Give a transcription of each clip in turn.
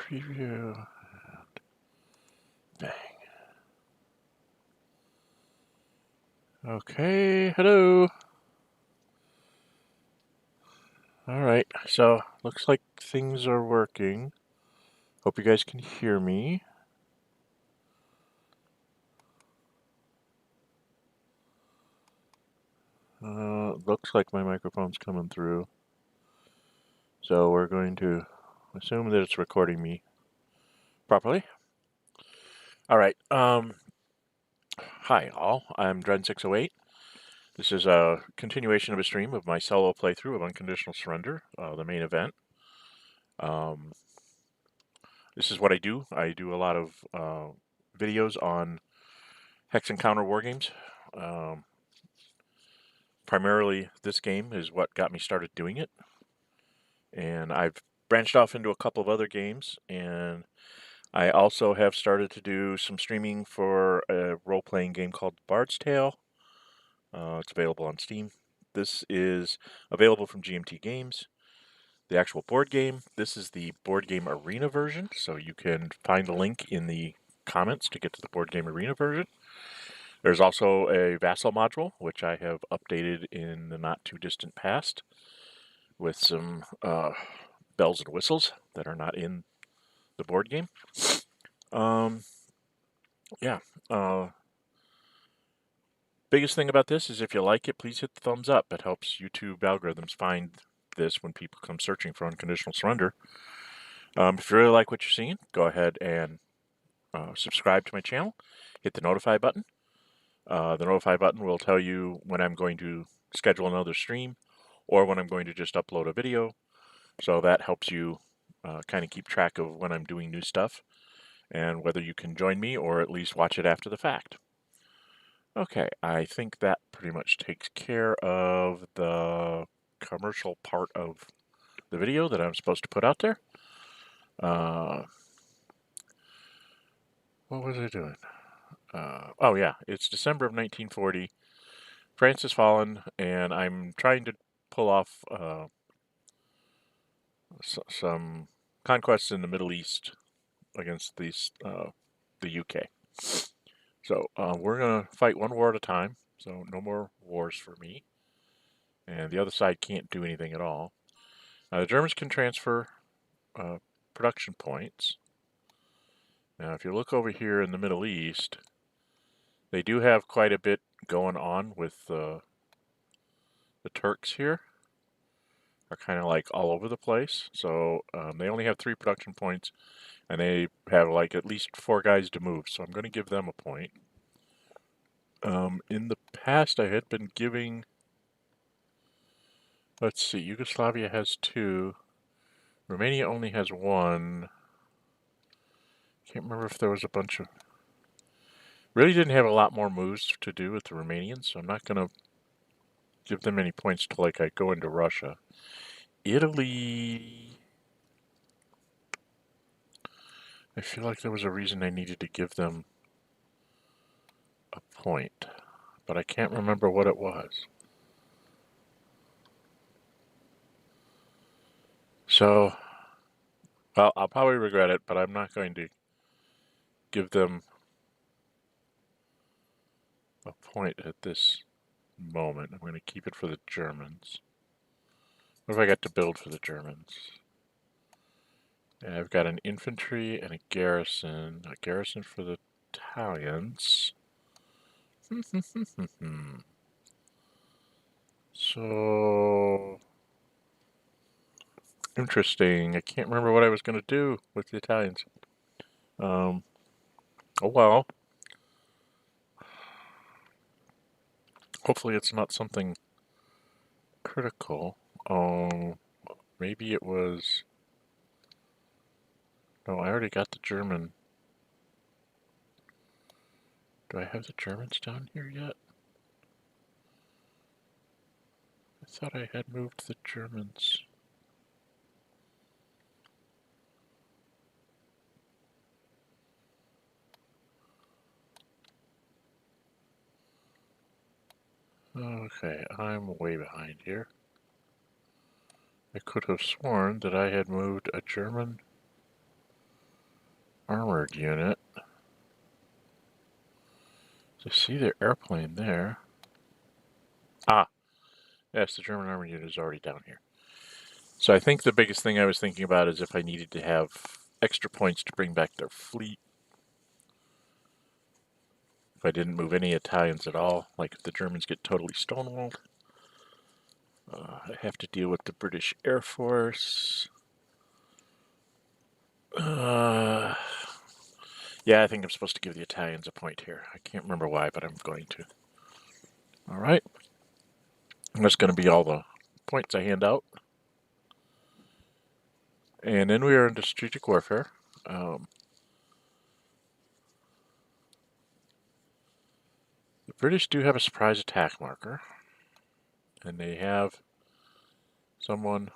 preview. Bang. Okay, hello. Alright, so looks like things are working. Hope you guys can hear me. Looks like my microphone's coming through. So we're going to assume that it's recording me properly. Alright, hi all, I'm Dren608. This is a continuation of a stream of my solo playthrough of Unconditional Surrender, the main event. This is what I do. I do a lot of videos on Hex and Counter wargames. Primarily, this game is what got me started doing it. And I've branched off into a couple of other games, and I also have started to do some streaming for a role-playing game called Bard's Tale. It's available on Steam. This is available from GMT Games. The actual board game, this is the board game arena version, so you can find the link in the comments to get to the board game arena version. There's also a Vasta module, which I have updated in the not too distant past with some bells and whistles that are not in the board game. Biggest thing about this is if you like it, please hit the thumbs up. It helps YouTube algorithms find this when people come searching for Unconditional Surrender. If you really like what you're seeing, go ahead and subscribe to my channel. Hit the notify button. The notify button will tell you when I'm going to schedule another stream or when I'm going to just upload a video. So that helps you kind of keep track of when I'm doing new stuff and whether you can join me or at least watch it after the fact. Okay, I think that pretty much takes care of the commercial part of the video that I'm supposed to put out there. What was I doing? Oh yeah, it's December of 1940. France has fallen, and I'm trying to pull off some conquests in the Middle East against the UK. So we're going to fight one war at a time, so no more wars for me. And the other side can't do anything at all. The Germans can transfer production points. Now, if you look over here in the Middle East, they do have quite a bit going on with the Turks here. Are kind of like all over the place. So they only have 3 production points, and they have like at least 4 guys to move. So I'm going to give them a point. In the past, I had been giving. Let's see. Yugoslavia has 2. Romania only has 1. Can't remember if there was a bunch of. Really didn't have a lot more moves to do with the Romanians, so I'm not going to give them any points till like I go into Russia. Italy. I feel like there was a reason I needed to give them a point, but I can't remember what it was. So, well, I'll probably regret it, but I'm not going to give them a point at this moment. I'm going to keep it for the Germans. What if I got to build for the Germans? And I've got an infantry and a garrison for the Italians. So interesting. I can't remember what I was going to do with the Italians. Oh well. Hopefully it's not something critical. Oh, maybe it was. No, I already got the German. Do I have the Germans down here yet? I thought I had moved the Germans. Okay, I'm way behind here. I could have sworn that I had moved a German armored unit. So see their airplane there. Ah, yes, the German armored unit is already down here. So I think the biggest thing I was thinking about is if I needed to have extra points to bring back their fleet. If I didn't move any Italians at all, like if the Germans get totally stonewalled. I have to deal with the British Air Force. Yeah, I think I'm supposed to give the Italians a point here. I can't remember why, but I'm going to. All right. And that's going to be all the points I hand out. And then we are into strategic warfare. The British do have a surprise attack marker. And they have someone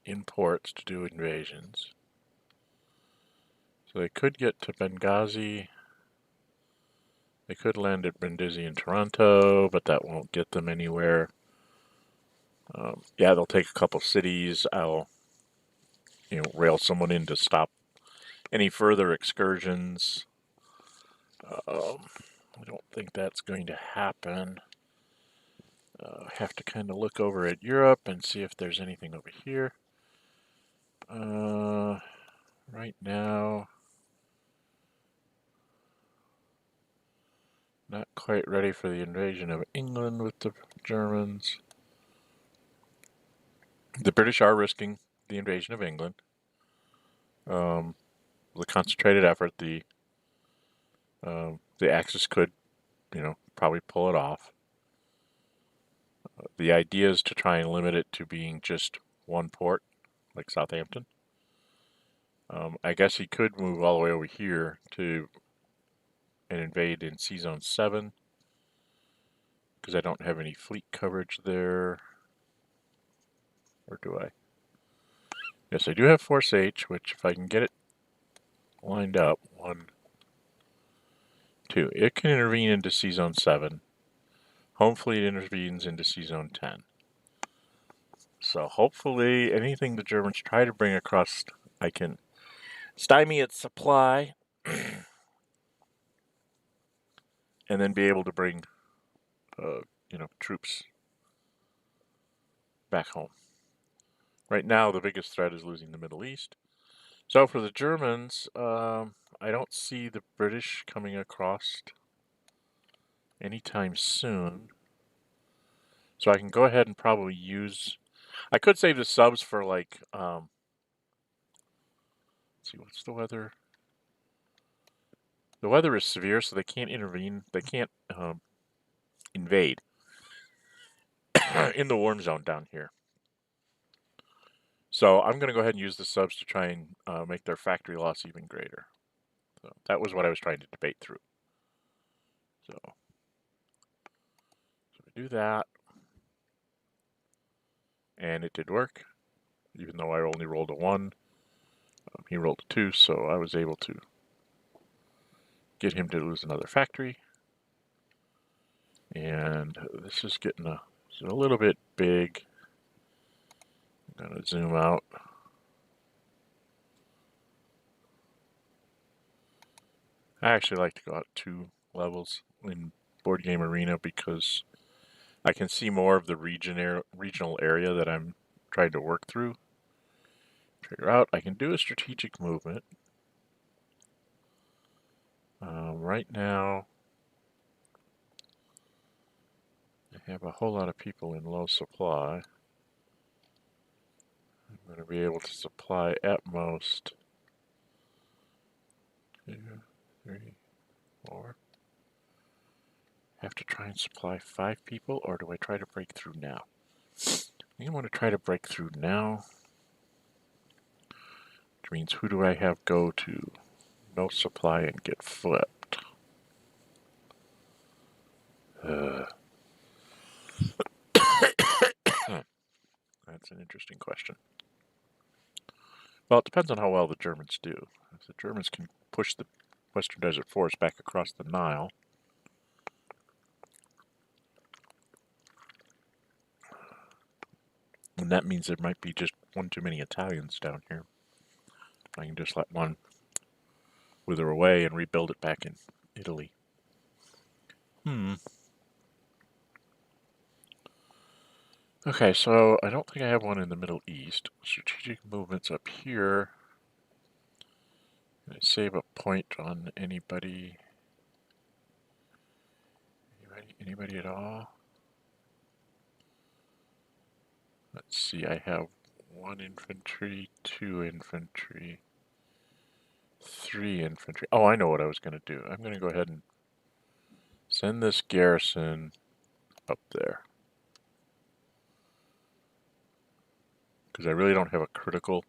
in ports to do invasions. So they could get to Benghazi. They could land at Brindisi and Toronto, but that won't get them anywhere. Yeah, they'll take a couple cities. I'll, rail someone in to stop any further excursions. I don't think that's going to happen. I have to kind of look over at Europe and see if there's anything over here. Right now, not quite ready for the invasion of England with the Germans. The British are risking the invasion of England. With a concentrated effort, the Axis could, probably pull it off. The idea is to try and limit it to being just one port, like Southampton. I guess he could move all the way over here to and invade in Sea Zone 7, because I don't have any fleet coverage there. Or do I? Yes, I do have Force H, which if I can get it lined up, 1, 2, it can intervene into Sea Zone 7. Home Fleet intervenes into Sea Zone 10. So hopefully anything the Germans try to bring across, I can stymie its supply and then be able to bring, troops back home. Right now, the biggest threat is losing the Middle East. So for the Germans, I don't see the British coming across anytime soon. So I can go ahead and probably use... I could save the subs for like... let's see, what's the weather? The weather is severe, so they can't intervene. They can't invade in the warm zone down here. So I'm going to go ahead and use the subs to try and make their factory loss even greater. So that was what I was trying to debate through. So we do that. And it did work, even though I only rolled a 1. He rolled a 2, so I was able to get him to lose another factory. And this is getting a little bit big. I'm going to zoom out. I actually like to go out 2 levels in Board Game Arena because I can see more of the regional area that I'm trying to work through. Trigger out. I can do a strategic movement. Right now, I have a whole lot of people in low supply. I'm going to be able to supply at most 2, 3, 4. Have to try and supply 5 people, or do I try to break through now? I think I want to try to break through now. Which means who do I have go to no supply and get flipped? That's an interesting question. Well, it depends on how well the Germans do. If the Germans can push the Western Desert Force back across the Nile, and that means there might be just one too many Italians down here. I can just let one wither away and rebuild it back in Italy. Okay, so I don't think I have one in the Middle East. Strategic movements up here. Can I save a point on anybody? Anybody at all? Let's see, I have 1 infantry, 2 infantry, 3 infantry. Oh, I know what I was going to do. I'm going to go ahead and send this garrison up there. Because I really don't have a critical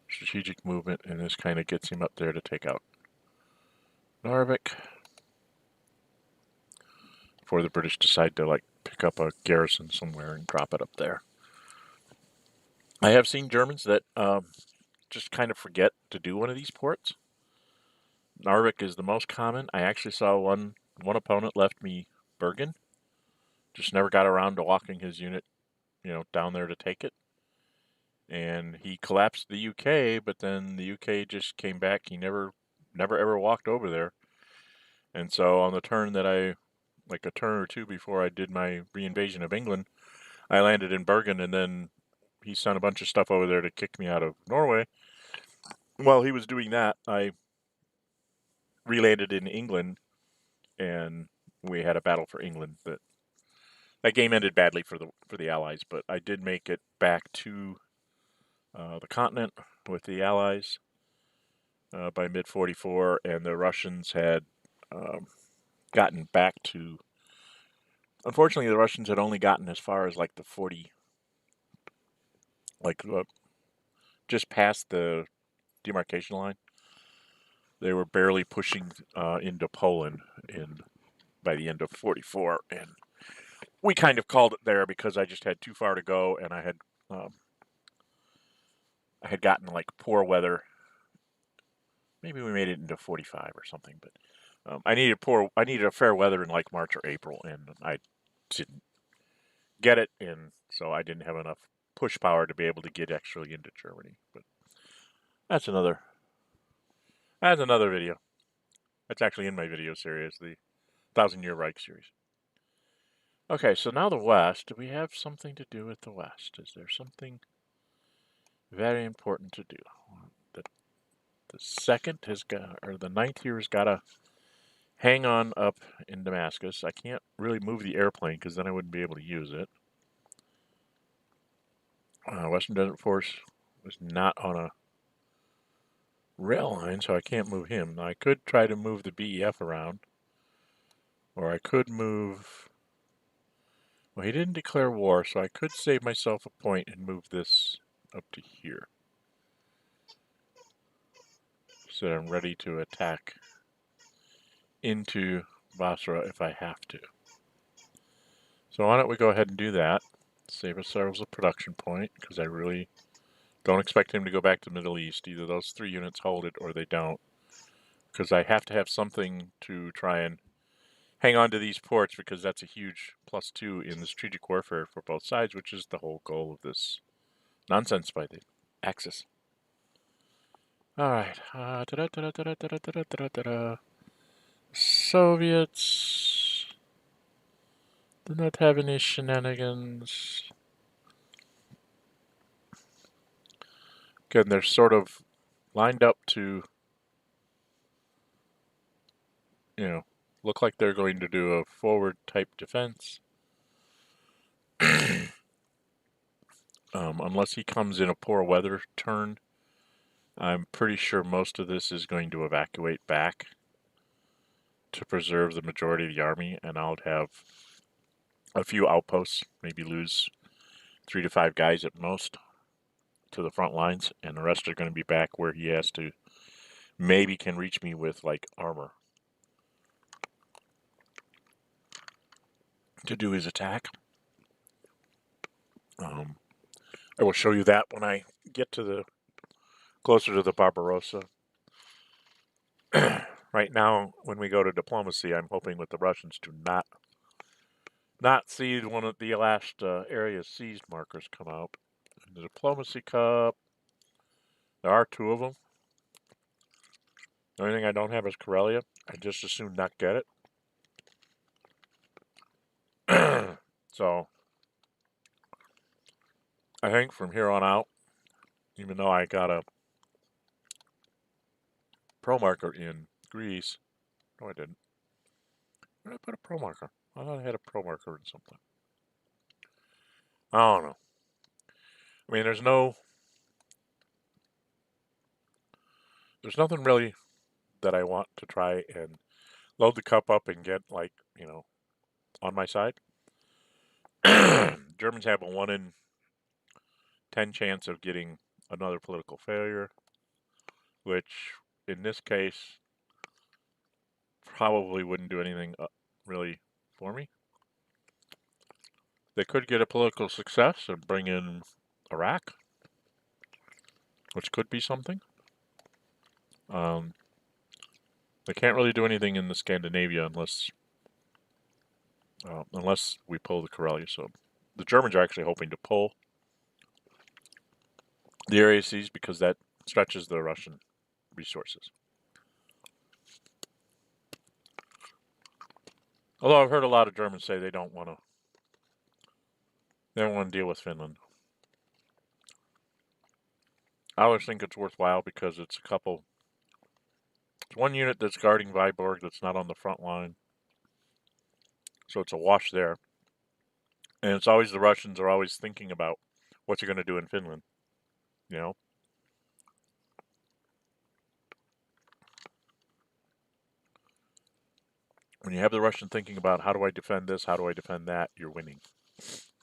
strategic movement, and this kind of gets him up there to take out Narvik. Before the British decide to like pick up a garrison somewhere and drop it up there. I have seen Germans that just kind of forget to do one of these ports. Narvik is the most common. I actually saw one opponent left me Bergen. Just never got around to walking his unit, down there to take it. And he collapsed the UK, but then the UK just came back. He never ever walked over there. And so on the turn that like a turn or two before I did my reinvasion of England, I landed in Bergen, and then he sent a bunch of stuff over there to kick me out of Norway. While he was doing that, I relanded in England, and we had a battle for England. That game ended badly for the Allies, but I did make it back to the continent with the Allies by mid-44, and the Russians had gotten back to... Unfortunately, the Russians had only gotten as far as like the 40... just past the demarcation line. They were barely pushing into Poland by the end of 44, and we kind of called it there because I just had too far to go, and I had gotten like poor weather. Maybe we made it into 45 or something, but I needed a fair weather in like March or April, and I didn't get it, and so I didn't have enough push power to be able to get actually into Germany. But that's another video. That's actually in my video series, the 1,000-Year Reich series. Okay, so now the West. Do we have something to do with the West? Is there something very important to do? The second has got, or the ninth here has got to hang on up in Damascus. I can't really move the airplane because then I wouldn't be able to use it. Western Desert Force was not on a rail line, so I can't move him. Now, I could try to move the BEF around, or I could move... Well, he didn't declare war, so I could save myself a point and move this up to here, so that I'm ready to attack into Basra if I have to. So why don't we go ahead and do that. Save ourselves a production point, because I really don't expect him to go back to the Middle East. Either those 3 units hold it or they don't, because I have to have something to try and hang on to these ports, because that's a huge +2 in the strategic warfare for both sides, which is the whole goal of this nonsense by the Axis. Alright. Soviets do not have any shenanigans. Again, they're sort of lined up to, look like they're going to do a forward type defense. Unless he comes in a poor weather turn, I'm pretty sure most of this is going to evacuate back to preserve the majority of the army, and I'll have a few outposts, maybe lose 3 to 5 guys at most to the front lines, and the rest are going to be back where he has to, maybe can reach me with like armor to do his attack. I will show you that when I get to closer to the Barbarossa. Right now, when we go to diplomacy, I'm hoping with the Russians to not see one of the last areas seized markers come out. In the diplomacy cup, there are 2 of them. The only thing I don't have is Corellia. I just as soon not get it. So I think from here on out, even though I got a pro marker in Greece, no, I didn't. Where did I put a pro marker? I thought I had a pro marker in something. I don't know. I mean, there's nothing really that I want to try and load the cup up and get, like, on my side. Germans have a 1 in 10 chance of getting another political failure, which in this case probably wouldn't do anything really for me. They could get a political success and bring in Iraq, which could be something. They can't really do anything in the Scandinavia unless we pull the Karelia. So the Germans are actually hoping to pull the area seas because that stretches the Russian resources. Although I've heard a lot of Germans say they don't want to deal with Finland. I always think it's worthwhile because it's one unit that's guarding Viborg that's not on the front line. So it's a wash there. And it's always the Russians are always thinking about what you're going to do in Finland. When you have the Russian thinking about how do I defend this, how do I defend that, you're winning,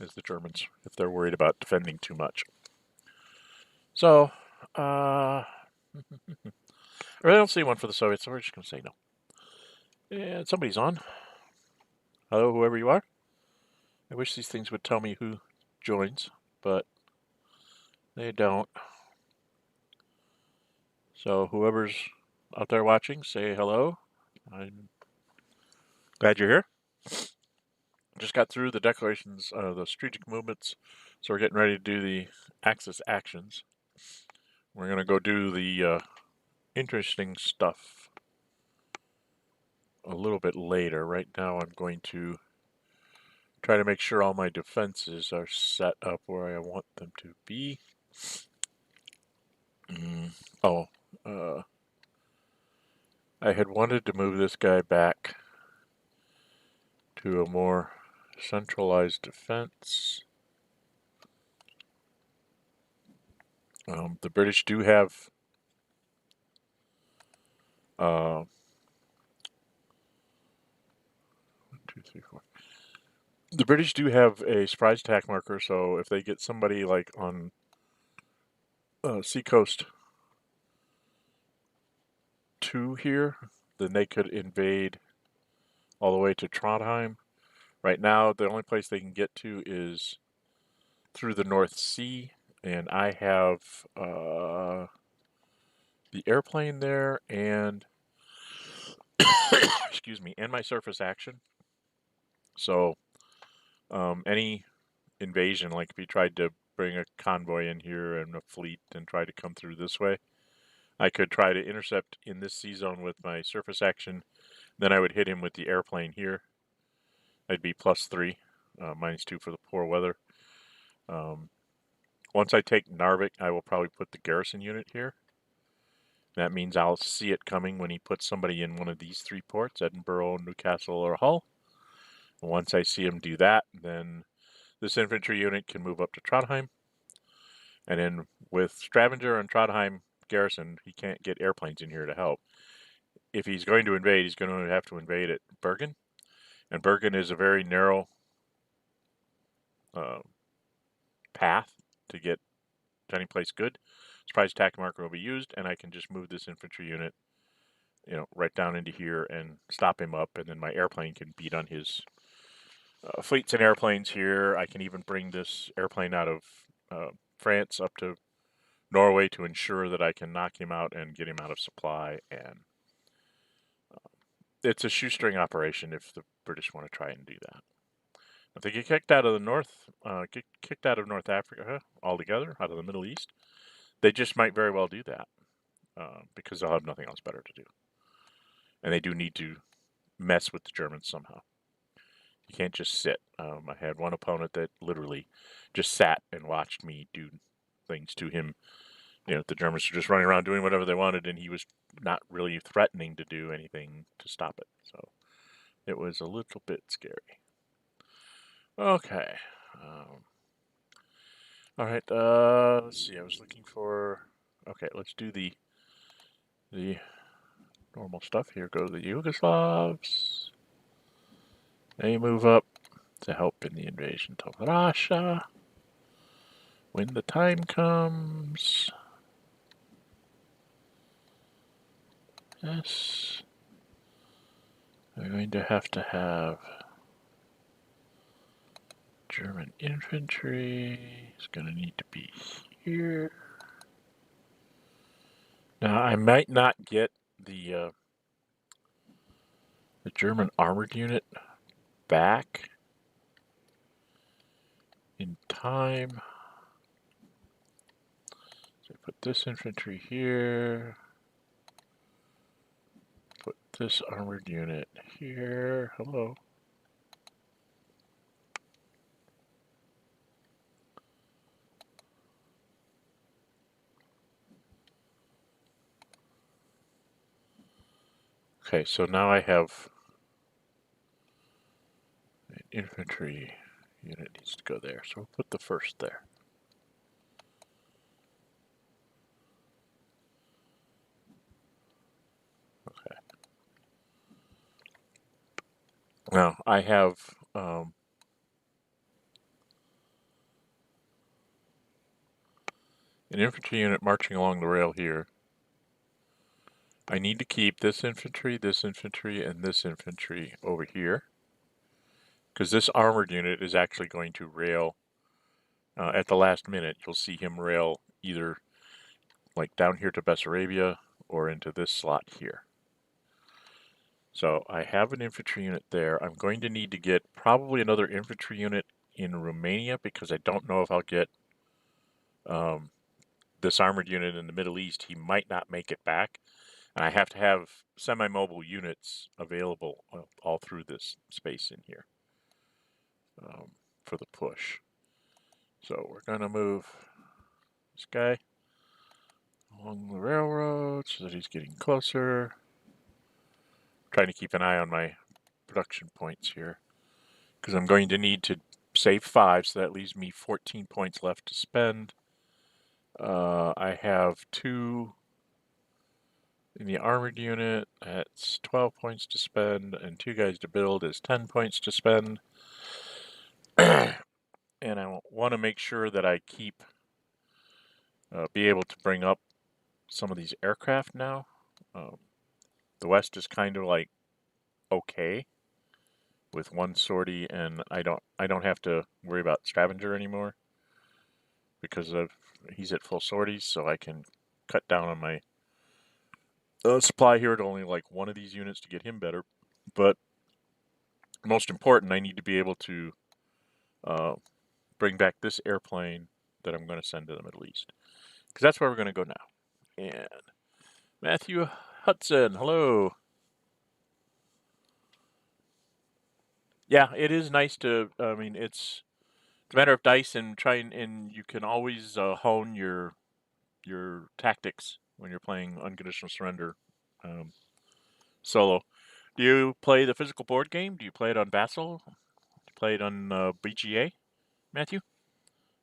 as the Germans, if they're worried about defending too much. So, I really don't see one for the Soviets, so we're just going to say no. And somebody's on. Hello, whoever you are. I wish these things would tell me who joins, but they don't. So whoever's out there watching, say hello. I'm glad you're here. Just got through the declarations, the strategic movements, so we're getting ready to do the Axis actions. We're going to go do the interesting stuff a little bit later. Right now I'm going to try to make sure all my defenses are set up where I want them to be. I had wanted to move this guy back to a more centralized defense. The British do have 1, 2, 3, 4. The British do have a surprise attack marker, so if they get somebody like on Seacoast 2 here, then they could invade all the way to Trondheim. Right now, the only place they can get to is through the North Sea, and I have the airplane there and excuse me, and my surface action. So any invasion, like if you tried to bring a convoy in here and a fleet and try to come through this way, I could try to intercept in this sea zone with my surface action. Then I would hit him with the airplane here. I'd be +3, -2 for the poor weather. Once I take Narvik, I will probably put the garrison unit here. That means I'll see it coming when he puts somebody in one of these 3 ports, Edinburgh, Newcastle, or Hull. And once I see him do that, then this infantry unit can move up to Trondheim. And then with Stavanger and Trondheim garrison, he can't get airplanes in here to help. If he's going to invade, he's going to have to invade at Bergen. And Bergen is a very narrow path to get to any place good. Surprise attack marker will be used, and I can just move this infantry unit, right down into here and stop him up, and then my airplane can beat on his fleets and airplanes here. I can even bring this airplane out of France up to Norway to ensure that I can knock him out and get him out of supply. And it's a shoestring operation if the British want to try and do that. If they get kicked out of North Africa altogether, out of the Middle East, they just might very well do that because they'll have nothing else better to do. And they do need to mess with the Germans somehow. You can't just sit. I had one opponent that literally just sat and watched me do things to him. The Germans were just running around doing whatever they wanted, and he was not really threatening to do anything to stop it. So it was a little bit scary. Okay. All right. Let's see. I was looking for. Okay, let's do the normal stuff here. Go to the Yugoslavs. They move up to help in the invasion of Russia. When the time comes. Yes. We're going to have German infantry. It's going to need to be here. Now, I might not get the German armored unit back in time. So put this infantry here. Put this armored unit here. Hello. Okay, so now I have an infantry unit needs to go there. So we'll put the first there. Okay. Now I have an infantry unit marching along the rail here. I need to keep this infantry, and this infantry over here. Because this armored unit is actually going to rail at the last minute. You'll see him rail either like down here to Bessarabia or into this slot here. So I have an infantry unit there. I'm going to need to get probably another infantry unit in Romania because I don't know if I'll get this armored unit in the Middle East. He might not make it back. And I have to have semi-mobile units available all through this space in here for the push. So we're going to move this guy along the railroad so that he's getting closer. Trying to keep an eye on my production points here because I'm going to need to save 5, so that leaves me 14 points left to spend. I have 2 in the armored unit. That's 12 points to spend, and 2 guys to build is 10 points to spend. And I want to make sure that I be able to bring up some of these aircraft now. The West is kind of like okay with 1 sortie, and I don't have to worry about scavenger anymore because he's at full sorties, so I can cut down on my supply here to only like 1 of these units to get him better. But most important, I need to be able to bring back this airplane that I'm going to send to the Middle East because that's where we're going to go now. And Matthew Hudson, hello. Yeah, it is nice to. I mean, it's a matter of dice and trying, and you can always hone your tactics when you're playing Unconditional Surrender solo. Do you play the physical board game? Do you play it on Vassal? Do you play it on BGA, Matthew?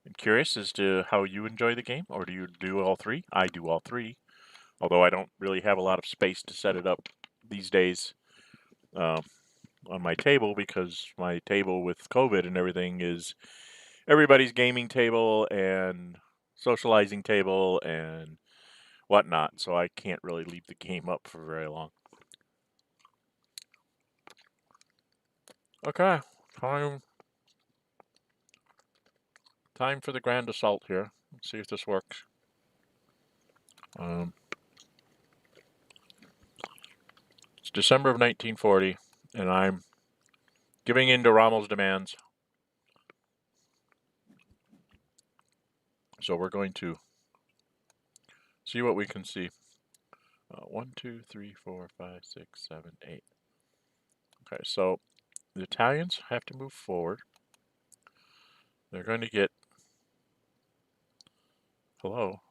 I'm curious as to how you enjoy the game, or do you do all 3? I do all 3, although I don't really have a lot of space to set it up these days on my table because my table with COVID and everything is everybody's gaming table and socializing table and whatnot, so I can't really leave the game up for very long. Okay, time for the grand assault here. Let's see if this works. It's December of 1940, and I'm giving in to Rommel's demands. So we're going to see what we can see. 1, 2, 3, 4, 5, 6, 7, 8. Okay, so the Italians have to move forward. They're going to get... Hello?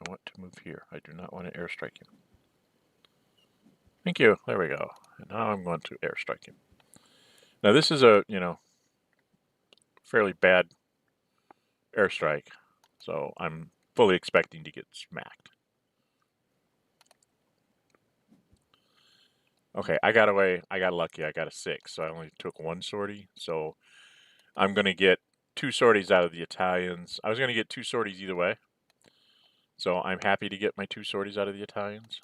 I want to move here. I do not want to airstrike him. Thank you. There we go. And now I'm going to airstrike him. Now this is a, fairly bad airstrike, so I'm fully expecting to get smacked. Okay, I got away. I got lucky. I got a 6, so I only took 1 sortie. So I'm going to get 2 sorties out of the Italians. I was going to get 2 sorties either way. So I'm happy to get my 2 sorties out of the Italians.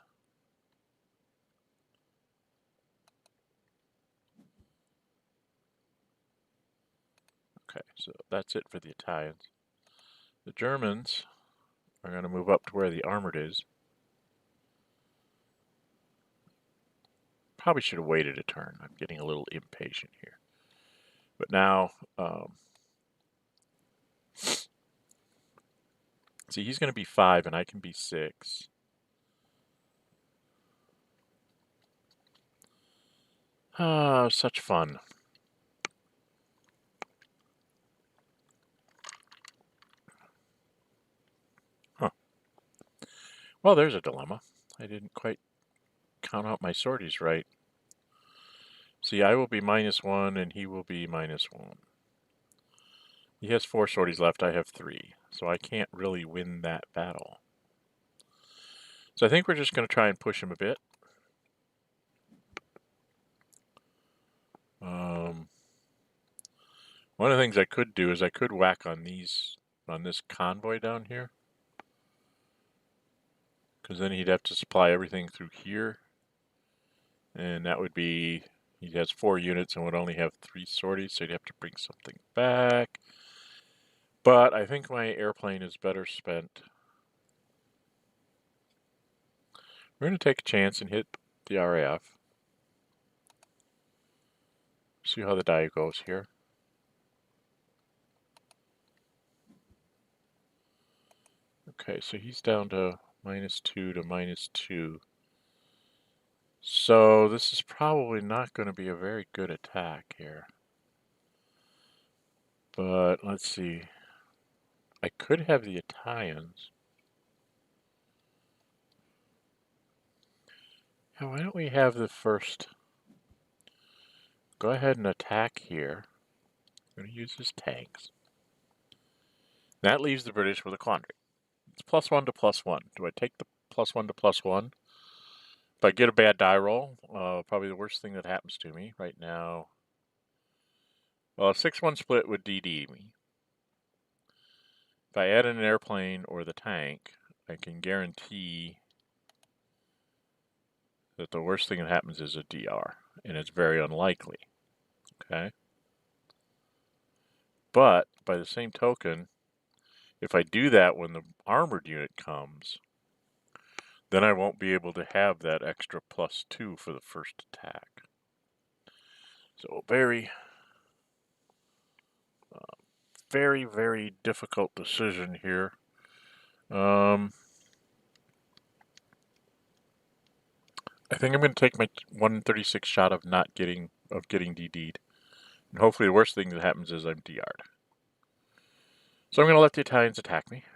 Okay, so that's it for the Italians. The Germans are going to move up to where the armored is. Probably should have waited a turn. I'm getting a little impatient here. But now, see, he's going to be 5 and I can be 6. Ah, such fun. Huh. Well, there's a dilemma. I didn't quite count out my sorties right. See, I will be -1 and he will be -1. He has 4 sorties left, I have 3. So I can't really win that battle. So I think we're just going to try and push him a bit. One of the things I could do is I could whack on this convoy down here. Because then he'd have to supply everything through here. And that would be, he has 4 units and would only have 3 sorties, so he'd have to bring something back. But I think my airplane is better spent. We're going to take a chance and hit the RAF. See how the die goes here. Okay, so he's down to -2 to -2. So this is probably not going to be a very good attack here. But let's see. I could have the Italians. Now, why don't we have the first... Go ahead and attack here. I'm going to use his tanks. That leaves the British with a quandary. It's +1 to +1. Do I take the +1 to +1? If I get a bad die roll, probably the worst thing that happens to me right now. Well, a 6-1 split would DD me. If I add in an airplane or the tank, I can guarantee that the worst thing that happens is a DR, and it's very unlikely. Okay? But, by the same token, if I do that when the armored unit comes, then I won't be able to have that extra +2 for the first attack. So very, very difficult decision here. I think I'm going to take my 136 shot of getting DD'd. And hopefully the worst thing that happens is I'm DR'd. So I'm going to let the Italians attack me.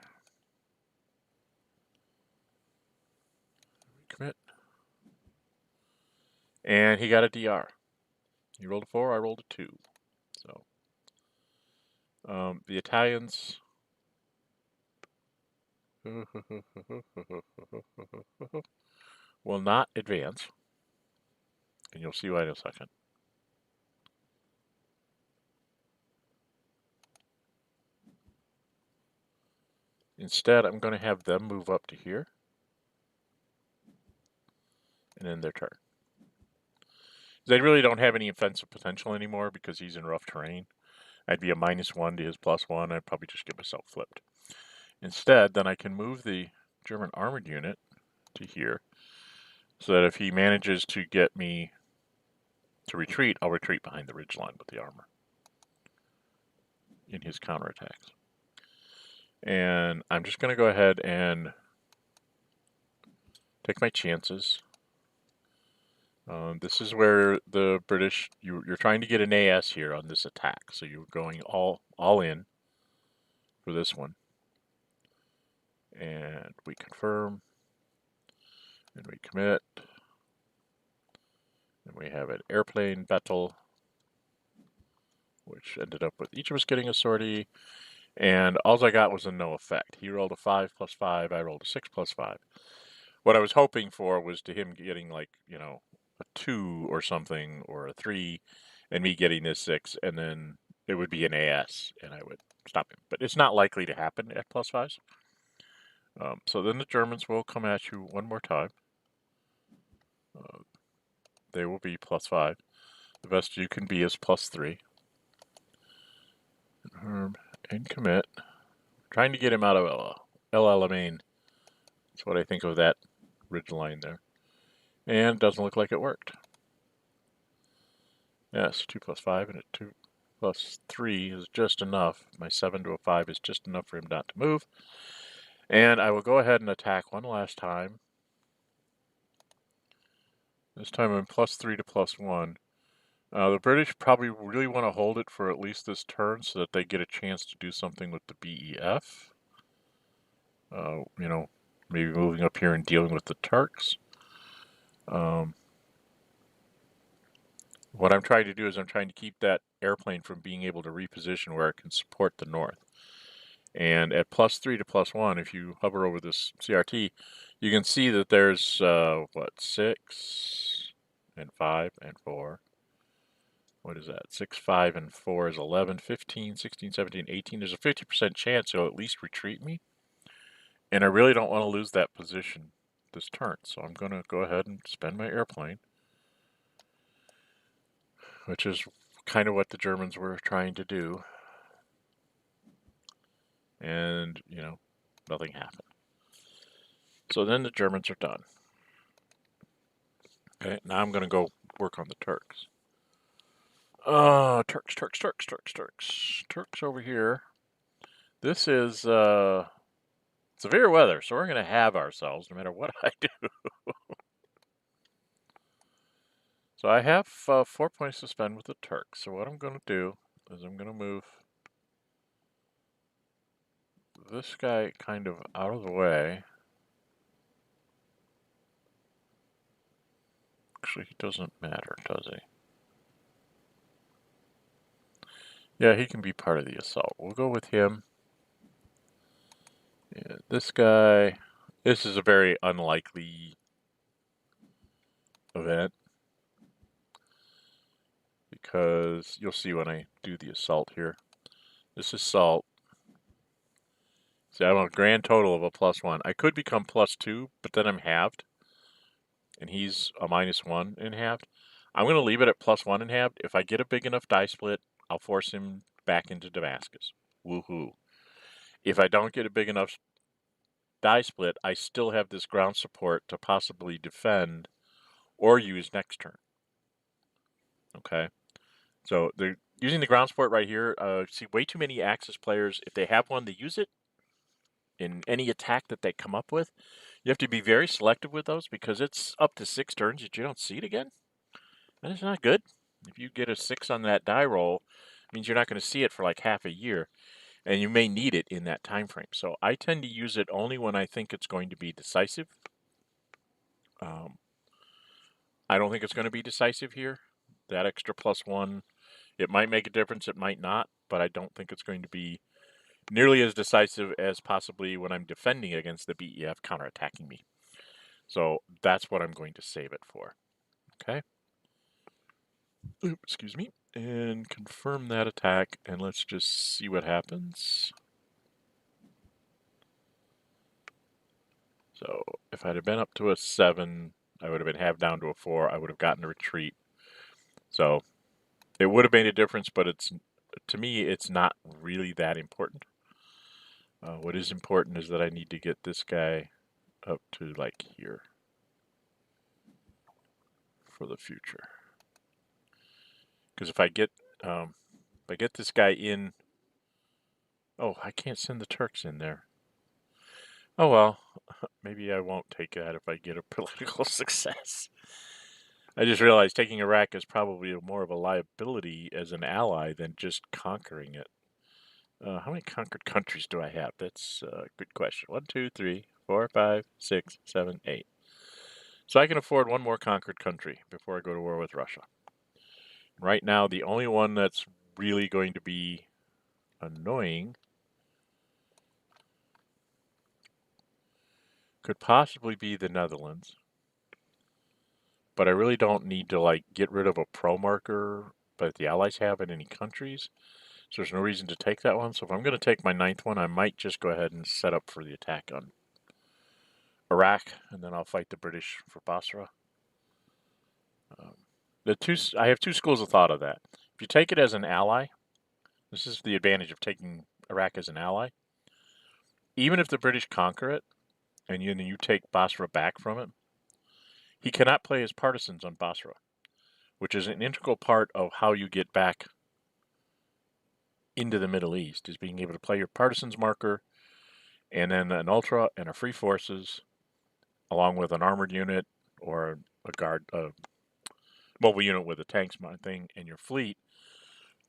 Commit. And he got a DR. He rolled a 4, I rolled a 2. So the Italians will not advance. And you'll see why in a second. Instead, I'm going to have them move up to here. And end their turn. They really don't have any offensive potential anymore because he's in rough terrain. I'd be a -1 to his +1. I'd probably just get myself flipped. Instead, then I can move the German armored unit to here so that if he manages to get me to retreat, I'll retreat behind the ridgeline with the armor in his counterattacks. And I'm just going to go ahead and take my chances. This is where the British, you're trying to get an AS here on this attack. So you're going all in for this one. And we confirm. And we commit. And we have an airplane battle, which ended up with each of us getting a sortie. And all I got was a no effect. He rolled a 5 plus 5. I rolled a 6 plus 5. What I was hoping for was to him getting, like, you know, a 2 or something, or a 3, and me getting this 6, and then it would be an AS, and I would stop him. But it's not likely to happen at plus 5s. So then the Germans will come at you one more time. They will be plus 5. The best you can be is plus 3. And commit. Trying to get him out of El Alamein. That's what I think of that ridge line there. And it doesn't look like it worked. Yes, 2 plus 5 and a 2 plus 3 is just enough. My 7 to a 5 is just enough for him not to move. And I will go ahead and attack one last time. This time I'm plus 3 to plus 1. The British probably really want to hold it for at least this turn so that they get a chance to do something with the BEF. You know, maybe moving up here and dealing with the Turks. What I'm trying to do is I'm trying to keep that airplane from being able to reposition where it can support the north. And at plus 3 to plus 1, if you hover over this CRT, you can see that there's, 6 and 5 and 4. What is that? 6, 5, and 4 is 11, 15, 16, 17, 18. There's a 50% chance he'll at least retreat me. And I really don't want to lose that position this turn. So I'm going to go ahead and spend my airplane, which is kind of what the Germans were trying to do. And, you know, nothing happened. So then the Germans are done. Okay, now I'm going to go work on the Turks. Turks. Turks over here. This is severe weather, so we're going to have ourselves no matter what I do. So I have 4 points to spend with the Turks. So what I'm going to do is I'm going to move this guy kind of out of the way. Actually, he doesn't matter, does he? Yeah, he can be part of the assault. We'll go with him. Yeah, this guy, this is a very unlikely event because you'll see when I do the assault here. This assault, see, I have a grand total of a plus 1. I could become plus 2, but then I'm halved, and he's a minus 1 in halved. I'm going to leave it at plus 1 in halved. If I get a big enough die split, I'll force him back into Damascus. Woohoo. If I don't get a big enough die split, I still have this ground support to possibly defend or use next turn. Okay, so they're using the ground support right here. See, way too many Axis players, if they have one, they use it in any attack that they come up with. You have to be very selective with those because it's up to 6 turns that you don't see it again. And it's not good. If you get a 6 on that die roll, it means you're not going to see it for like half a year. And you may need it in that time frame. So I tend to use it only when I think it's going to be decisive. I don't think it's going to be decisive here. That extra plus 1, it might make a difference, it might not, but I don't think it's going to be nearly as decisive as possibly when I'm defending against the BEF counterattacking me. So that's what I'm going to save it for. Okay. Oops, excuse me. And confirm that attack, and let's just see what happens. So if I'd have been up to a 7, I would have been halved down to a 4. I would have gotten a retreat. So it would have made a difference, but it's, to me, it's not really that important. What is important is that I need to get this guy up to like here for the future. Because if I get this guy in Oh, I can't send the Turks in there. Oh well, maybe I won't take that if I get a political success. I just realized taking Iraq is probably more of a liability as an ally than just conquering it. How many conquered countries do I have? That's a good question. 1, 2, 3, 4, 5, 6, 7, 8. So I can afford one more conquered country before I go to war with Russia. Right now, the only one that's really going to be annoying could possibly be the Netherlands. But I really don't need to like get rid of a pro marker that the Allies have in any countries. So there's no reason to take that one. So if I'm going to take my 9th one, I might just go ahead and set up for the attack on Iraq, and then I'll fight the British for Basra. I have two schools of thought of that. If you take it as an ally, this is the advantage of taking Iraq as an ally. Even if the British conquer it, and you take Basra back from it, he cannot play his partisans on Basra, which is an integral part of how you get back into the Middle East, is being able to play your partisans marker, and then an ultra and a free forces, along with an armored unit or a guard, mobile unit with a tanks thing, and your fleet.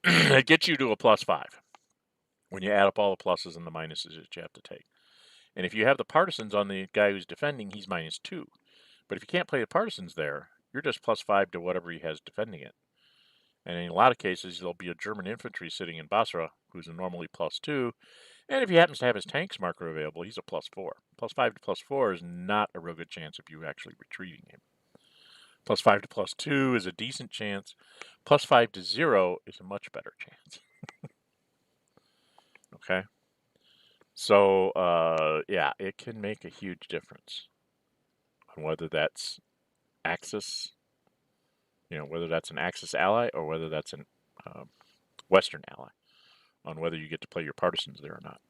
It gets you to a +5 when you add up all the pluses and the minuses that you have to take. And if you have the partisans on the guy who's defending, he's -2. But if you can't play the partisans there, you're just +5 to whatever he has defending it. And in a lot of cases, there'll be a German infantry sitting in Basra who's normally +2. And if he happens to have his tanks marker available, he's a +4. +5 to +4 is not a real good chance of you actually retreating him. +5 to +2 is a decent chance. +5 to 0 is a much better chance. Okay? So, yeah, it can make a huge difference on whether that's Axis, whether that's an Axis ally or whether that's an Western ally, on whether you get to play your partisans there or not.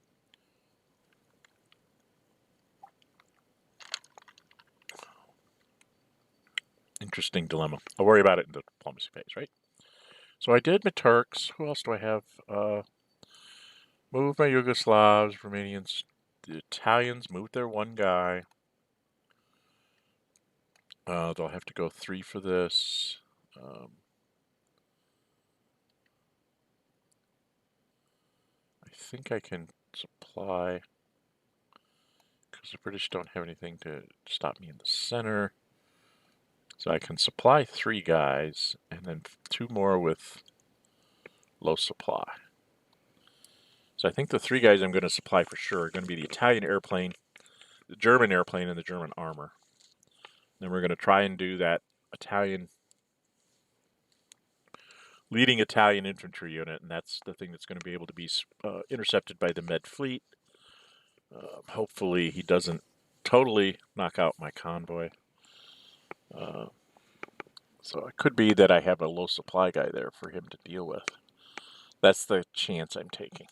Interesting dilemma. I'll worry about it in the diplomacy phase, right? So I did my Turks. Who else do I have? Moved my Yugoslavs, Romanians. The Italians moved their one guy. They'll have to go 3 for this. I think I can supply, because the British don't have anything to stop me in the center. So I can supply 3 guys, and then 2 more with low supply. So I think the 3 guys I'm going to supply for sure are going to be the Italian airplane, the German airplane, and the German armor. Then we're going to try and do that leading Italian infantry unit, and that's the thing that's going to be able to be intercepted by the Med fleet. Hopefully he doesn't totally knock out my convoy. So it could be that I have a low supply guy there for him to deal with. That's the chance I'm taking.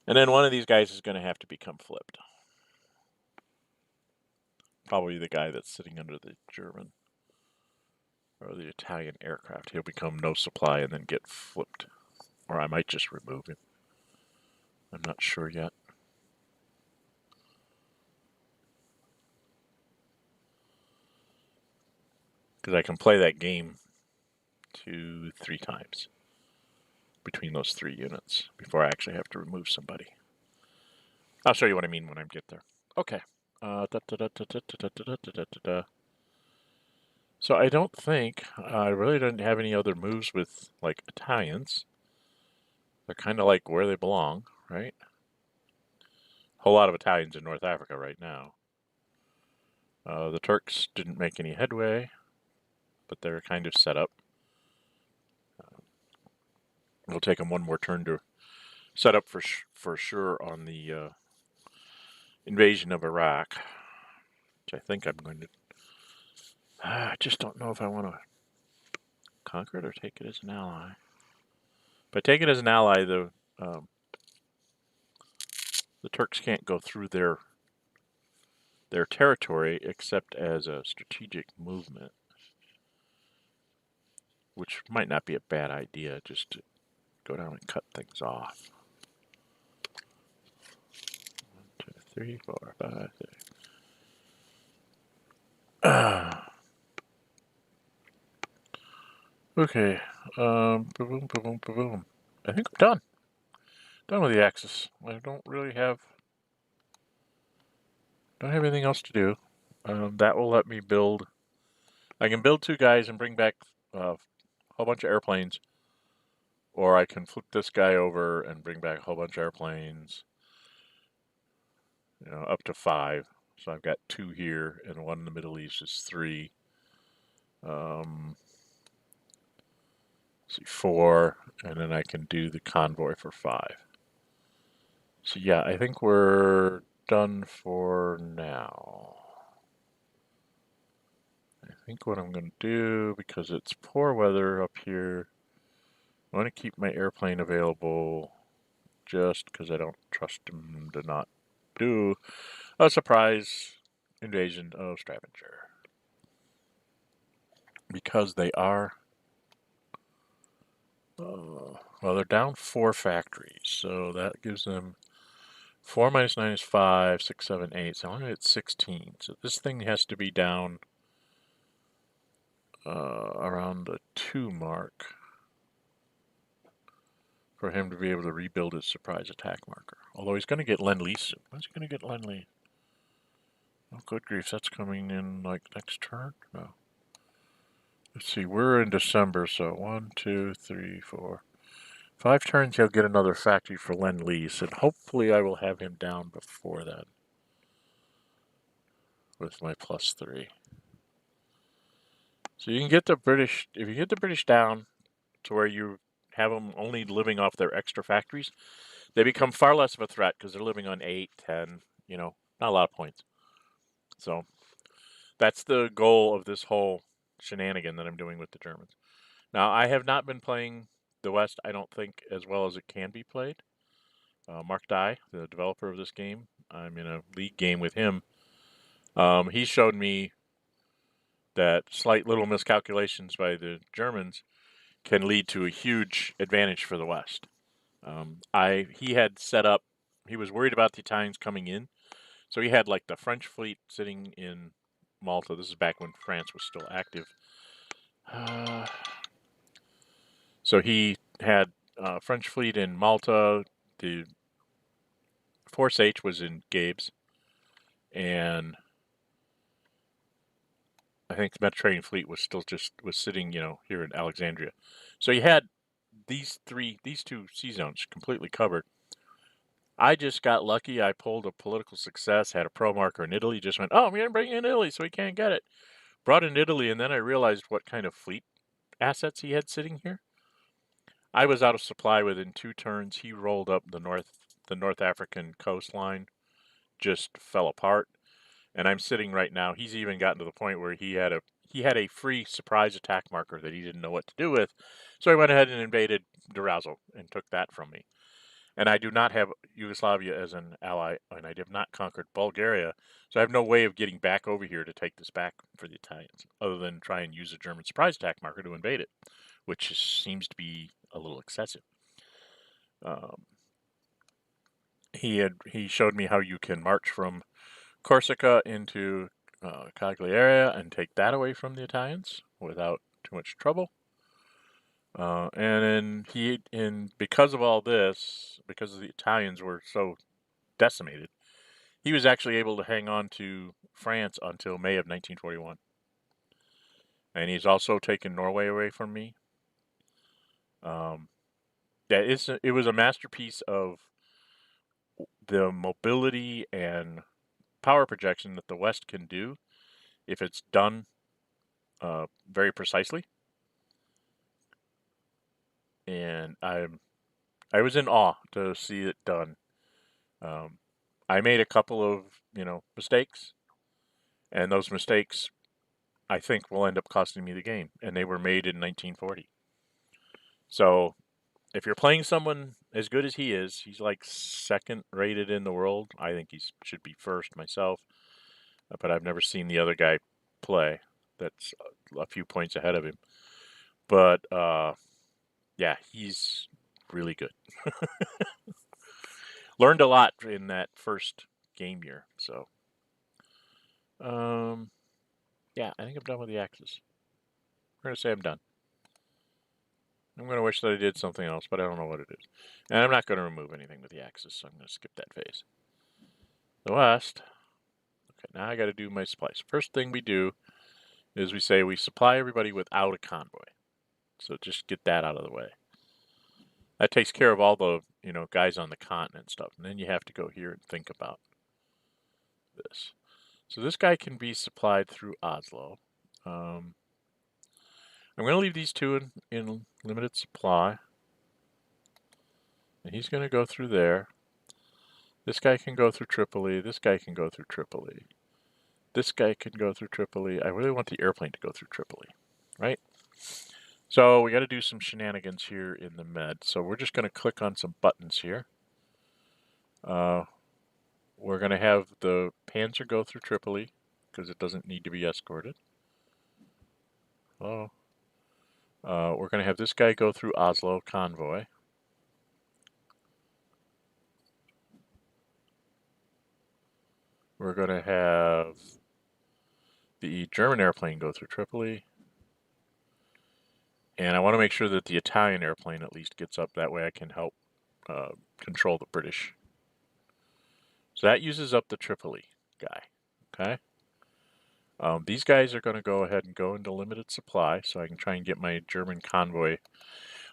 And then one of these guys is going to have to become flipped. Probably the guy that's sitting under the German or the Italian aircraft. He'll become no supply and then get flipped. Or I might just remove him. I'm not sure yet. Because I can play that game 2, 3 times between those 3 units before I actually have to remove somebody. I'll show you what I mean when I get there. Okay. So I don't think I really didn't have any other moves with like Italians. They're kind of like where they belong, right? A whole lot of Italians in North Africa right now. The Turks didn't make any headway, but they're kind of set up. It'll take them one more turn to set up for sure on the invasion of Iraq, which I think I'm going to. I just don't know if I want to conquer it or take it as an ally. If I take it as an ally, the Turks can't go through their territory except as a strategic movement, which might not be a bad idea, just to go down and cut things off. 3, 4, 5, 6. Okay. Boom, boom, boom. I think I'm done. Done with the axis. I don't have anything else to do. That will let me build. I can build 2 guys and bring back a whole bunch of airplanes, or I can flip this guy over and bring back a whole bunch of airplanes. Up to 5. So I've got 2 here, and 1 in the Middle East is 3. See, 4, and then I can do the convoy for 5. So yeah, I think we're done for now. I think what I'm going to do, because it's poor weather up here, I want to keep my airplane available just because I don't trust him to not do a surprise invasion of Stavanger. Because they are, well, they're down 4 factories, so that gives them 4 minus 9 is 5, 6, 7, 8, so I'm at 16. So this thing has to be down around the 2 mark for him to be able to rebuild his surprise attack marker. Although he's going to get Lend-Lease soon. When's he going to get Lend-Lease? Oh, good grief, that's coming in like next turn? No. Let's see, we're in December, so 1, 2, 3, 4, 5 turns he'll get another factory for Lend-Lease, and hopefully I will have him down before then with my +3. So you can get the British, if you get the British down to where you have them only living off their extra factories, they become far less of a threat because they're living on 8, 10, not a lot of points. So that's the goal of this whole shenanigan that I'm doing with the Germans. Now, I have not been playing the West, I don't think, as well as it can be played. Mark Dye, the developer of this game, I'm in a league game with him. He showed me that slight little miscalculations by the Germans can lead to a huge advantage for the West. He had set up, he was worried about the Italians coming in, so he had like the French fleet sitting in Malta. This is back when France was still active. So he had French fleet in Malta. The Force H was in Gabes, and I think the Mediterranean fleet was still was sitting, here in Alexandria. So you had these 2 sea zones completely covered. I just got lucky. I pulled a political success, had a pro marker in Italy, just went, oh, I'm going to bring in Italy so he can't get it. Brought in Italy, and then I realized what kind of fleet assets he had sitting here. I was out of supply within 2 turns. He rolled up the North African coastline, just fell apart. And I'm sitting right now. He's even gotten to the point where he had a free surprise attack marker that he didn't know what to do with. So I went ahead and invaded Durazzo and took that from me. And I do not have Yugoslavia as an ally, and I have not conquered Bulgaria, so I have no way of getting back over here to take this back for the Italians, other than try and use a German surprise attack marker to invade it, which seems to be a little excessive. He showed me how you can march from Corsica into Cagliari and take that away from the Italians without too much trouble. And then because of all this, because the Italians were so decimated, he was actually able to hang on to France until May of 1941. And he's also taken Norway away from me. It was a masterpiece of the mobility and power projection that the West can do if it's done very precisely. And I was in awe to see it done. I made a couple of mistakes, and those mistakes I think will end up costing me the game, and they were made in 1940. So if you're playing someone as good as he is, he's like 2nd rated in the world. I think he should be 1st myself, but I've never seen the other guy play that's a few points ahead of him. But yeah, he's really good. Learned a lot in that first game year. So, yeah, I think I'm done with the axes. We're going to say I'm done. I'm going to wish that I did something else, but I don't know what it is. And I'm not going to remove anything with the axis, so I'm going to skip that phase. The West. Okay, now I got to do my splice. First thing we do is we say we supply everybody without a convoy. So just get that out of the way. That takes care of all the, guys on the continent stuff. And then you have to go here and think about this. So this guy can be supplied through Oslo. I'm going to leave these two in limited supply. And he's going to go through there. This guy can go through Tripoli. This guy can go through Tripoli. This guy can go through Tripoli. I really want the airplane to go through Tripoli, right? So we got to do some shenanigans here in the med. So we're just going to click on some buttons here. We're going to have the Panzer go through Tripoli because it doesn't need to be escorted. Oh. We're going to have this guy go through Oslo convoy. We're going to have the German airplane go through Tripoli. And I want to make sure that the Italian airplane at least gets up. That way I can help control the British. So that uses up the Tripoli guy. Okay. These guys are going to go ahead and go into limited supply so I can try and get my German convoy.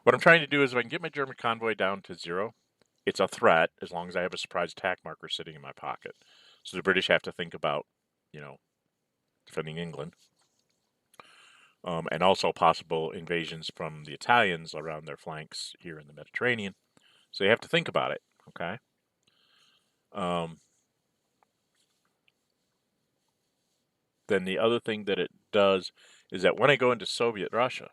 What I'm trying to do is if I can get my German convoy down to 0, it's a threat as long as I have a surprise attack marker sitting in my pocket. So the British have to think about, defending England. And also possible invasions from the Italians around their flanks here in the Mediterranean. So you have to think about it, okay? Then the other thing that it does is that when I go into Soviet Russia,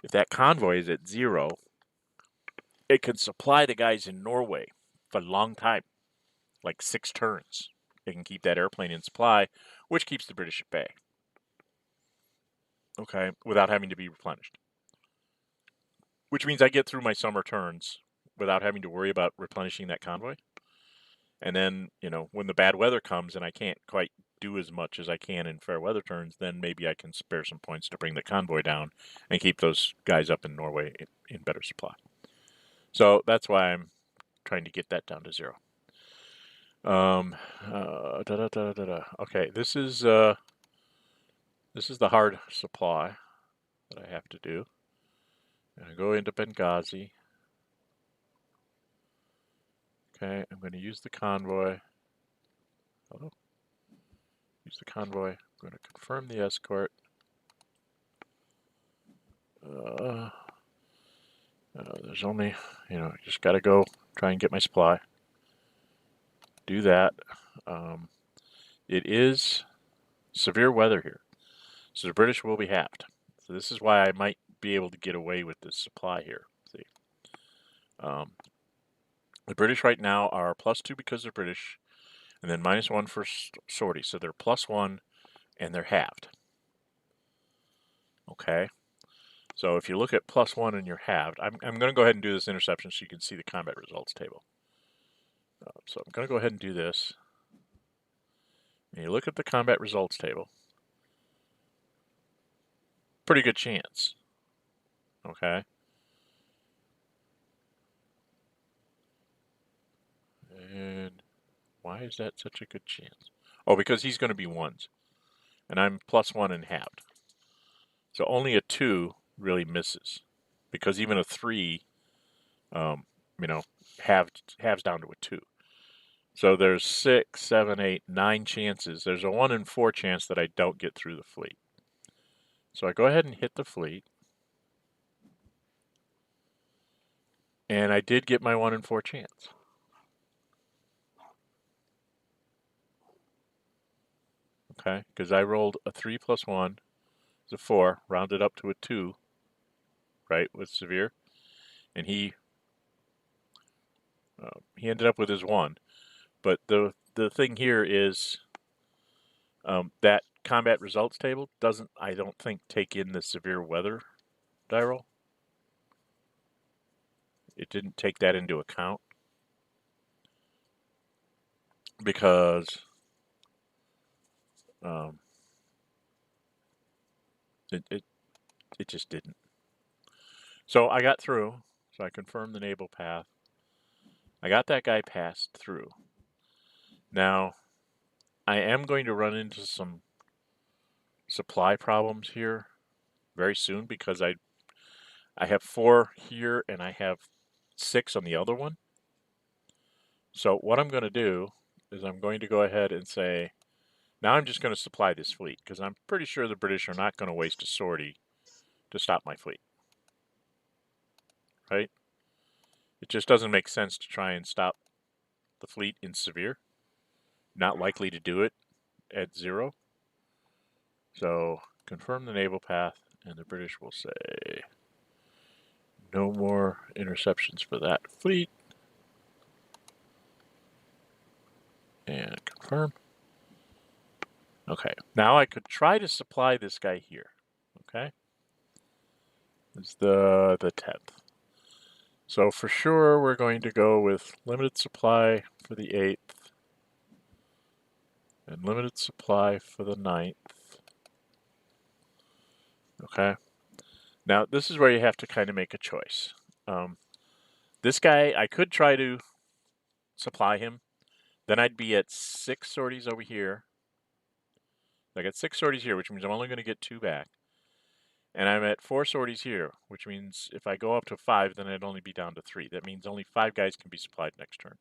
if that convoy is at 0, it can supply the guys in Norway for a long time, like 6 turns. It can keep that airplane in supply, which keeps the British at bay. Okay, without having to be replenished. Which means I get through my summer turns without having to worry about replenishing that convoy. And then, when the bad weather comes and I can't quite do as much as I can in fair weather turns, then maybe I can spare some points to bring the convoy down and keep those guys up in Norway in better supply. So that's why I'm trying to get that down to 0. Okay, this is the hard supply that I have to do. I'm going to go into Benghazi. Okay, I'm going to use the convoy. Hello? Use the convoy. I'm going to confirm the escort. There's only, just got to go try and get my supply. Do that. It is severe weather here. So the British will be halved. So this is why I might be able to get away with this supply here. See, the British right now are +2 because they're British, and then -1 for sortie. So they're +1, and they're halved. Okay. So if you look at +1 and you're halved, I'm going to go ahead and do this interception so you can see the combat results table. So I'm going to go ahead and do this. And you look at the combat results table. Pretty good chance. Okay. And why is that such a good chance? Oh, because he's going to be 1s. And I'm +1 and halved. So only a 2 really misses. Because even a 3, halves down to a 2. So there's 6, 7, 8, 9 chances. There's a 1 in 4 chance that I don't get through the fleet. So I go ahead and hit the fleet. And I did get my 1 in 4 chance. Okay, because I rolled a 3 + 1 is a 4, rounded up to a 2, right, with severe. And he ended up with his 1. But the thing here is that combat results table doesn't, I don't think, take in the severe weather die roll. It didn't take that into account. because it just didn't. So I got through. So I confirmed the naval path. I got that guy passed through. Now, I am going to run into some supply problems here very soon because I have 4 here and I have 6 on the other one. So what I'm going to do is I'm going to go ahead and say, now I'm just going to supply this fleet because I'm pretty sure the British are not going to waste a sortie to stop my fleet. Right? It just doesn't make sense to try and stop the fleet in severe. Not likely to do it at 0. So confirm the naval path, and the British will say no more interceptions for that fleet. And confirm. Okay, now I could try to supply this guy here. Okay, it's the 10th. So for sure we're going to go with limited supply for the 8th and limited supply for the 9th. Okay, now this is where you have to kind of make a choice. This guy, I could try to supply him. Then I'd be at 6 sorties over here. I got 6 sorties here, which means I'm only going to get 2 back. And I'm at 4 sorties here, which means if I go up to 5, then I'd only be down to 3. That means only 5 guys can be supplied next turn.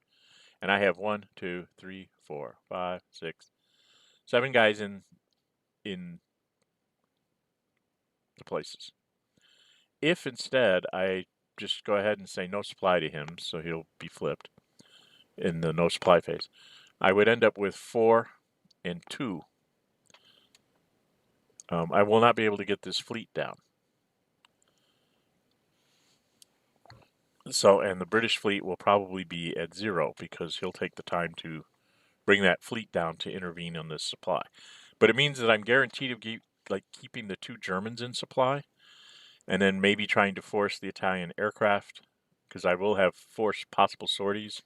And I have 1, 2, 3, 4, 5, 6, 7 guys in the places. If instead I just go ahead and say no supply to him, so he'll be flipped in the no supply phase, I would end up with 4 and 2. I will not be able to get this fleet down. So, and the British fleet will probably be at 0 because he'll take the time to bring that fleet down to intervene on this supply. But it means that I'm guaranteed of keeping the 2 Germans in supply, and then maybe trying to force the Italian aircraft, because I will have 4 possible sorties.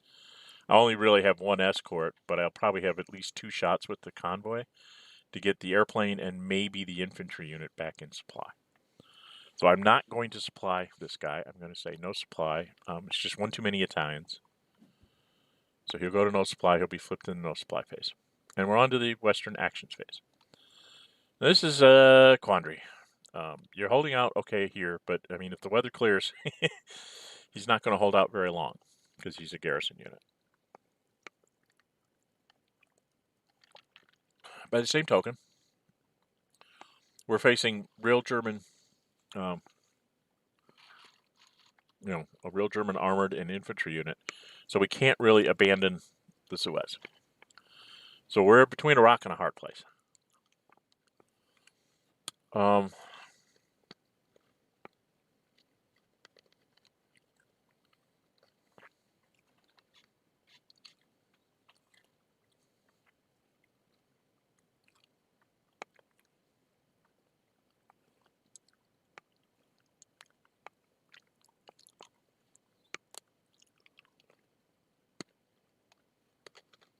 I only really have 1 escort, but I'll probably have at least 2 shots with the convoy to get the airplane and maybe the infantry unit back in supply. So I'm not going to supply this guy. I'm going to say no supply. It's just 1 too many Italians. So he'll go to no supply. He'll be flipped in the no supply phase. And we're on to the Western actions phase. Now, this is a quandary. You're holding out okay here, but I mean, if the weather clears, he's not going to hold out very long because he's a garrison unit. By the same token, we're facing real German, a real German armored and infantry unit, so we can't really abandon the Suez. So we're between a rock and a hard place.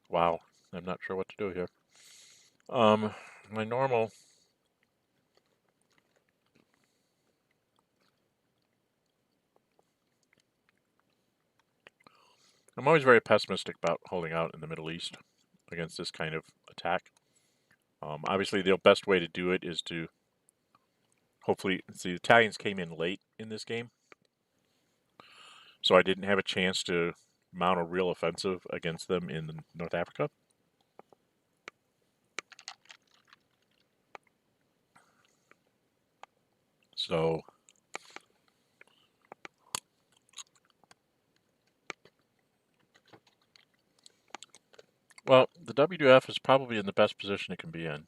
Wow, I'm not sure what to do here. My normal... I'm always very pessimistic about holding out in the Middle East against this kind of attack. Obviously, the best way to do it is to hopefully... See, the Italians came in late in this game, so I didn't have a chance to mount a real offensive against them in North Africa. So... Well, the WF is probably in the best position it can be in.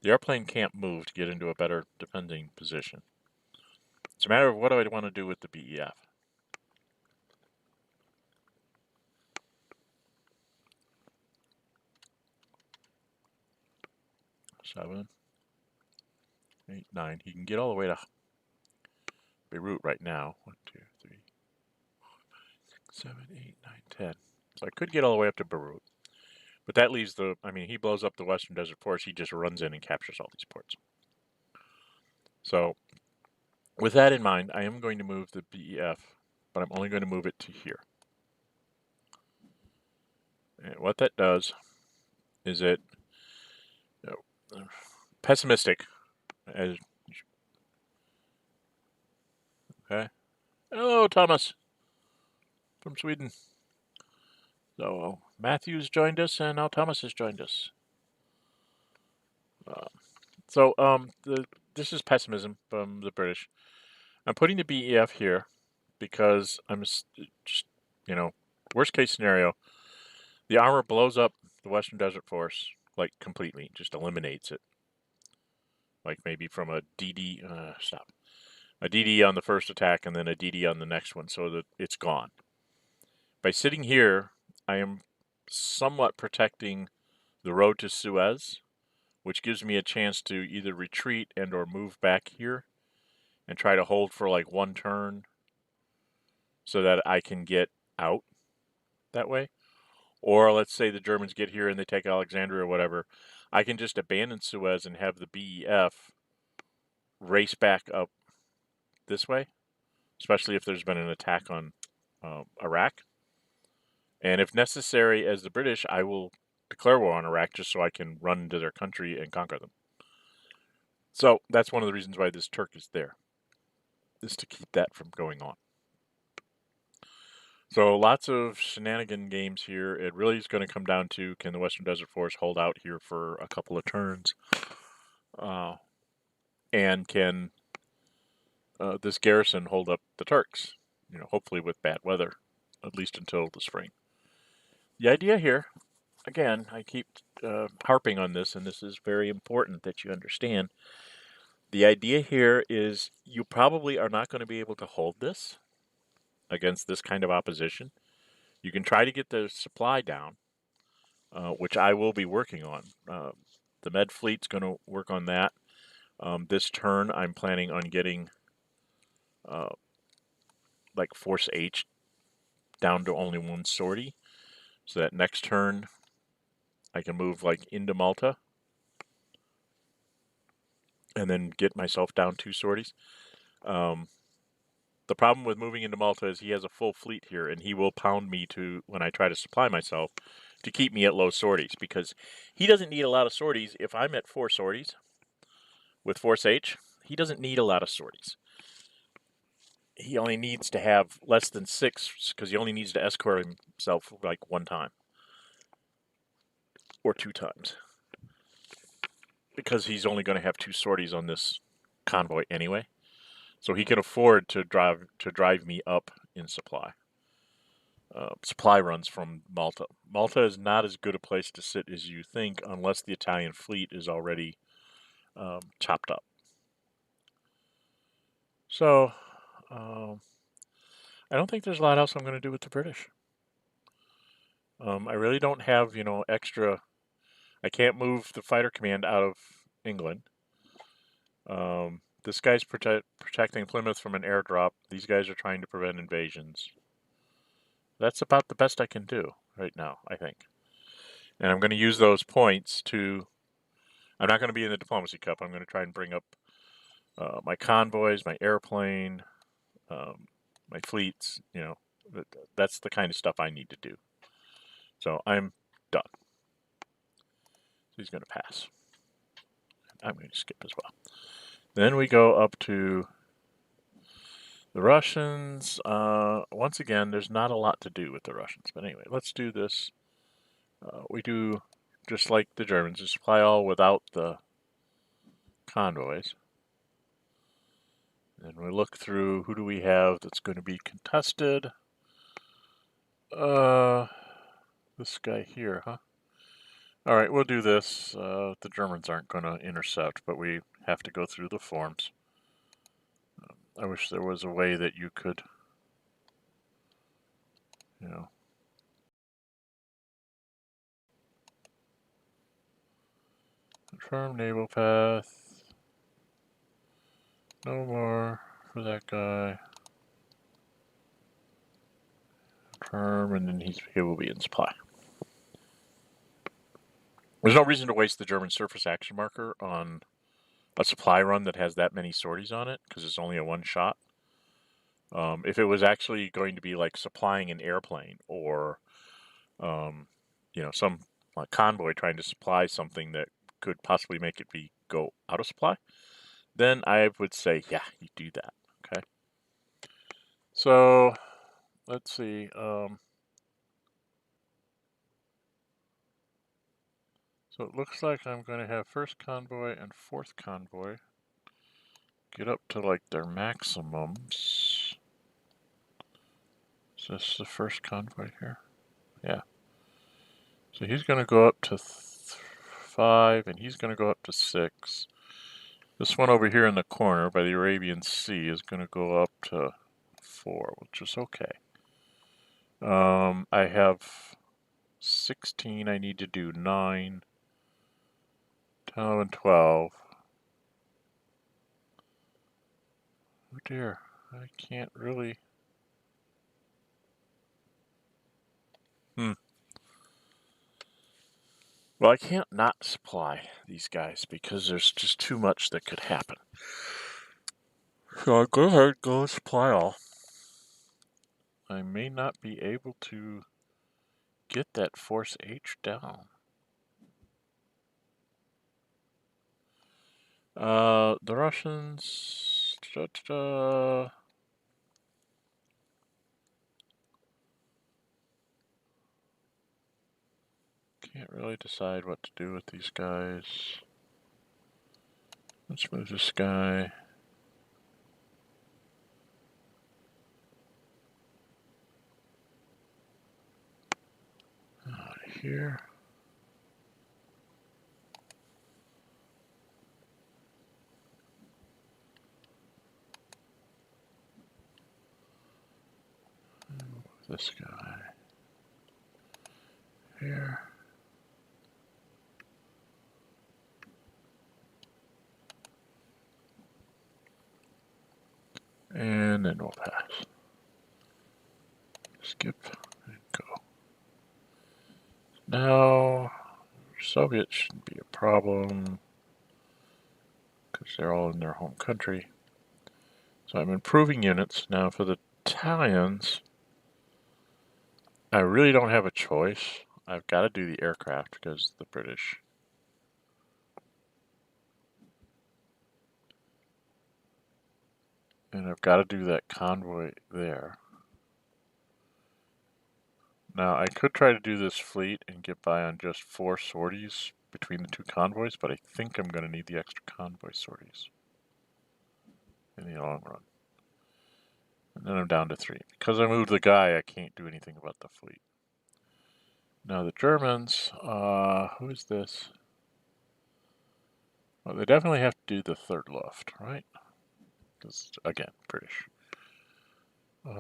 The airplane can't move to get into a better defending position. It's a matter of what do I want to do with the BEF. 7, 8, 9. He can get all the way to Beirut right now. 1, 2, 3, 4, 5, 6, 7, 8, 9, 10. So I could get all the way up to Beirut. But that leaves he blows up the Western Desert Force. He just runs in and captures all these ports. So, with that in mind, I am going to move the BEF, but I'm only going to move it to here. And what that does is it, pessimistic, as, okay. Hello, Thomas, from Sweden. So, Matthew's joined us, and now Thomas has joined us. This is pessimism from the British. I'm putting the BEF here because I'm just, worst case scenario, the armor blows up the Western Desert Force, like, completely, just eliminates it. Like, maybe from a DD, a DD on the first attack and then a DD on the next one, so that it's gone. By sitting here, I am somewhat protecting the road to Suez, which gives me a chance to either retreat and or move back here and try to hold for like one turn so that I can get out that way. Or let's say the Germans get here and they take Alexandria or whatever, I can just abandon Suez and have the BEF race back up this way, especially if there's been an attack on Iraq. And if necessary, as the British, I will declare war on Iraq just so I can run into their country and conquer them. So that's one of the reasons why this Turk is there, is to keep that from going on. So lots of shenanigan games here. It really is going to come down to, can the Western Desert Force hold out here for a couple of turns? And can this garrison hold up the Turks? Hopefully with bad weather, at least until the spring. The idea here, again, I keep harping on this, and this is very important that you understand. The idea here is you probably are not going to be able to hold this against this kind of opposition. You can try to get the supply down, which I will be working on. The Med Fleet's going to work on that. This turn, I'm planning on getting like Force H down to only one sortie, so that next turn I can move like into Malta and then get myself down 2 sorties. The problem with moving into Malta is he has a full fleet here, and he will pound me to, when I try to supply myself, to keep me at low sorties, because he doesn't need a lot of sorties. If I'm at 4 sorties with Force H, he doesn't need a lot of sorties. He only needs to have less than 6, because he only needs to escort himself like 1 time. Or 2 times. Because he's only going to have 2 sorties on this convoy anyway. So he can afford to drive me up in supply. Supply runs from Malta. Malta is not as good a place to sit as you think, unless the Italian fleet is already chopped up. So, I don't think there's a lot else I'm going to do with the British. I really don't have, extra. I can't move the fighter command out of England. This guy's protecting Plymouth from an airdrop. These guys are trying to prevent invasions. That's about the best I can do right now, I think. And I'm going to use those points to... I'm not going to be in the Diplomacy Cup. I'm going to try and bring up my convoys, my airplane, my fleets. That's the kind of stuff I need to do. So I'm done. So he's going to pass. I'm going to skip as well. Then we go up to the Russians. Once again, there's not a lot to do with the Russians. But anyway, let's do this. We do just like the Germans, just supply all without the convoys. And we look through, who do we have that's going to be contested? This guy here, huh? All right, we'll do this. The Germans aren't going to intercept, but we have to go through the forms. I wish there was a way that you could, confirm naval path. No more for that guy. Confirm, and then he will be in supply. There's no reason to waste the German surface action marker on a supply run that has that many sorties on it, because it's only a one shot. If it was actually going to be like supplying an airplane or, some like convoy trying to supply something that could possibly make it go out of supply, then I would say, yeah, you do that. Okay. So let's see. So it looks like I'm going to have first convoy and fourth convoy get up to like their maximums. Is this the first convoy here? Yeah. So he's going to go up to 5, and he's going to go up to 6. This one over here in the corner by the Arabian Sea is going to go up to 4, which is okay. I have 16. I need to do 9, 10, 11, 12. Oh dear, I can't really. Well, I can't not supply these guys because there's just too much that could happen. So I'll go ahead, go supply all. I may not be able to get that force H down. The Russians. Can't really decide what to do with these guys. Let's move this guy. Out of here. Move this guy here. And then we'll pass. Skip and go. Now, Soviets shouldn't be a problem because they're all in their home country. So I'm improving units. Now for the Italians, I really don't have a choice. I've got to do the aircraft because the British. And I've got to do that convoy there. Now, I could try to do this fleet and get by on just 4 sorties between the 2 convoys, but I think I'm going to need the extra convoy sorties in the long run. And then I'm down to 3. Because I moved the guy, I can't do anything about the fleet. Now, the Germans, who is this? Well, they definitely have to do the 3rd Luft, right? Because, again, British. They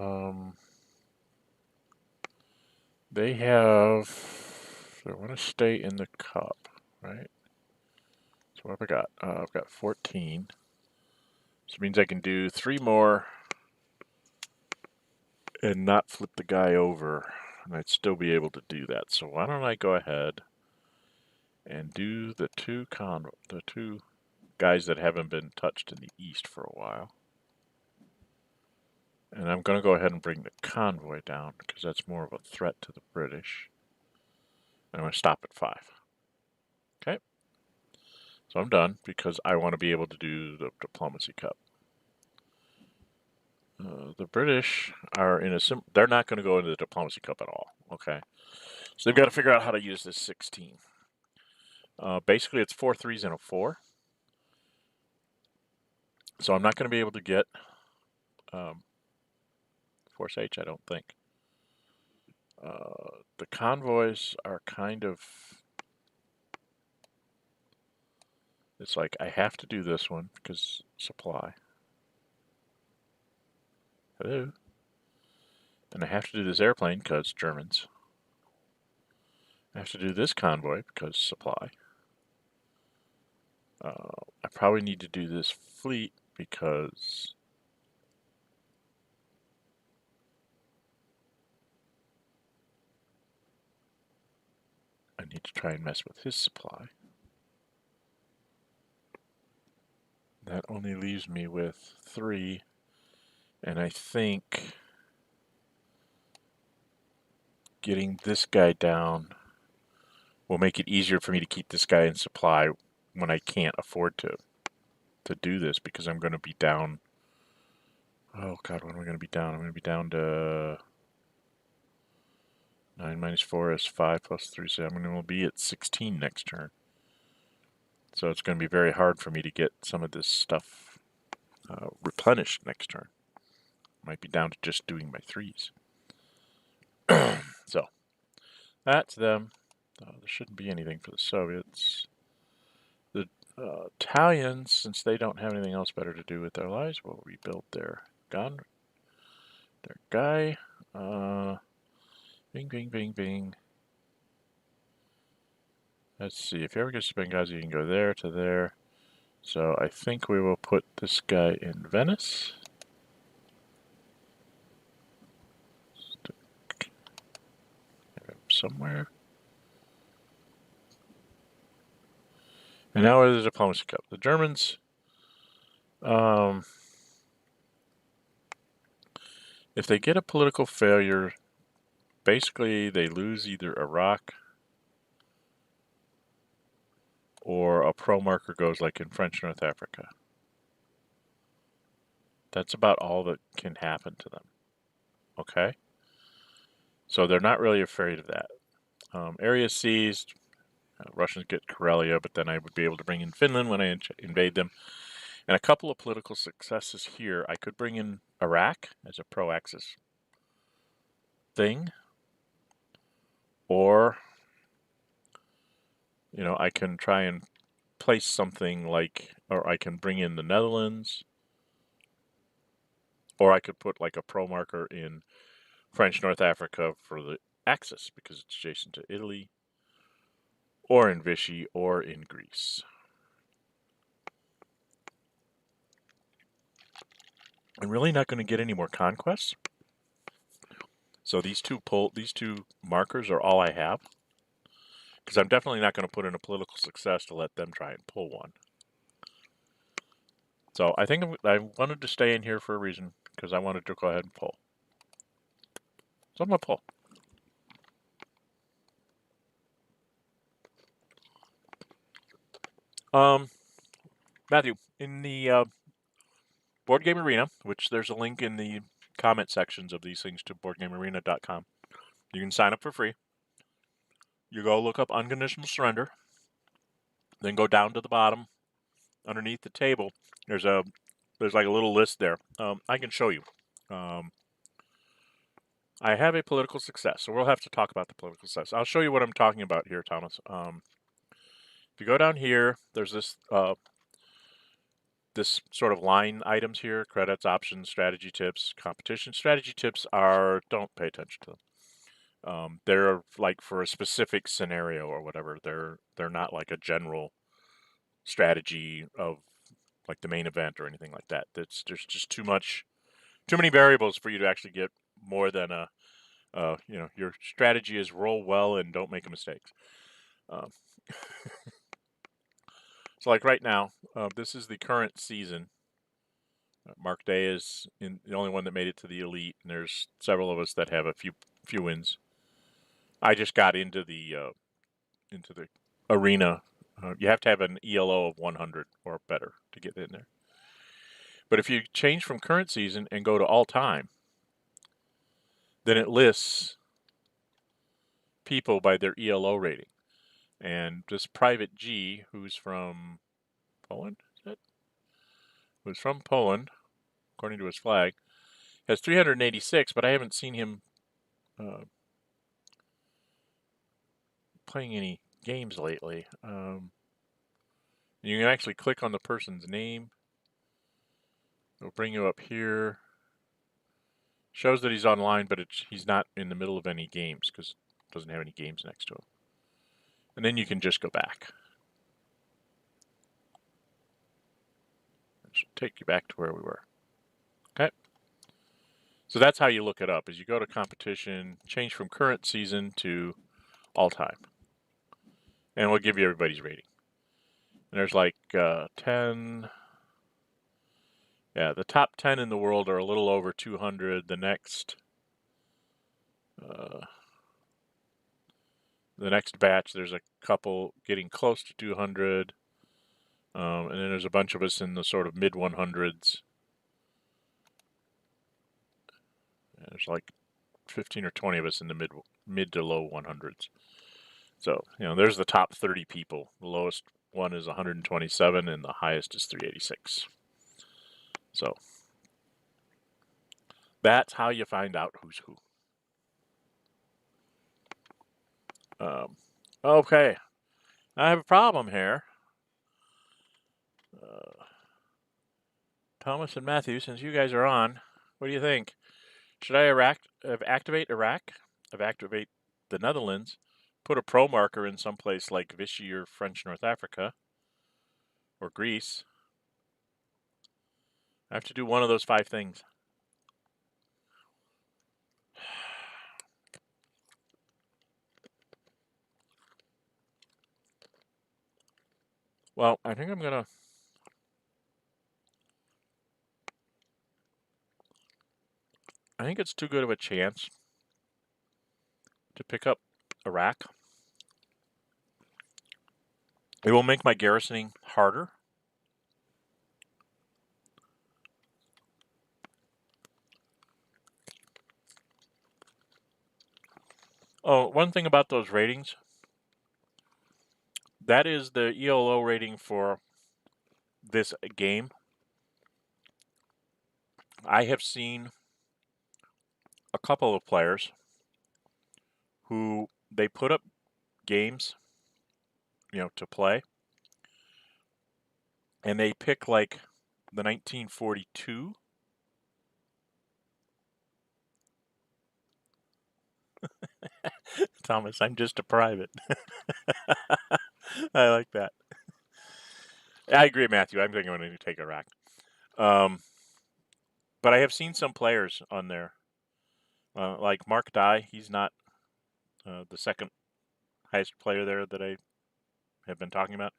want to stay in the cup, right? So what have I got? I've got 14. So it means I can do 3 more and not flip the guy over. And I'd still be able to do that. So why don't I go ahead and do the 2 guys that haven't been touched in the east for a while. And I'm going to go ahead and bring the convoy down because that's more of a threat to the British. And I'm going to stop at 5. Okay. So I'm done because I want to be able to do the Diplomacy Cup. The British are in they're not going to go into the Diplomacy Cup at all. Okay. So they've got to figure out how to use this 16. Basically, it's 4 3s and a 4. So I'm not going to be able to get Force H, I don't think. The convoys are kind of... It's like I have to do this one because supply. Hello. And I have to do this airplane because Germans. I have to do this convoy because supply. I probably need to do this fleet because I need to try and mess with his supply. That only leaves me with 3, and I think getting this guy down will make it easier for me to keep this guy in supply when I can't afford to do this, because I'm going to be down. Oh God, when am I going to be down? I'm going to be down to 9 minus 4 is 5 plus 3, so I'm going to be at 16 next turn. So it's going to be very hard for me to get some of this stuff replenished next turn. Might be down to just doing my 3s. So that's them. There shouldn't be anything for the Soviets. The Italians, since they don't have anything else better to do with their lives, will rebuild their gun. Their guy. Bing, bing, bing, bing. Let's see. If you ever get to Benghazi, you can go there to there. So I think we will put this guy in Venice. Somewhere. And now we're the Diplomacy Cup. The Germans, if they get a political failure, basically they lose either Iraq or a pro marker goes like in French North Africa. That's about all that can happen to them. Okay? So they're not really afraid of that. Area seized. Russians get Karelia, but then I would be able to bring in Finland when I invade them. And a couple of political successes here. I could bring in Iraq as a pro-Axis thing. Or, I can try and place something like, or I can bring in the Netherlands. Or I could put like a pro marker in French North Africa for the Axis because it's adjacent to Italy. Or in Vichy, or in Greece. I'm really not going to get any more conquests. So these two markers are all I have. Because I'm definitely not going to put in a political success to let them try and pull one. So I think I wanted to stay in here for a reason, because I wanted to go ahead and pull. So I'm going to pull. Matthew, in the Board Game Arena, which there's a link in the comment sections of these things to boardgamearena.com, you can sign up for free. You go look up Unconditional Surrender, then go down to the bottom underneath the table. There's like a little list there. I can show you. I have a political success, so we'll have to talk about the political success. I'll show you what I'm talking about here, Thomas. If you go down here, there's this sort of line items here: credits, options, strategy tips, competition. Strategy tips don't pay attention to them. They're like for a specific scenario or whatever. They're not like a general strategy of like the main event or anything like that. There's just too many variables for you to actually get more than your strategy is roll well and don't make mistakes. So like right now, this is the current season. Mark Day is the only one that made it to the elite, and there's several of us that have a few wins. I just got into the arena. You have to have an ELO of 100 or better to get in there. But if you change from current season and go to all time, then it lists people by their ELO rating. And this Private G, who's from Poland, who's from Poland, according to his flag, has 386, but I haven't seen him playing any games lately. You can actually click on the person's name. It'll bring you up here. Shows that he's online, but he's not in the middle of any games because it doesn't have any games next to him. And then you can just go back. It should take you back to where we were. Okay. So that's how you look it up, is you go to competition, change from current season to all time. And we'll give you everybody's rating. And there's like 10. Yeah, the top 10 in the world are a little over 200. The next batch, there's a couple getting close to 200. And then there's a bunch of us in the sort of mid 100s. There's like 15 or 20 of us in the mid to low 100s. So, there's the top 30 people. The lowest one is 127 and the highest is 386. So, that's how you find out who's who. Okay, I have a problem here. Thomas and Matthew, since you guys are on, what do you think? Should I activate Iraq, evacuate the Netherlands, put a pro marker in some place like Vichy or French North Africa, or Greece? I have to do one of those 5 things. Well, I think it's too good of a chance to pick up Iraq. It will make my garrisoning harder. Oh, one thing about those ratings, that is the ELO rating for this game. I have seen a couple of players who they put up games, to play, and they pick like the 1942. Thomas, I'm just a private. I like that. I agree, Matthew. I'm thinking I'm going to take Iraq. But I have seen some players on there, like Mark Dye. He's not the second highest player there that I have been talking about.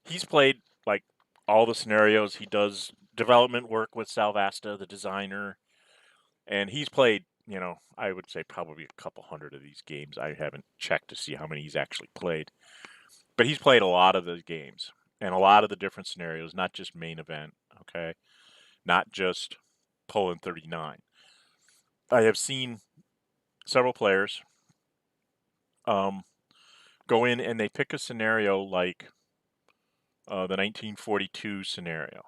He's played like all the scenarios. He does development work with Vasta, the designer, and he's played, I would say probably a couple hundred of these games. I haven't checked to see how many he's actually played, but he's played a lot of those games and a lot of the different scenarios, not just main event, okay, not just Poland 39. I have seen several players go in and they pick a scenario like the 1942 scenario.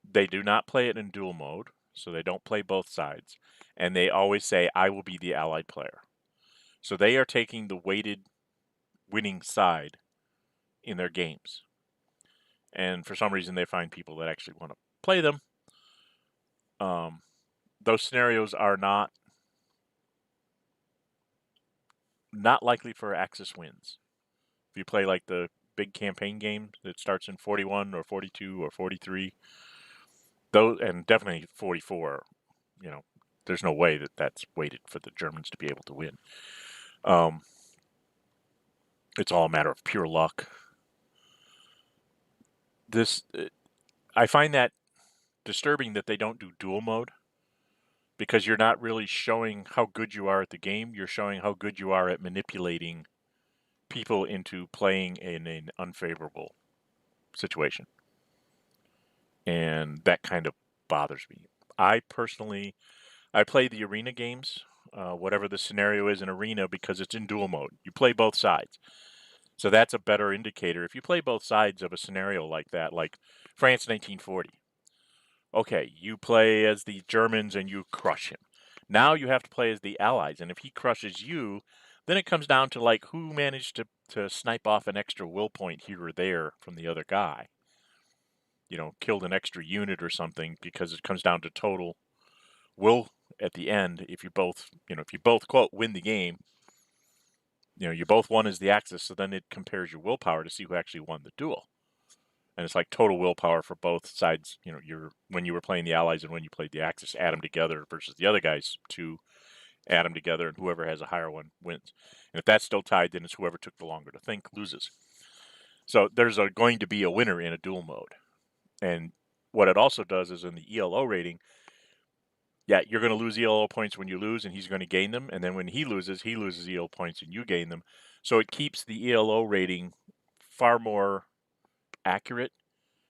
They do not play it in dual mode, so they don't play both sides. And they always say, I will be the allied player. So they are taking the weighted winning side in their games. And for some reason, they find people that actually want to play them. Those scenarios are not likely for Axis wins. If you play like the big campaign game that starts in 41 or 42 or 43, those, and definitely 44, there's no way that that's weighted for the Germans to be able to win. It's all a matter of pure luck. I find that disturbing that they don't do dual mode, because you're not really showing how good you are at the game. You're showing how good you are at manipulating people into playing in an unfavorable situation. And that kind of bothers me. I play the arena games, whatever the scenario is in arena, because it's in dual mode. You play both sides. So that's a better indicator. If you play both sides of a scenario like that, like France 1940, okay, you play as the Germans and you crush him. Now you have to play as the Allies, and if he crushes you, then it comes down to like who managed to snipe off an extra will point here or there from the other guy. Killed an extra unit or something, because it comes down to total will at the end. If you both quote win the game, you both won as the Axis, so then it compares your willpower to see who actually won the duel. And it's like total willpower for both sides. When you were playing the Allies and when you played the Axis, add them together versus the other guys 2, add them together, and whoever has a higher one wins. And if that's still tied, then it's whoever took the longer to think loses. So there's going to be a winner in a duel mode. And what it also does is in the ELO rating, yeah, you're going to lose ELO points when you lose, and he's going to gain them. And then when he loses ELO points, and you gain them. So it keeps the ELO rating far more accurate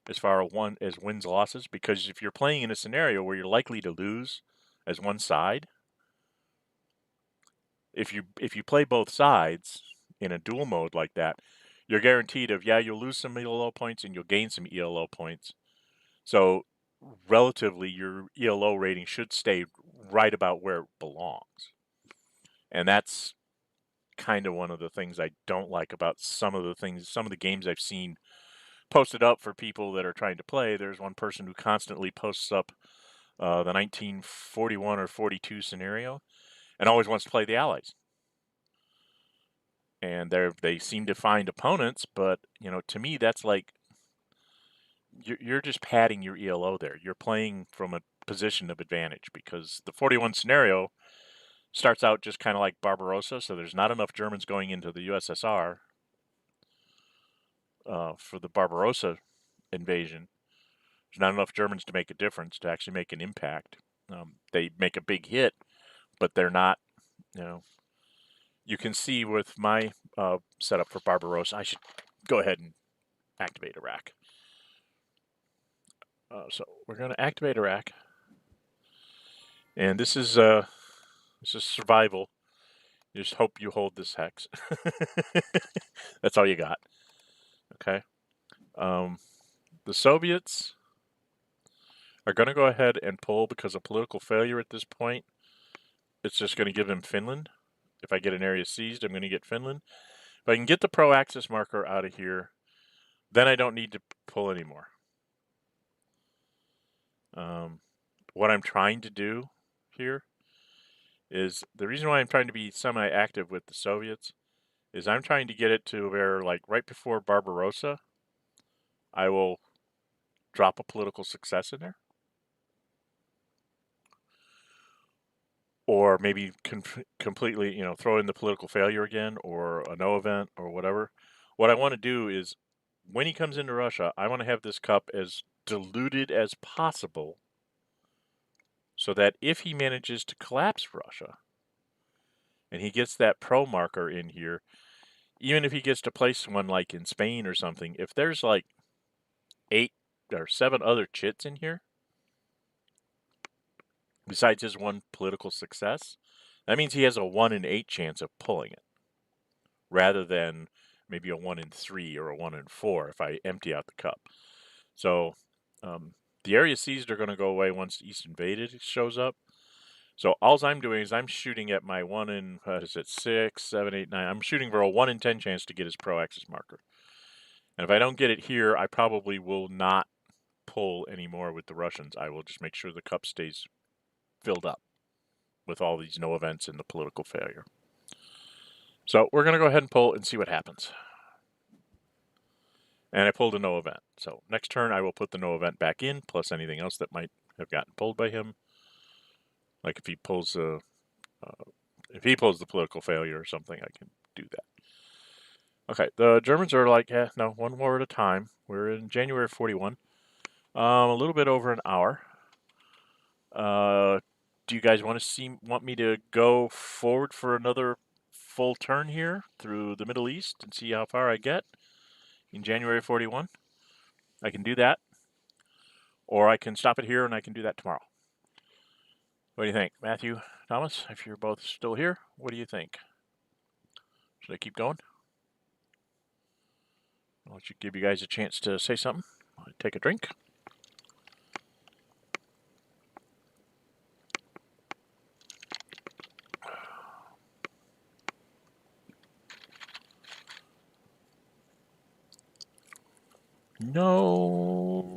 as far as wins losses, because if you're playing in a scenario where you're likely to lose as one side, if you play both sides in a duel mode like that, you're guaranteed of, yeah, you'll lose some ELO points and you'll gain some ELO points. So relatively, your ELO rating should stay right about where it belongs. And that's kind of one of the things I don't like about some of the games I've seen posted up for people that are trying to play. There's one person who constantly posts up the 1941 or 42 scenario and always wants to play the Allies. And they seem to find opponents, but to me that's like you're just padding your ELO there. You're playing from a position of advantage, because the 41 scenario starts out just kind of like Barbarossa, so there's not enough Germans going into the USSR for the Barbarossa invasion. There's not enough Germans to make a difference, to actually make an impact. They make a big hit, but they're not, you can see with my setup for Barbarossa, I should go ahead and activate Iraq. So we're going to activate Iraq. And this is survival. You just hope you hold this hex. That's all you got. Okay. The Soviets are going to go ahead and pull because of political failure at this point. It's just going to give him Finland. If I get an area seized, I'm going to get Finland. If I can get the pro-axis marker out of here, then I don't need to pull anymore. What I'm trying to do here is, the reason why I'm trying to be semi-active with the Soviets is I'm trying to get it to where, like, right before Barbarossa, I will drop a political success in there. Or maybe completely, throw in the political failure again, or a no event, or whatever. What I want to do is, when he comes into Russia, I want to have this cup as diluted as possible, so that if he manages to collapse Russia, and he gets that pro marker in here, even if he gets to place one like in Spain or something, if there's like 8 or 7 other chits in here, besides his one political success, that means he has a 1 in 8 chance of pulling it, rather than maybe a 1 in 3 or a 1 in 4 if I empty out the cup. So the area seized are going to go away once East Invaded shows up. So all I'm doing is I'm shooting at my 1 in, 6, 7, 8, 9. I'm shooting for a 1 in 10 chance to get his pro-axis marker. And if I don't get it here, I probably will not pull anymore with the Russians. I will just make sure the cup stays filled up with all these no events and the political failure. So we're going to go ahead and pull and see what happens. And I pulled a no event. So next turn I will put the no event back in, plus anything else that might have gotten pulled by him. Like if he pulls the political failure or something, I can do that. Okay, the Germans are like, no, one war at a time. We're in January 41. A little bit over an hour. Do you guys want me to go forward for another full turn here through the Middle East and see how far I get in January 41? I can do that. Or I can stop it here and I can do that tomorrow. What do you think? Matthew, Thomas, if you're both still here, what do you think? Should I keep going? I'll let you give you guys a chance to say something. I'll take a drink. No.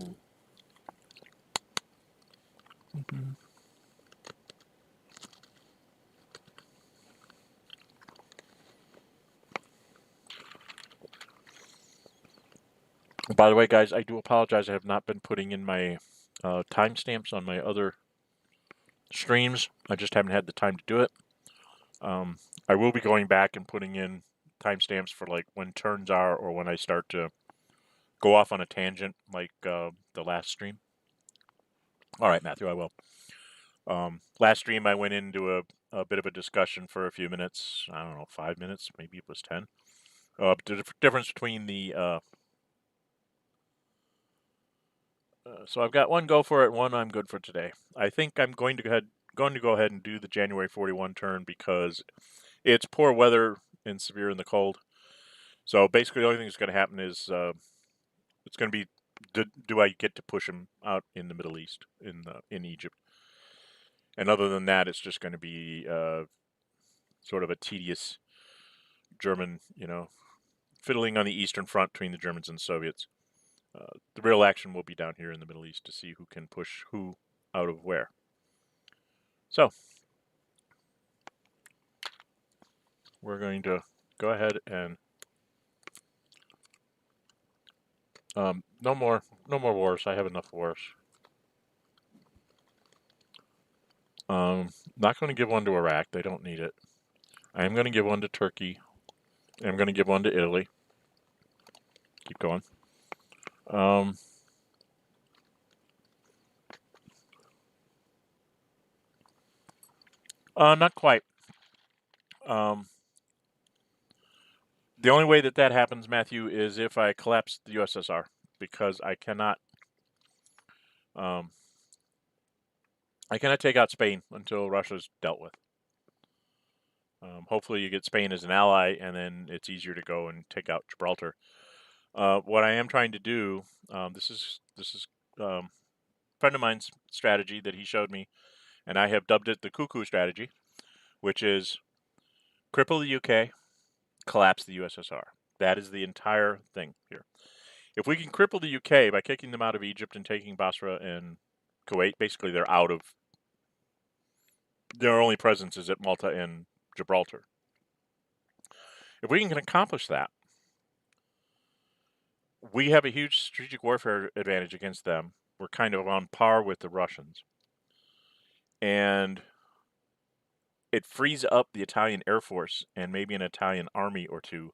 By the way, guys, I do apologize. I have not been putting in my timestamps on my other streams. I just haven't had the time to do it. I will be going back and putting in timestamps for like when turns are or when I start to go off on a tangent like the last stream. All right, Matthew, I will. Last stream I went into a bit of a discussion for a few minutes. I don't know, 5 minutes, maybe it was 10. The difference between the so I've got one go for it, one I'm good for today. I think I'm going to go ahead and do the January 41 turn because it's poor weather and severe in the cold. So basically, the only thing that's going to happen is it's going to be do I get to push him out in the Middle East in Egypt? And other than that, it's just going to be sort of a tedious German, fiddling on the Eastern Front between the Germans and the Soviets. The real action will be down here in the Middle East to see who can push who out of where. So we're going to go ahead and no more wars. I have enough wars. Not going to give one to Iraq. They don't need it. I am going to give one to Turkey. I'm going to give one to Italy. Keep going. Not quite. The only way that happens, Matthew, is if I collapse the USSR, because I cannot take out Spain until Russia's dealt with. Hopefully, you get Spain as an ally, and then it's easier to go and take out Gibraltar. What I am trying to do, this is a friend of mine's strategy that he showed me, and I have dubbed it the cuckoo strategy, which is cripple the UK, collapse the USSR. That is the entire thing here. If we can cripple the UK by kicking them out of Egypt and taking Basra and Kuwait, basically they're out of. Their only presence is at Malta and Gibraltar. If we can accomplish that, we have a huge strategic warfare advantage against them. We're kind of on par with the Russians. And it frees up the Italian Air Force and maybe an Italian army or two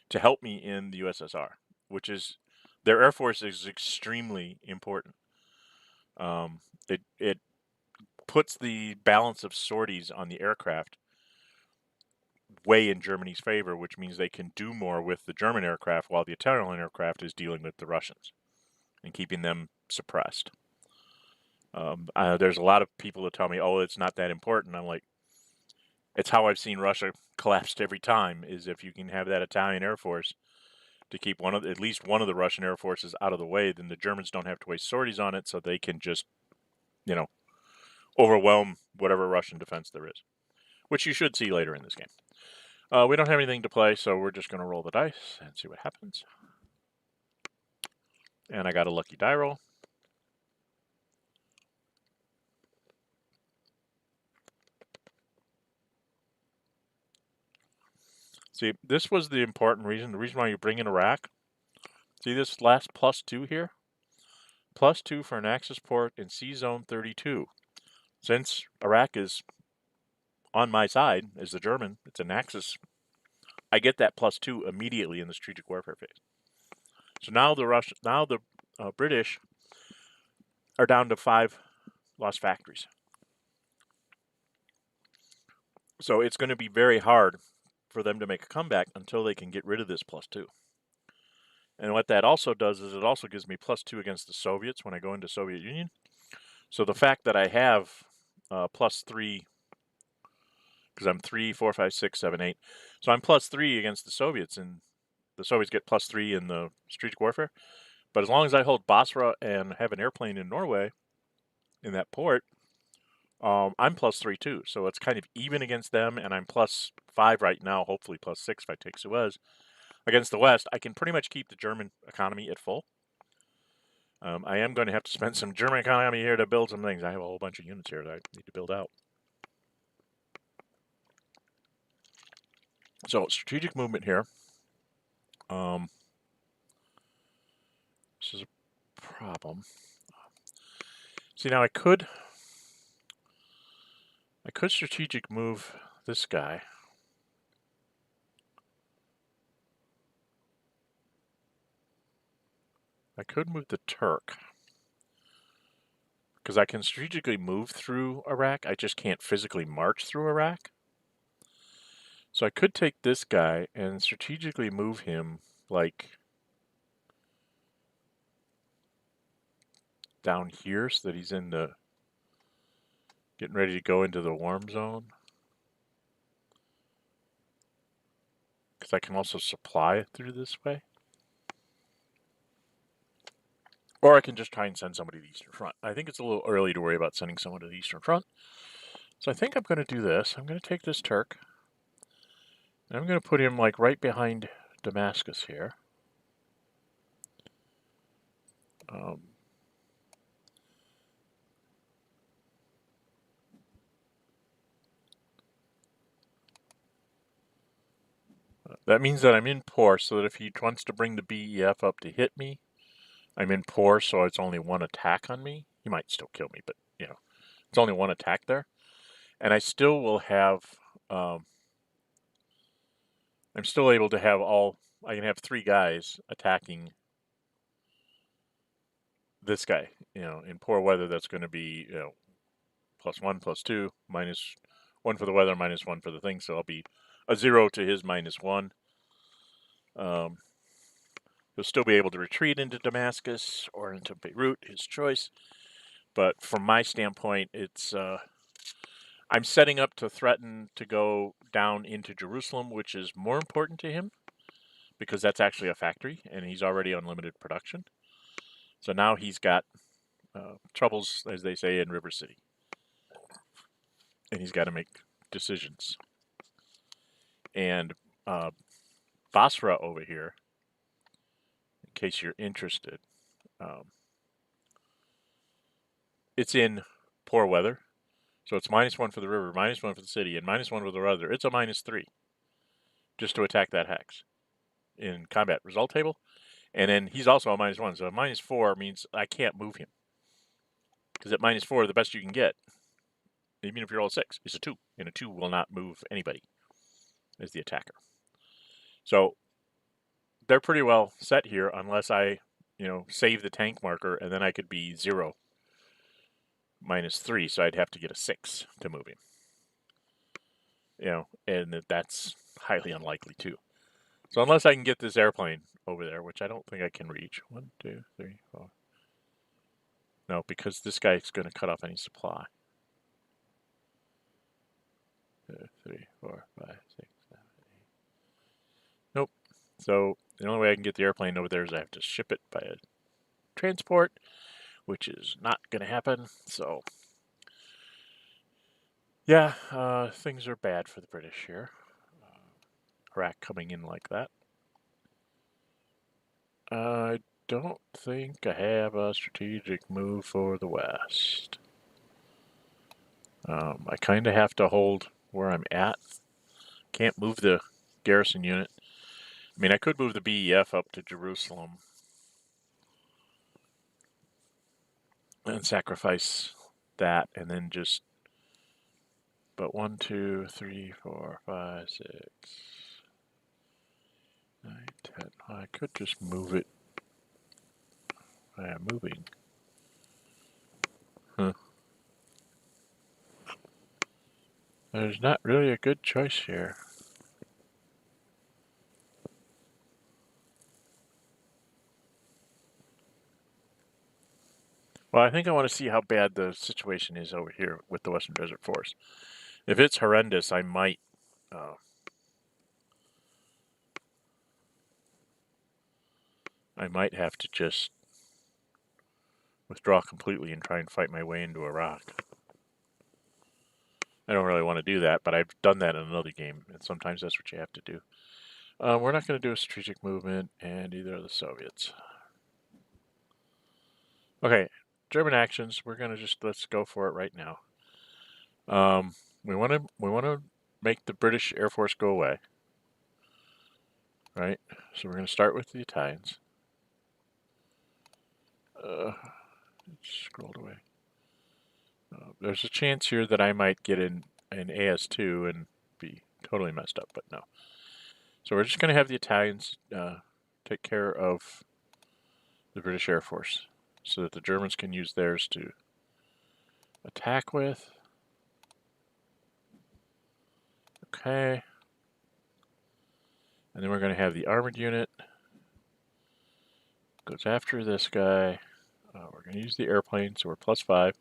to help me in the USSR, which is their Air Force is extremely important. It puts the balance of sorties on the aircraft way in Germany's favor, which means they can do more with the German aircraft while the Italian aircraft is dealing with the Russians and keeping them suppressed. There's a lot of people that tell me, oh, it's not that important. I'm like, it's how I've seen Russia collapsed every time, is if you can have that Italian Air Force to keep at least one of the Russian air forces out of the way, then the Germans don't have to waste sorties on it, so they can just, overwhelm whatever Russian defense there is, which you should see later in this game. We don't have anything to play, so we're just going to roll the dice and see what happens. And I got a lucky die roll. See, this was the important reason. The reason why you bring in Iraq. See this last +2 here? +2 for an Axis port in C-Zone 32. Since Iraq is on my side as the German, it's an Axis, I get that +2 immediately in the strategic warfare phase. So now the British are down to 5 lost factories. So it's going to be very hard for them to make a comeback until they can get rid of this +2. And what that also does is it also gives me +2 against the Soviets when I go into Soviet Union. So the fact that I have +3, because I'm 3, 4, 5, 6, 7, 8. So I'm +3 against the Soviets, and the Soviets get +3 in the strategic warfare. But as long as I hold Basra and have an airplane in Norway, in that port, I'm +3 too. So it's kind of even against them, and I'm +5 right now, hopefully +6 if I take Suez. Against the West, I can pretty much keep the German economy at full. I am going to have to spend some German economy here to build some things. I have a whole bunch of units here that I need to build out. So strategic movement here. This is a problem. See, now I could strategic move this guy. I could move the Turk, because I can strategically move through Iraq. I just can't physically march through Iraq. So I could take this guy and strategically move him, like, down here so that he's in the... getting ready to go into the warm zone. Because I can also supply through this way. Or I can just try and send somebody to the Eastern Front. I think it's a little early to worry about sending someone to the Eastern Front. So I think I'm going to do this. I'm going to take this Turk. And I'm going to put him like right behind Damascus here. That means that I'm in poor, so that if he wants to bring the BEF up to hit me, I'm in poor, so it's only one attack on me. He might still kill me, but, you know, it's only one attack there. And I still will have, I'm still able to have I can have 3 guys attacking this guy. You know, in poor weather, that's going to be, you know, +1, +2, -1 for the weather, -1 for the thing. So I'll be a 0 to his -1. He'll still be able to retreat into Damascus or into Beirut, his choice. But from my standpoint, it's I'm setting up to threaten to go down into Jerusalem, which is more important to him because that's actually a factory and he's already on limited production. So now he's got troubles, as they say, in River City. And he's got to make decisions. And Basra over here, in case you're interested, it's in poor weather. So it's -1 for the river, -1 for the city, and -1 for the weather. It's a -3 just to attack that hex in combat result table. And then he's also a -1. So a -4 means I can't move him. Because at -4, the best you can get, even if you roll a 6, is a 2. And a 2 will not move anybody as the attacker. So they're pretty well set here unless I, you know, save the tank marker and then I could be 0 -3. So I'd have to get a 6 to move him. You know, and that's highly unlikely too. So unless I can get this airplane over there, which I don't think I can reach. 1, 2, 3, 4. No, because this guy's going to cut off any supply. 2, 3, 4, 5, 6, 7, 8. Nope. So the only way I can get the airplane over there is I have to ship it by a transport, which is not going to happen. So yeah, things are bad for the British here. Iraq coming in like that. I don't think I have a strategic move for the West. I kind of have to hold where I'm at. Can't move the garrison unit. I mean, I could move the BEF up to Jerusalem and sacrifice that and then just... But 1, 2, 3, 4, 5, 6, 9, 10. I could just move it by moving. Huh. There's not really a good choice here. Well, I think I want to see how bad the situation is over here with the Western Desert Force. If it's horrendous, I might have to just withdraw completely and try and fight my way into Iraq. I don't really want to do that, but I've done that in another game, and sometimes that's what you have to do. We're not going to do a strategic movement, and either of the Soviets. Okay, German actions. We're going to let's go for it right now. We want to make the British Air Force go away. Right? So we're going to start with the Italians. It scrolled away. There's a chance here that I might get an AS2 and totally messed up, but no. So we're just going to have the Italians take care of the British Air Force so that the Germans can use theirs to attack with. Okay. And then we're going to have the armored unit. Goes after this guy. We're going to use the airplane, so we're +5.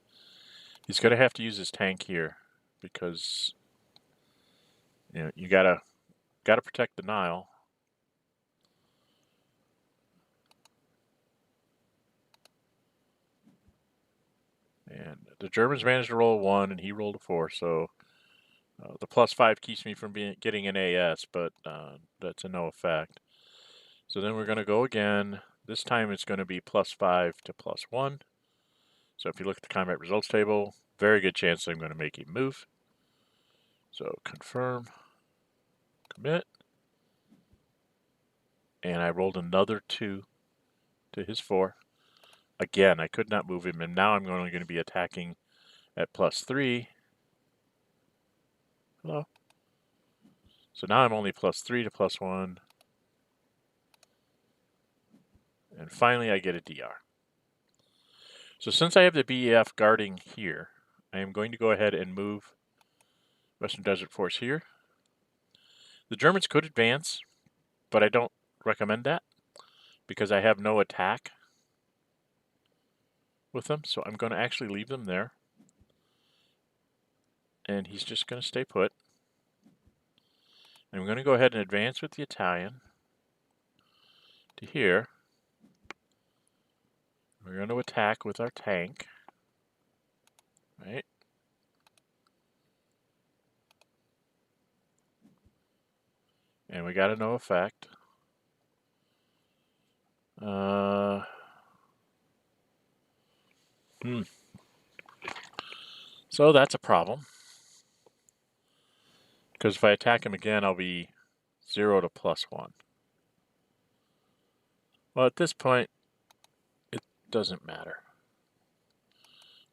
He's going to have to use his tank here because you gotta protect the Nile. And the Germans managed to roll a 1, and he rolled a 4, so the +5 keeps me from getting an AS, but that's a no effect. So then we're going to go again. This time it's going to be +5 to +1. So if you look at the combat results table, very good chance I'm going to make a move. So confirm, commit. And I rolled another 2 to his 4. Again, I could not move him, and now I'm only going to be attacking at +3. Hello? So now I'm only +3 to +1. And finally I get a DR. So since I have the BEF guarding here, I am going to go ahead and move Western Desert Force here. The Germans could advance, but I don't recommend that because I have no attack with them. So I'm going to actually leave them there. And he's just going to stay put. I'm going to go ahead and advance with the Italian to here. We're going to attack with our tank. Right? And we got a no effect. So that's a problem. Because if I attack him again, I'll be 0 to +1. Well, at this point, it doesn't matter.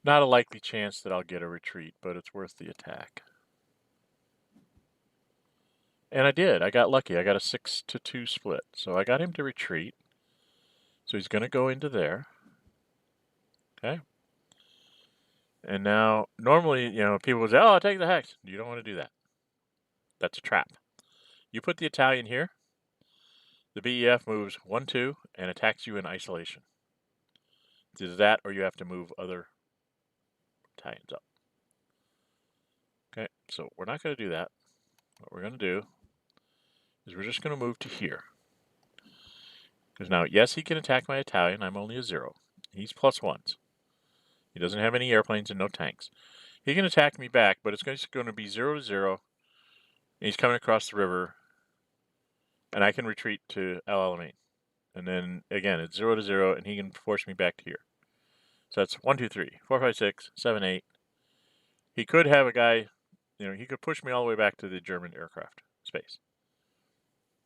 Not a likely chance that I'll get a retreat, but it's worth the attack. And I did. I got lucky. I got a 6 to 2 split. So I got him to retreat. So he's going to go into there. Okay. And now, normally, people would say, oh, I'll take the hex. You don't want to do that. That's a trap. You put the Italian here. The BEF moves 1, 2, and attacks you in isolation. It's either that or you have to move other Italians up. Okay, so we're not going to do that. What we're going to do is we're just going to move to here. Because now, yes, he can attack my Italian. I'm only a 0. He's +1s. He doesn't have any airplanes and no tanks. He can attack me back, but it's just going to be 0 to 0. And he's coming across the river. And I can retreat to El Alamein. And then, again, it's 0 to 0, and he can force me back to here. So that's 1, 2, 3, 4, 5, 6, 7, 8. He could have a guy, he could push me all the way back to the German aircraft space.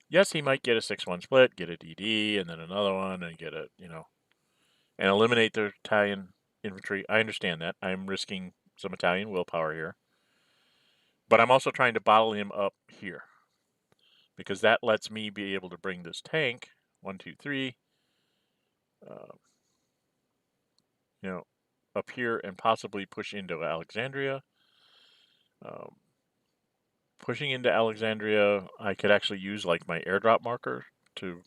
Yes, he might get a 6-1 split, get a DD, and then another one, and get a, and eliminate the Italian infantry. I understand that. I'm risking some Italian willpower here. But I'm also trying to bottle him up here. Because that lets me be able to bring this tank, 1, 2, 3, up here and possibly push into Alexandria. Pushing into Alexandria, I could actually use like my airdrop marker to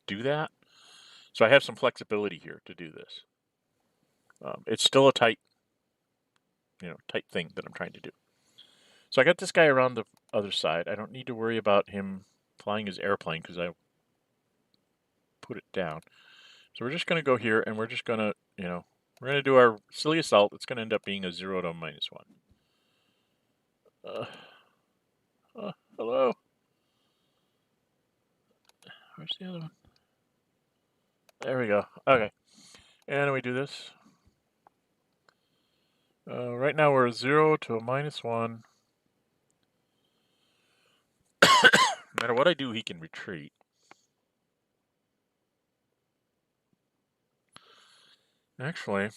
do that. So I have some flexibility here to do this. It's still a tight thing that I'm trying to do. So I got this guy around the other side. I don't need to worry about him flying his airplane because I put it down. So we're just going to go here and we're just going to, we're going to do our silly assault. It's going to end up being a 0 to -1. Hello? Where's the other one? There we go. Okay. And we do this. Right now we're 0 to a -1. No matter what I do, he can retreat. Actually,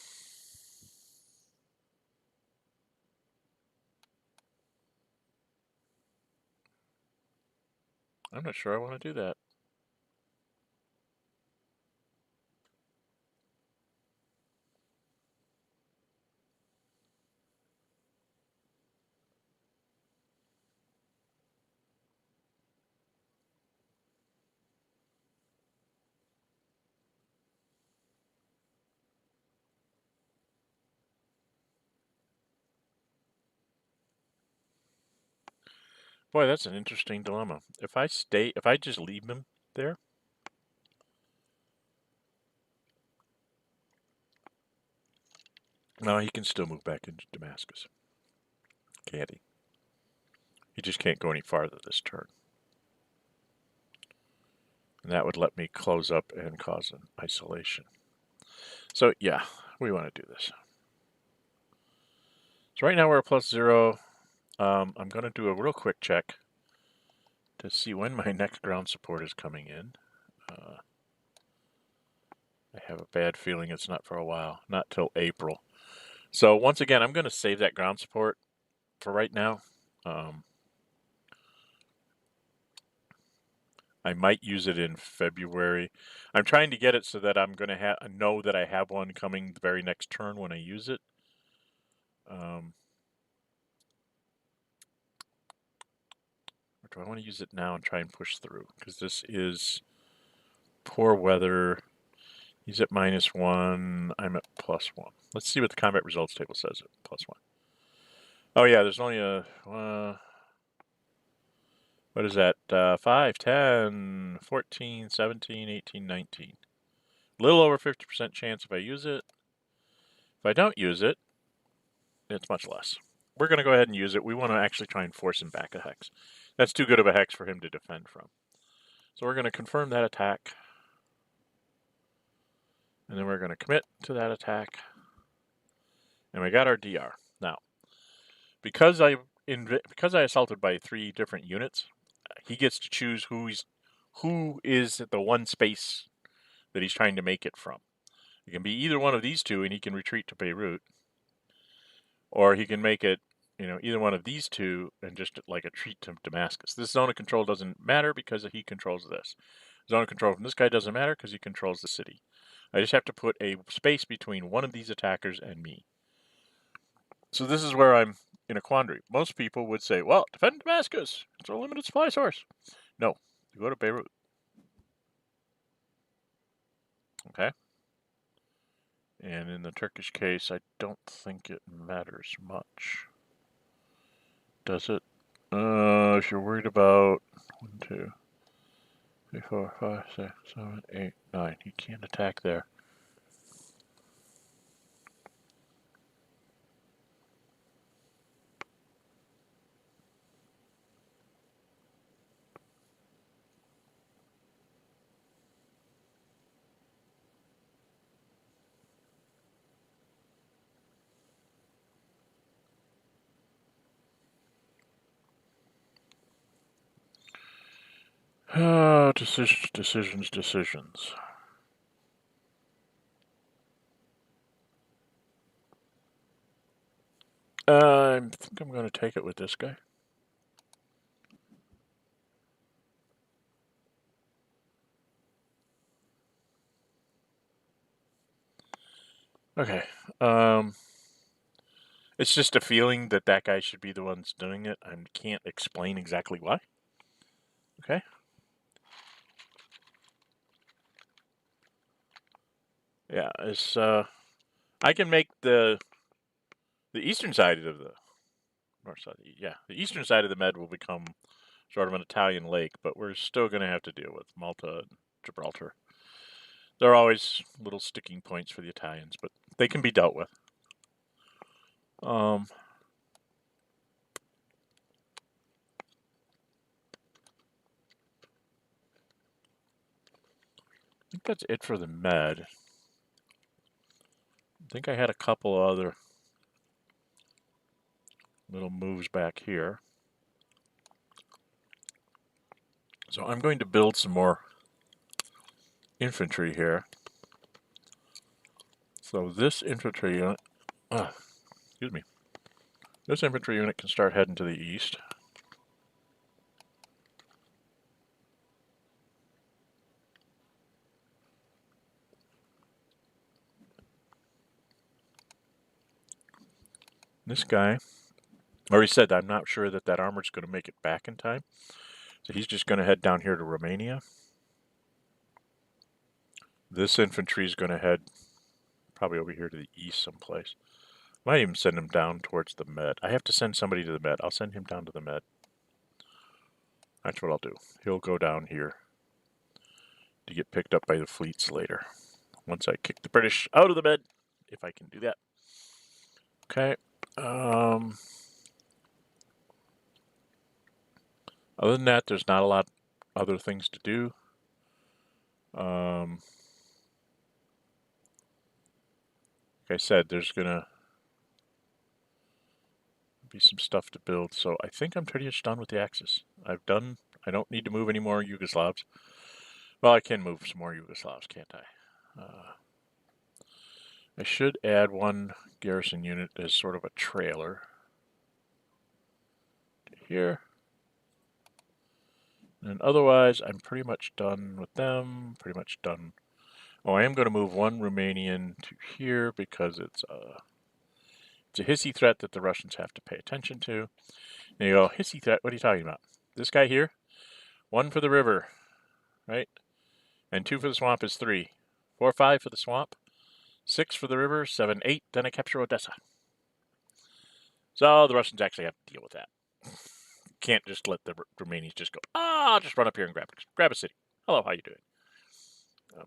I'm not sure I want to do that. Boy, that's an interesting dilemma. If I just leave him there, no, he can still move back into Damascus. Can't he? He just can't go any farther this turn. And that would let me close up and cause an isolation. So yeah, we want to do this. So right now we're at +0. I'm going to do a real quick check to see when my next ground support is coming in. I have a bad feeling it's not for a while, not till April. So once again, I'm going to save that ground support for right now. I might use it in February. I'm trying to get it so that I'm going to know that I have one coming the very next turn when I use it. Or do I want to use it now and try and push through? Because this is poor weather. He's at -1. I'm at +1. Let's see what the combat results table says at +1. Oh yeah, there's only a what is that? 5, 10, 14, 17, 18, 19. A little over 50% chance if I use it. If I don't use it, it's much less. We're going to go ahead and use it. We want to actually try and force him back a hex. That's too good of a hex for him to defend from. So we're going to confirm that attack. And then we're going to commit to that attack. And we got our DR. Now, because I assaulted by 3 different units, he gets to choose who is the one space that he's trying to make it from. It can be either one of these two, and he can retreat to Beirut, or he can make it, either one of these two and just like a retreat to Damascus. This zone of control doesn't matter because he controls this. Zone of control from this guy doesn't matter because he controls the city. I just have to put a space between one of these attackers and me. So this is where I'm in a quandary. Most people would say, well, defend Damascus. It's a limited supply source. No, you go to Beirut. Okay? And in the Turkish case, I don't think it matters much. Does it? If you're worried about 1, 2, 3, 4, 5, 6, 7, 8, 9, you can't attack there. Decisions. I think I'm going to take it with this guy. Okay. It's just a feeling that guy should be the one that's doing it. I can't explain exactly why. Okay. Yeah, it's I can make the eastern side of the north side. Yeah, the eastern side of the Med will become sort of an Italian lake, but we're still going to have to deal with Malta and Gibraltar. There are always little sticking points for the Italians, but they can be dealt with. I think that's it for the Med. I think I had a couple other little moves back here. So I'm going to build some more infantry here. So this infantry unit, excuse me, this infantry unit can start heading to the east. This guy already said that I'm not sure that that armor's going to make it back in time. So he's just going to head down here to Romania. This infantry is going to head probably over here to the east someplace. Might even send him down towards the Med. I have to send somebody to the Med. I'll send him down to the Med. That's what I'll do. He'll go down here to get picked up by the fleets later. Once I kick the British out of the Med, if I can do that. Okay. Other than that, there's not a lot other things to do. Like I said, there's gonna be some stuff to build. So I think I'm pretty much done with the Axis. I don't need to move any more Yugoslavs. Well, I can move some more Yugoslavs, can't I? I should add one garrison unit as sort of a trailer to here. And otherwise, I'm pretty much done with them. Pretty much done. Oh, I am going to move one Romanian to here because it's a hissy threat that the Russians have to pay attention to. And you go, hissy threat? What are you talking about? This guy here? 1 for the river, right? And 2 for the swamp is 3. 4, 5 for the swamp. 6 for the river. 7, 8. Then I capture Odessa. So the Russians actually have to deal with that. Can't just let the Romanians just go, I'll just run up here and grab a city. Hello, how you doing?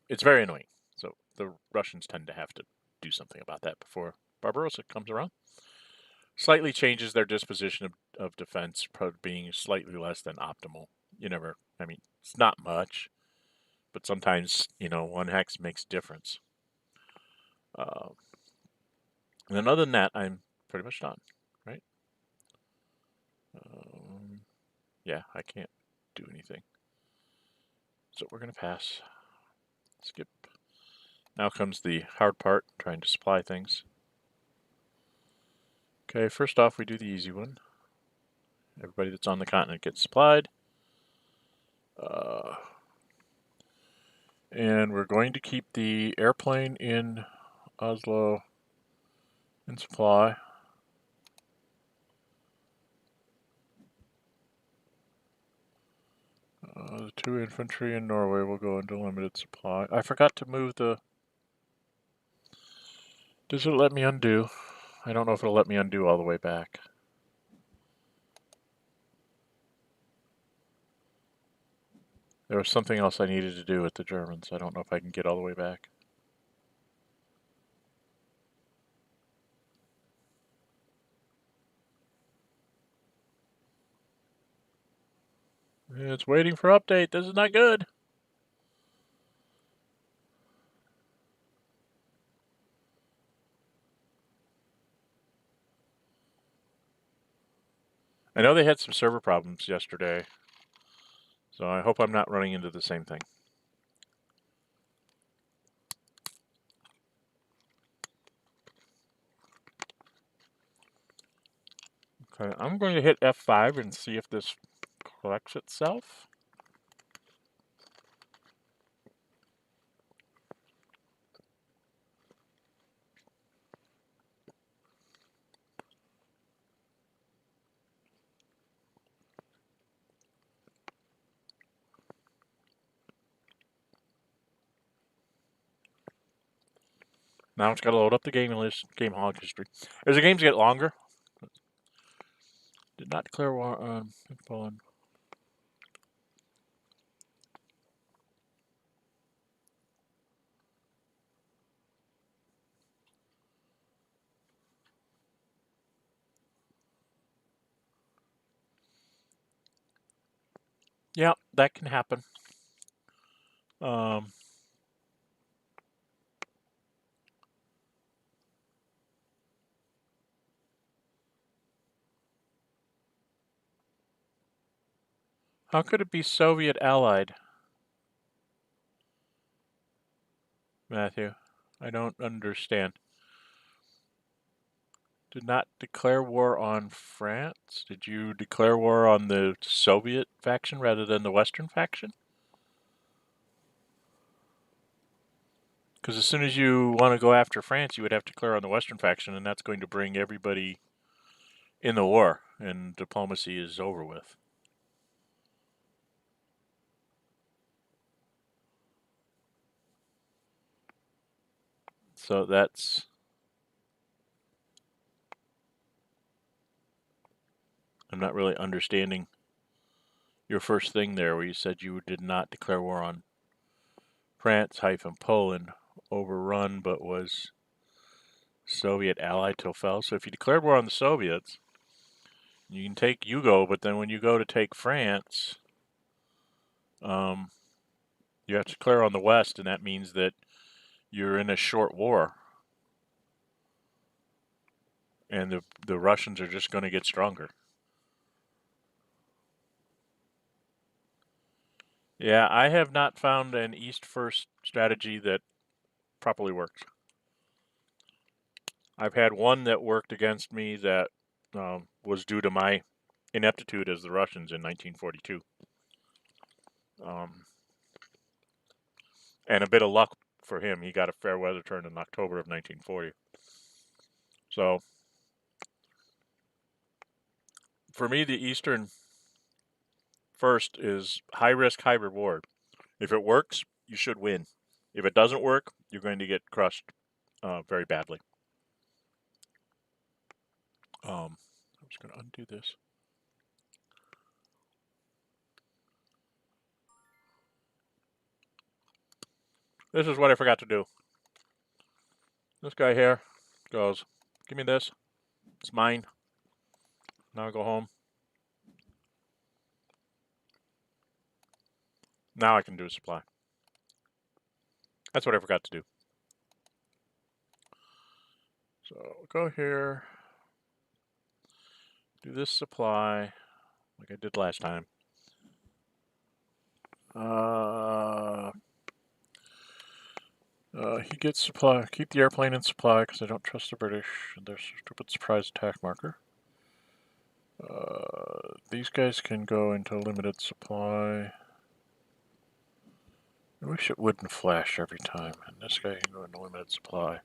It's very annoying. So the Russians tend to have to do something about that before Barbarossa comes around. Slightly changes their disposition of defense, being slightly less than optimal. It's not much, but sometimes, one hex makes a difference. And then other than that, I'm pretty much done, right? Yeah, I can't do anything. So we're going to pass. Skip. Now comes the hard part, trying to supply things. Okay, first off, we do the easy one. Everybody that's on the continent gets supplied. And we're going to keep the airplane in Oslo in supply. The 2 infantry in Norway will go into limited supply. I forgot to move the... Does it let me undo? I don't know if it'll let me undo all the way back. There was something else I needed to do with the Germans. I don't know if I can get all the way back. It's waiting for update. This is not good. I know they had some server problems yesterday, so I hope I'm not running into the same thing. Okay, I'm going to hit F5 and see if this collects itself. Now it's got to load up the game list, game log history. As the games get longer, did not declare war on Poland. Yeah, that can happen. How could it be Soviet allied? Matthew, I don't understand. Did not declare war on France? Did you declare war on the Soviet faction rather than the Western faction? Because as soon as you want to go after France, you would have to declare on the Western faction, and that's going to bring everybody in the war, and diplomacy is over with. So that's... I'm not really understanding your first thing there where you said you did not declare war on France-Poland, overrun, but was Soviet ally till fell. So if you declared war on the Soviets, you can take Yugo, but then when you go to take France, you have to declare on the West, and that means that you're in a short war. And the Russians are just going to get stronger. Yeah, I have not found an East first strategy that properly works. I've had one that worked against me that was due to my ineptitude as the Russians in 1942. And a bit of luck for him. He got a fair weather turn in October of 1940. So, for me, the Eastern first is high risk, high reward. If it works, you should win. If it doesn't work, you're going to get crushed very badly. I'm just going to undo this. This is what I forgot to do. This guy here goes, give me this. It's mine. Now I go home. Now I can do a supply. That's what I forgot to do. So go here. Do this supply like I did last time. He gets supply. Keep the airplane in supply because I don't trust the British and their stupid surprise attack marker. These guys can go into limited supply. I wish it wouldn't flash every time. And this guy can go into limited supply.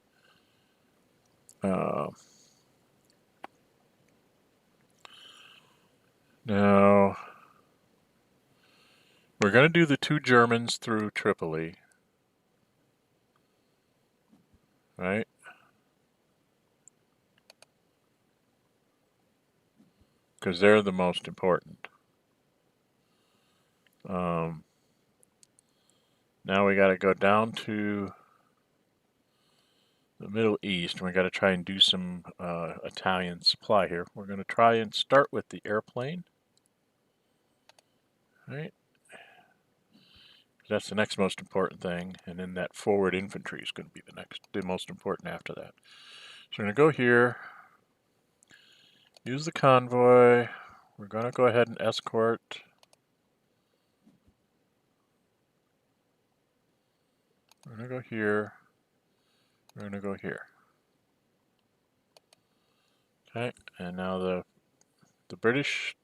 Now, we're going to do the 2 Germans through Tripoli. Right? Because they're the most important. Now we got to go down to the Middle East, and we got to try and do some Italian supply here. We're going to try and start with the airplane. Right? That's the next most important thing, and then that forward infantry is going to be the most important after that. So we're going to go here, use the convoy. We're going to go ahead and escort. We're going to go here. We're going to go here. Okay, and now the British,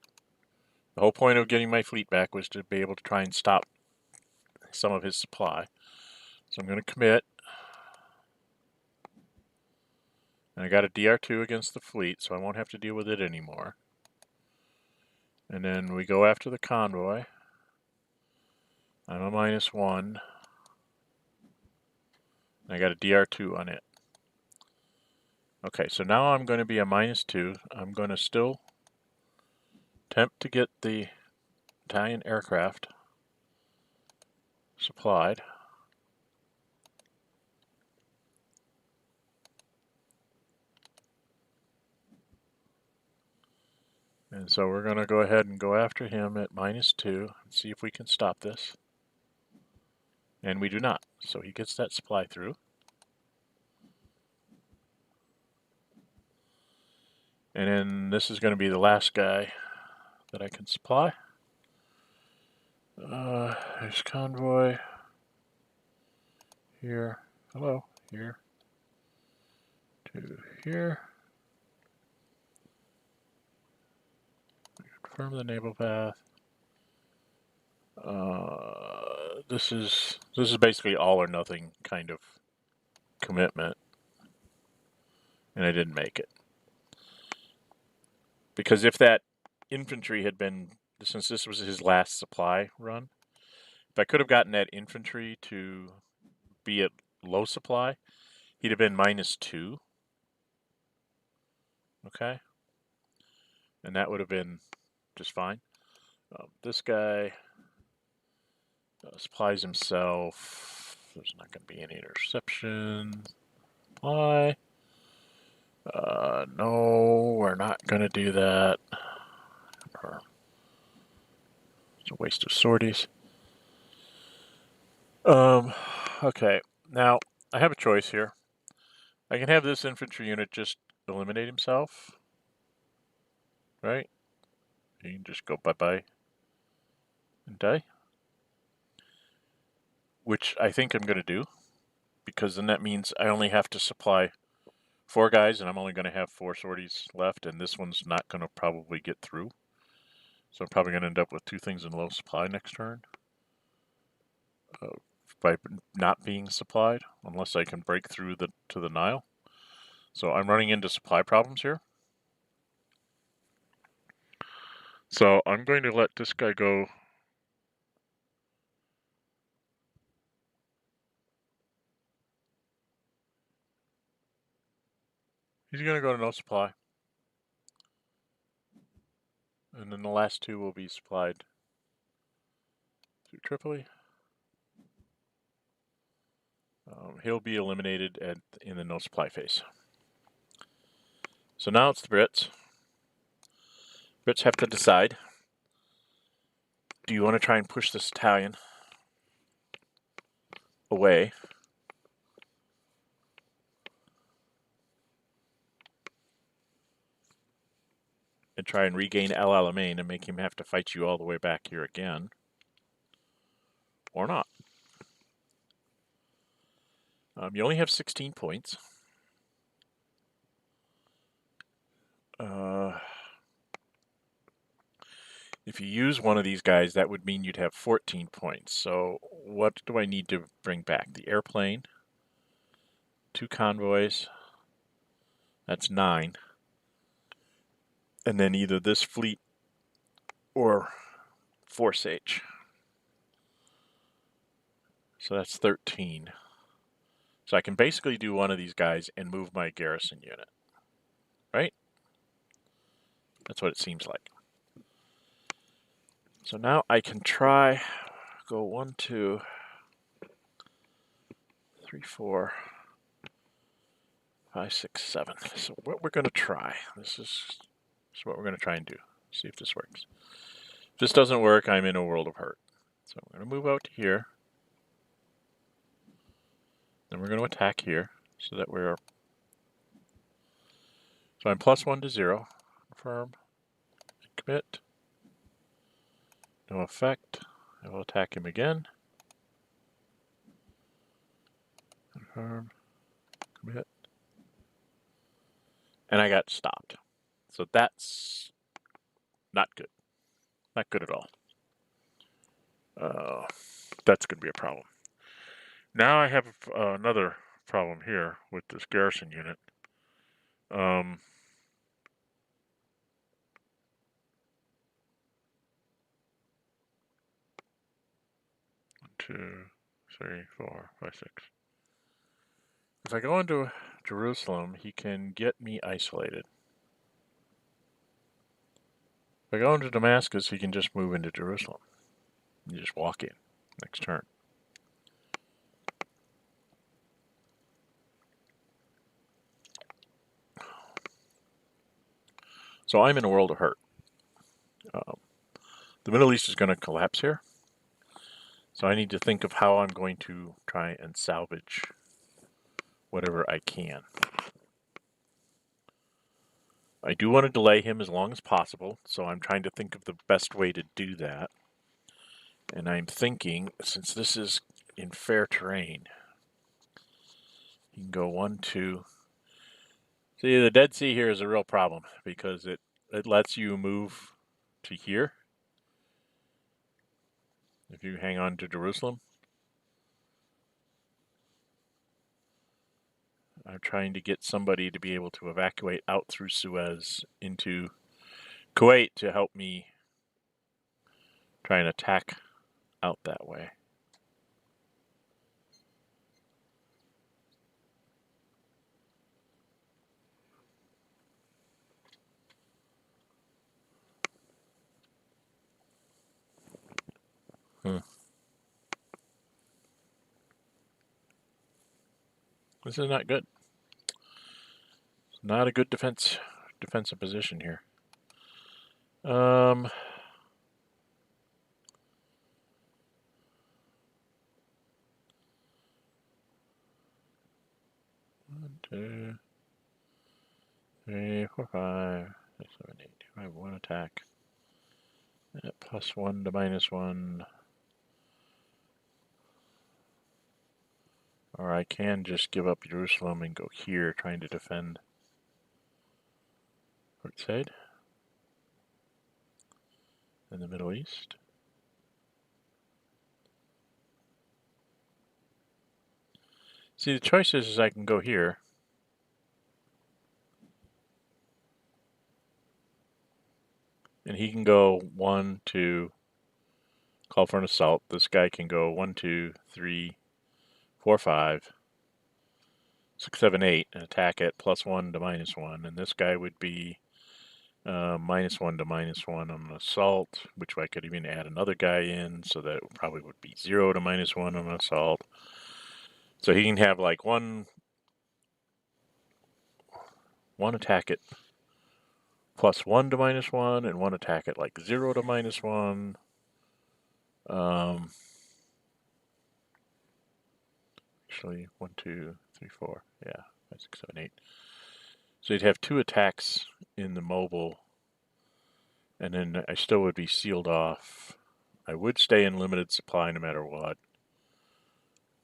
the whole point of getting my fleet back was to be able to try and stop some of his supply. So I'm going to commit. And I got a DR2 against the fleet, so I won't have to deal with it anymore. And then we go after the convoy. I'm a -1. I got a DR2 on it. Okay, so now I'm going to be a -2. I'm going to still attempt to get the Italian aircraft supplied. And so we're going to go ahead and go after him at -2 and see if we can stop this. And we do not. So he gets that supply through. And then this is going to be the last guy that I can supply. There's convoy. Here. Hello. Here. To here. Confirm the naval path. This is basically all or nothing kind of commitment. And I didn't make it. Because if that infantry had been, since this was his last supply run, if I could have gotten that infantry to be at low supply, he'd have been -2. Okay. And that would have been just fine. This guy supplies himself. There's not going to be any interception. Supply. No, we're not going to do that. It's a waste of sorties. Okay. Now, I have a choice here. I can have this infantry unit just eliminate himself. Right? You can just go bye-bye and die. Which I think I'm going to do. Because then that means I only have to supply 4 guys, and I'm only going to have 4 sorties left, and this one's not going to probably get through. So I'm probably going to end up with 2 things in low supply next turn. By not being supplied, unless I can break through to the Nile. So I'm running into supply problems here. So I'm going to let this guy go. He's going to go to no supply. And then the last 2 will be supplied through Tripoli. He'll be eliminated in the no supply phase. So now it's the Brits. Brits have to decide, do you want to try and push this Italian away? And try and regain El Alamein and make him have to fight you all the way back here again? Or not? You only have 16 points. If you use one of these guys, that would mean you'd have 14 points. So what do I need to bring back? The airplane, 2 convoys, that's 9. And then either this fleet or Force H. So that's 13. So I can basically do one of these guys and move my garrison unit. Right? That's what it seems like. So now I can try, go 1, 2, 3, 4, 5, 6, 7. So what we're going to try, this is what we're going to try and do. See if this works. If this doesn't work, I'm in a world of hurt. So I'm going to move out to here. Then we're going to attack here so that we're... So I'm +1 to 0. Confirm. Commit. No effect. I will attack him again. Confirm. Commit. And I got stopped. So that's not good. Not good at all. That's going to be a problem. Now I have another problem here with this garrison unit. 2, 3, 4, 5, 6. If I go into Jerusalem, he can get me isolated. If I go into Damascus, he can just move into Jerusalem. You just walk in next turn. So I'm in a world of hurt. The Middle East is going to collapse here. So I need to think of how I'm going to try and salvage whatever I can. I do want to delay him as long as possible, so I'm trying to think of the best way to do that. And I'm thinking, since this is in fair terrain, you can go 1, 2. See, the Dead Sea here is a real problem because it lets you move to here if you hang on to Jerusalem. I'm trying to get somebody to be able to evacuate out through Suez into Kuwait to help me try and attack out that way. This is not good. Not a good defensive position here. 1, 2, 3, 4, 5, 6, 7, 8. I have 1 attack. +1 to -1. Or I can just give up Jerusalem and go here, trying to defend port side in the Middle East. See, the choice is I can go here. And he can go 1, 2, call for an assault. This guy can go 1, 2, 3, 4, 5, 6, 7, 8, and attack it +1 to -1. And this guy would be -1 to -1 on an assault, which I could even add another guy in, so that it probably would be 0 to -1 on an assault. So he can have like one attack it +1 to -1, and 1 attack it like 0 to -1. Actually, 1, 2, 3, 4. Yeah, 5, 6, 7, 8. So you'd have 2 attacks in the mobile, and then I still would be sealed off. I would stay in limited supply no matter what.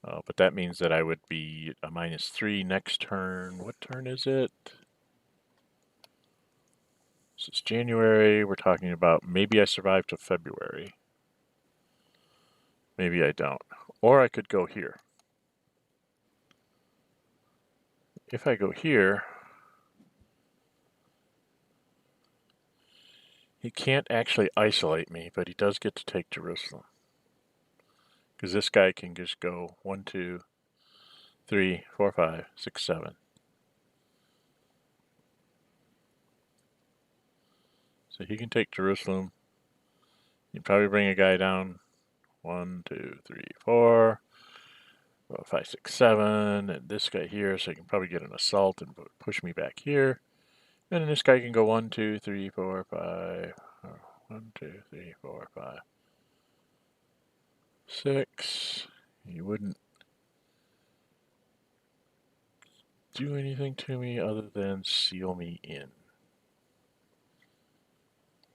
But that means that I would be a -3 next turn. What turn is it? This is January. We're talking about maybe I survive to February. Maybe I don't. Or I could go here. If I go here, he can't actually isolate me, but he does get to take Jerusalem. Because this guy can just go 1, 2, 3, 4, 5, 6, 7. So he can take Jerusalem. He'd probably bring a guy down 1, 2, 3, 4, 5, 6, 7, and this guy here, so he can probably get an assault and push me back here. And then this guy can go 1, 2, 3, 4, 5. 1, 2, 3, 4, 5, 6. He wouldn't do anything to me other than seal me in.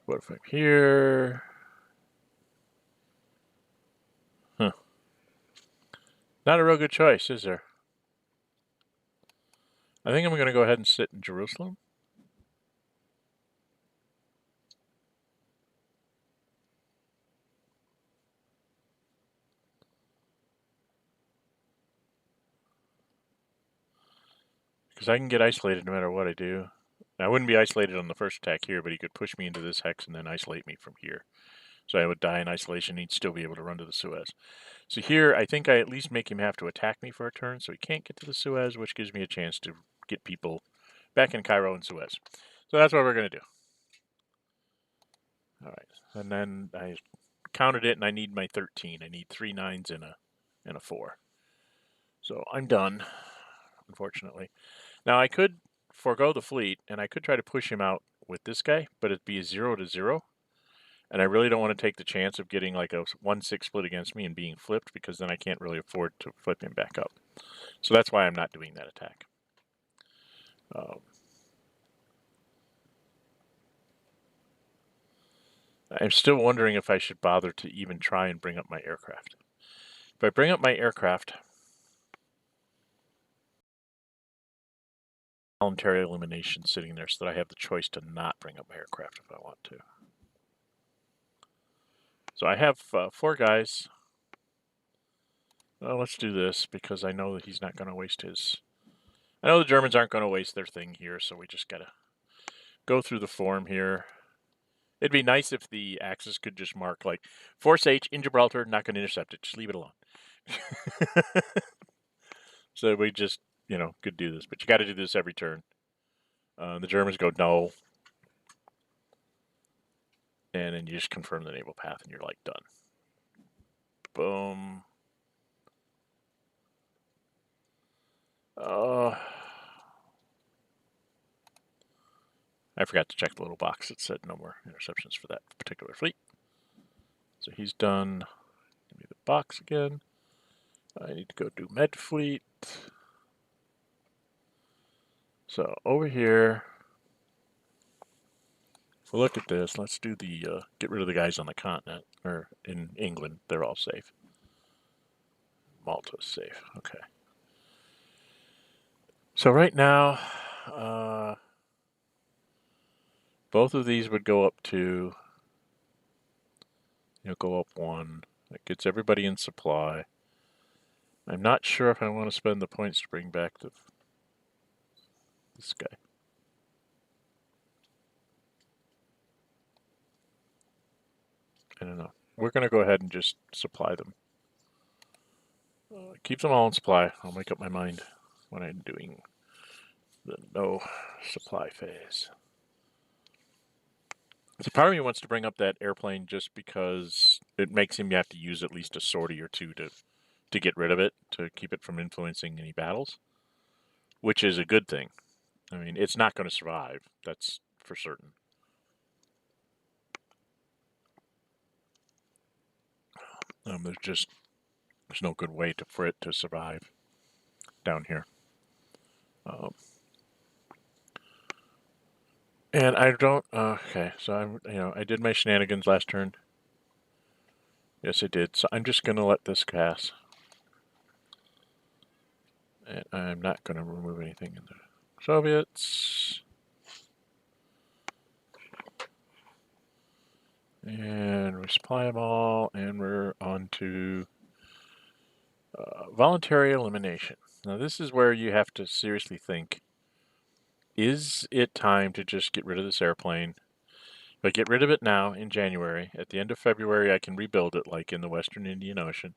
What if I'm here? Huh. Not a real good choice, is there? I think I'm going to go ahead and sit in Jerusalem. Because I can get isolated no matter what I do. Now, I wouldn't be isolated on the first attack here, but he could push me into this hex and then isolate me from here. So I would die in isolation. He'd still be able to run to the Suez. So here, I think I at least make him have to attack me for a turn, so he can't get to the Suez, which gives me a chance to get people back in Cairo and Suez. So that's what we're going to do. All right. And then I counted it, and I need my 13. I need 3 9s and a 4. So I'm done, unfortunately. Now, I could forego the fleet, and I could try to push him out with this guy, but it'd be a 0 to 0. And I really don't want to take the chance of getting like a 1-6 split against me and being flipped, because then I can't really afford to flip him back up. So that's why I'm not doing that attack. I'm still wondering if I should bother to even try and bring up my aircraft. If I bring up my aircraft, voluntary elimination sitting there so that I have the choice to not bring up my aircraft if I want to. So I have 4 guys. Well, let's do this because I know that he's not going to waste his... I know the Germans aren't going to waste their thing here, so we just got to go through the form here. It'd be nice if the Axis could just mark like Force H in Gibraltar, not going to intercept it. Just leave it alone. So we just, could do this. But you got to do this every turn. The Germans go no. And then you just confirm the naval path and you're like done. Boom. I forgot to check the little box that said no more interceptions for that particular fleet. So he's done. Give me the box again. I need to go do Med Fleet. So over here, if we look at this, let's do the get rid of the guys on the continent, or in England. They're all safe. Malta's safe. Okay. So right now, both of these would go up to, go up one. That gets everybody in supply. I'm not sure if I want to spend the points to bring back this guy. I don't know. We're going to go ahead and just supply them. Keep them all in supply. I'll make up my mind when I'm doing the no supply phase. So part of me wants to bring up that airplane just because it makes him have to use at least a sortie or two to get rid of it, to keep it from influencing any battles, which is a good thing. I mean, it's not going to survive. That's for certain. There's no good way for it to survive down here. And I don't. Okay, so I did my shenanigans last turn. Yes, I did. So I'm just gonna let this pass, and I'm not gonna remove anything in the Soviets. And we supply them all, and we're on to voluntary elimination. Now, this is where you have to seriously think, is it time to just get rid of this airplane? If I get rid of it now in January, at the end of February, I can rebuild it like in the Western Indian Ocean.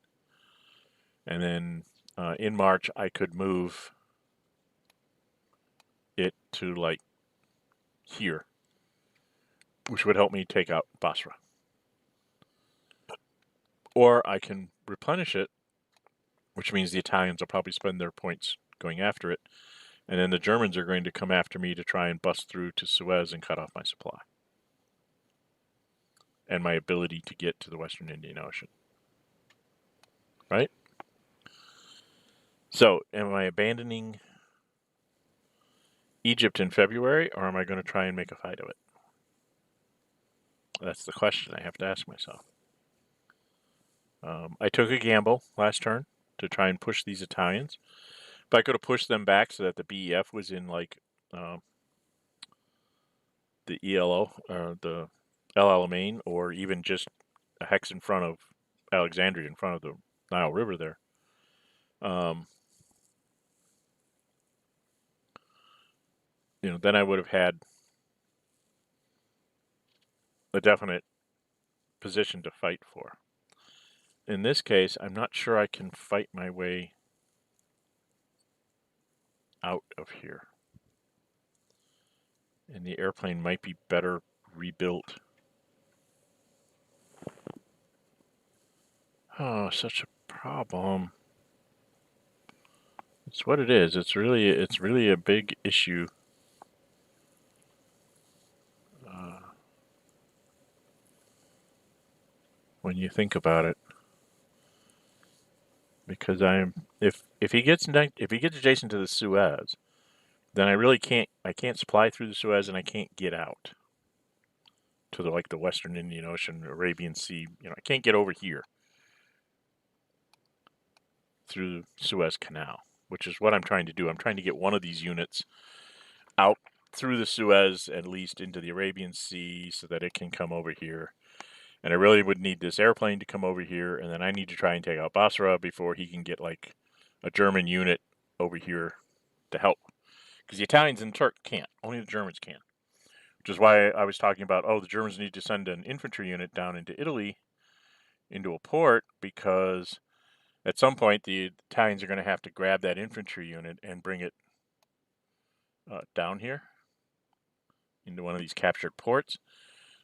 And then in March, I could move it to like here, which would help me take out Basra. Or I can replenish it, which means the Italians will probably spend their points going after it. And then the Germans are going to come after me to try and bust through to Suez and cut off my supply and my ability to get to the Western Indian Ocean. Right? So, am I abandoning Egypt in February, or am I going to try and make a fight of it? That's the question I have to ask myself. I took a gamble last turn to try and push these Italians, but I could have pushed them back so that the BEF was in like the ELO or the El Alamein, or even just a hex in front of Alexandria, in front of the Nile River there. Then I would have had a definite position to fight for. In this case, I'm not sure I can fight my way out of here. And the airplane might be better rebuilt. Oh, such a problem. It's what it is. It's really a big issue. When you think about it, because if he gets adjacent to the Suez, then I can't supply through the Suez, and I can't get out to the Western Indian Ocean, Arabian Sea. I can't get over here through the Suez Canal, which is what I'm trying to do. I'm trying to get one of these units out through the Suez, at least into the Arabian Sea, so that it can come over here. And I really would need this airplane to come over here, and then I need to try and take out Basra before he can get like a German unit over here to help. Because the Italians and the Turks can't. Only the Germans can. which is why I was talking about, the Germans need to send an infantry unit down into Italy, into a port, because at some point the Italians are going to have to grab that infantry unit and bring it down here into one of these captured ports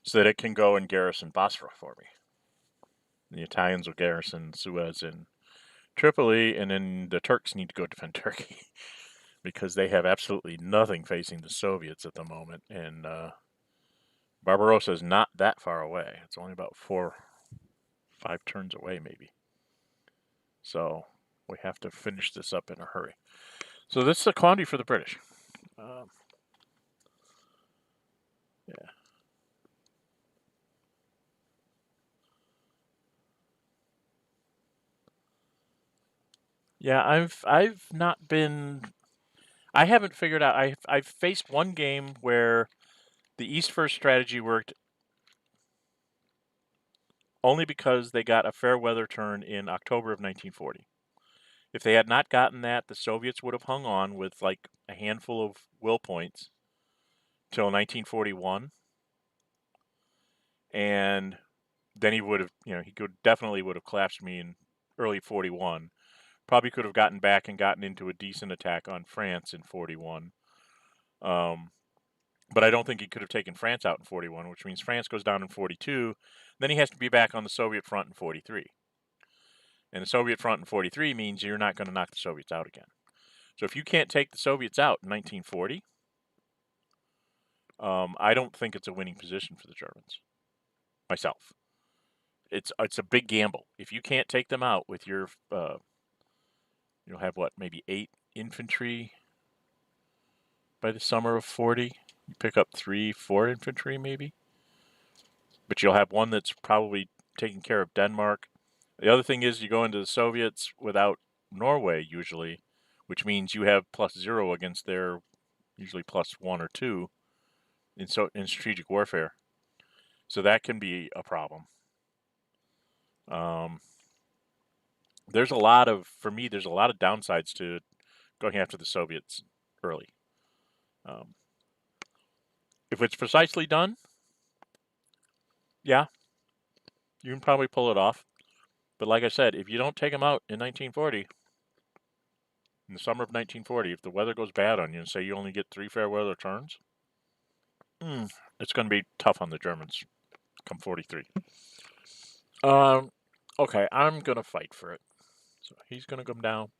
so that it can go and garrison Basra for me. The Italians will garrison Suez and Tripoli, and then the Turks need to go defend Turkey because they have absolutely nothing facing the Soviets at the moment, and Barbarossa is not that far away. It's only about 4-5 turns away, maybe. So we have to finish this up in a hurry. So this is a quandary for the British. Yeah. Yeah, I've not been. I haven't figured out. I've faced one game where the East First strategy worked only because they got a fair weather turn in October of 1940. If they had not gotten that, the Soviets would have hung on with like a handful of will points till 1941, and then he would have, he definitely would have collapsed me in early 41. Probably could have gotten back and gotten into a decent attack on France in 41. But I don't think he could have taken France out in 41, which means France goes down in 42. Then he has to be back on the Soviet front in 43. And the Soviet front in 43 means you're not going to knock the Soviets out again. So if you can't take the Soviets out in 1940, I don't think it's a winning position for the Germans. Myself. It's a big gamble. If you can't take them out with your, you'll have maybe 8 infantry by the summer of 40. You pick up 3-4 infantry maybe. But you'll have one that's probably taking care of Denmark. The other thing is you go into the Soviets without Norway usually, which means you have +0 against their usually +1 or 2 in strategic warfare. So that can be a problem. There's a lot of downsides to going after the Soviets early. If it's precisely done, yeah, you can probably pull it off. But like I said, if you don't take them out in 1940, in the summer of 1940, if the weather goes bad on you and say you only get 3 fair weather turns, it's going to be tough on the Germans come 43. Okay, I'm going to fight for it. So he's going to come down.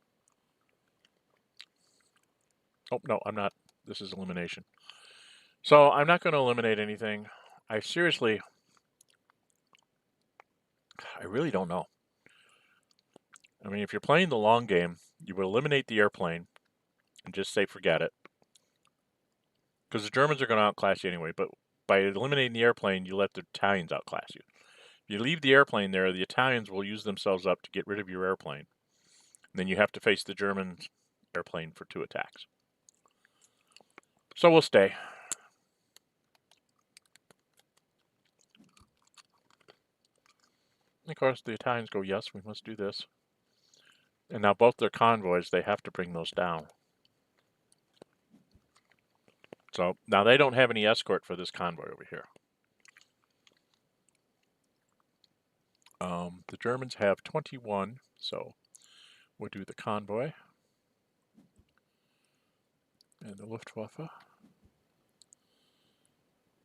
Oh, no, I'm not. This is elimination. So I'm not going to eliminate anything. I really don't know. I mean, if you're playing the long game, you would eliminate the airplane and just say forget it. Because the Germans are going to outclass you anyway, but by eliminating the airplane, you let the Italians outclass you. If you leave the airplane there, the Italians will use themselves up to get rid of your airplane. And then you have to face the German airplane for 2 attacks. So we'll stay. Of course, the Italians go, yes, we must do this. And now both their convoys, they have to bring those down. So now they don't have any escort for this convoy over here. The Germans have 21, so we'll do the convoy. And the Luftwaffe.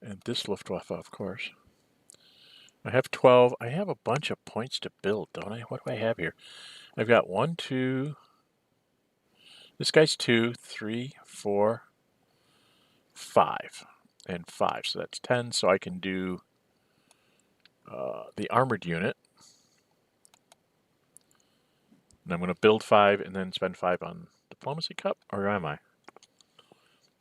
And this Luftwaffe, of course. I have 12. I have a bunch of points to build, don't I? What do I have here? I've got 1, 2. This guy's 2, 3, 4, 5. And 5. So that's 10. So I can do the armored unit. And I'm going to build 5 and then spend 5 on Diplomacy Cup, or am I?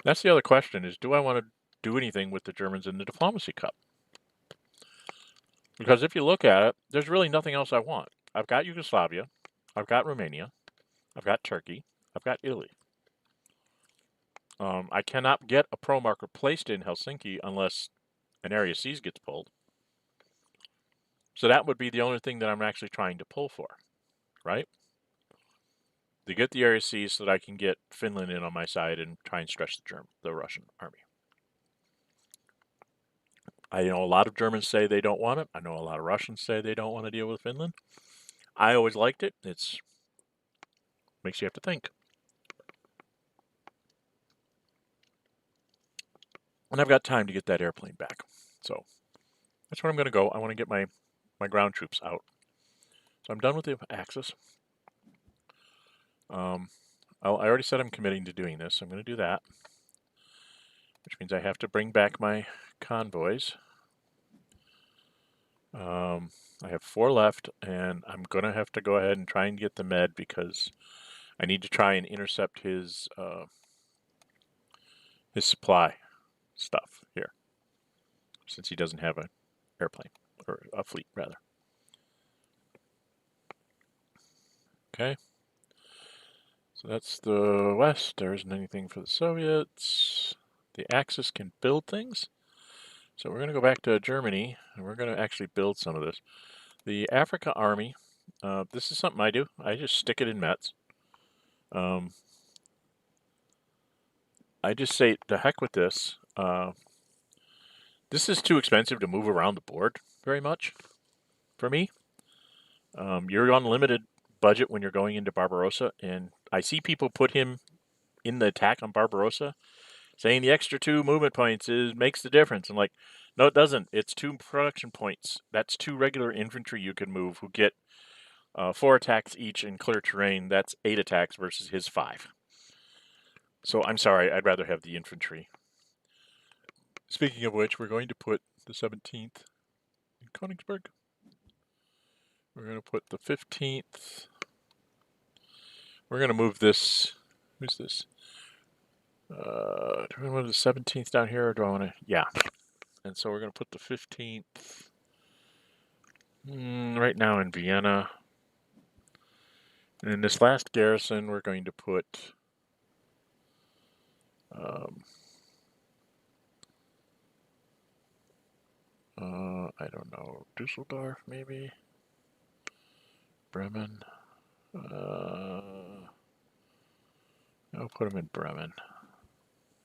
That's the other question, is do I want to do anything with the Germans in the Diplomacy Cup? Because if you look at it, there's really nothing else I want. I've got Yugoslavia, I've got Romania, I've got Turkey, I've got Italy. I cannot get a pro marker placed in Helsinki unless an Area Cs gets pulled. So that would be the only thing that I'm actually trying to pull for, right? To get the Area Cs so that I can get Finland in on my side and try and stretch the Russian army. I know a lot of Germans say they don't want it. I know a lot of Russians say they don't want to deal with Finland. I always liked it. It's makes you have to think. And I've got time to get that airplane back. So that's where I'm going to go. I want to get my ground troops out. So I'm done with the Axis. I already said I'm committing to doing this. I'm going to do that, which means I have to bring back my convoys. I have 4 left, and I'm going to have to go ahead and try and get the med because I need to try and intercept his supply stuff here, since he doesn't have an airplane, or a fleet, rather. Okay. So that's the West. There isn't anything for the Soviets. The Axis can build things. So we're going to go back to Germany, and we're going to actually build some of this. The Africa Army, this is something I do. I just stick it in Mets. I just say, the heck with this. This is too expensive to move around the board very much for me. You're on limited budget when you're going into Barbarossa, and I see people put him in the attack on Barbarossa, saying the extra 2 movement points makes the difference. I'm like, no, it doesn't. It's 2 production points. That's 2 regular infantry you can move who get 4 attacks each in clear terrain. That's 8 attacks versus his 5. So I'm sorry, I'd rather have the infantry. Speaking of which, we're going to put the 17th in Königsberg. We're going to put the 15th. We're going to move this. Who's this? Do I want the 17th down here, or do I want to? Yeah. And so we're going to put the 15th right now in Vienna. And in this last garrison, we're going to put I don't know, Dusseldorf maybe? Bremen? I'll put them in Bremen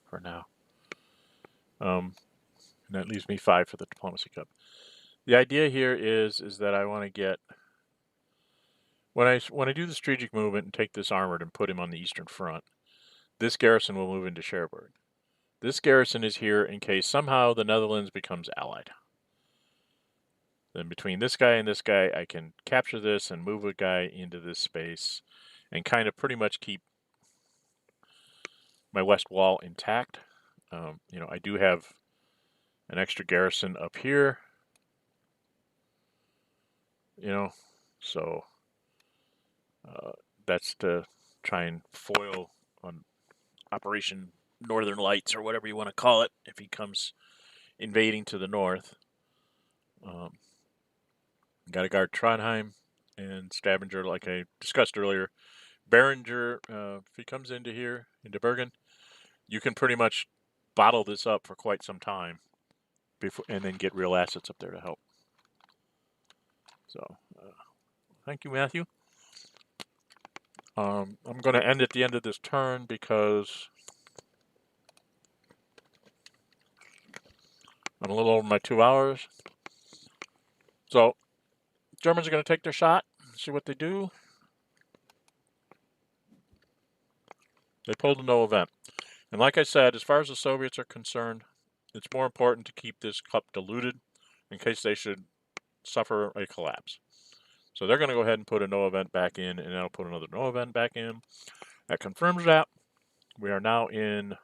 for now. And that leaves me 5 for the Diplomacy Cup. The idea here is that I want to get, when I do the strategic movement and take this armored and put him on the Eastern Front, this garrison will move into Cherbourg. This garrison is here in case somehow the Netherlands becomes allied. Then between this guy and this guy, I can capture this and move a guy into this space and kind of pretty much keep my west wall intact. I do have an extra garrison up here, so that's to try and foil on Operation Northern Lights, or whatever you want to call it, if he comes invading to the north. Got to guard Trondheim and Stavanger, like I discussed earlier. Beringer, if he comes into here, into Bergen, you can pretty much bottle this up for quite some time and then get real assets up there to help. So, thank you, Matthew. I'm going to end at the end of this turn because I'm a little over my 2 hours. So, Germans are going to take their shot, see what they do. They pulled a no event. And like I said, as far as the Soviets are concerned, it's more important to keep this cup diluted in case they should suffer a collapse. So they're going to go ahead and put a no event back in, and I'll put another no event back in. That confirms that. We are now in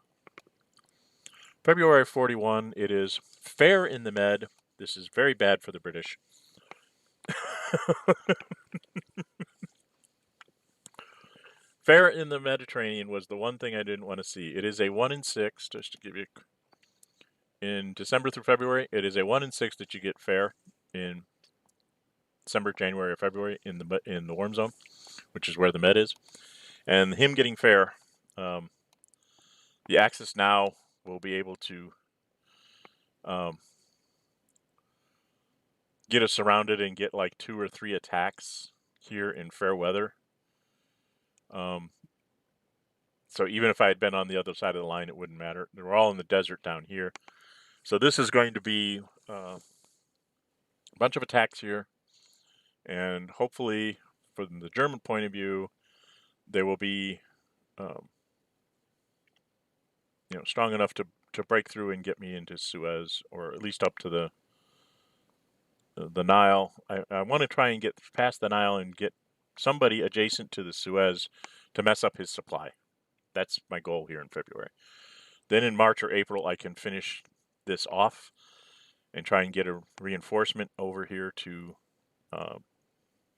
February 41. It is fair in the Med. This is very bad for the British. Fair in the Mediterranean was the one thing I didn't want to see. It is a 1 in 6, just to give you, in December through February, it is a 1 in 6 that you get fair in December, January, or February in the warm zone, which is where the Med is. And him getting fair, the Axis now will be able to get us surrounded and get like 2 or 3 attacks here in fair weather. So even if I had been on the other side of the line, it wouldn't matter. They were all in the desert down here. So this is going to be a bunch of attacks here, and hopefully, from the German point of view, they will be, strong enough to break through and get me into Suez, or at least up to the Nile. I want to try and get past the Nile and get somebody adjacent to the Suez to mess up his supply. That's my goal here in February. Then in March or April, I can finish this off and try and get a reinforcement over here to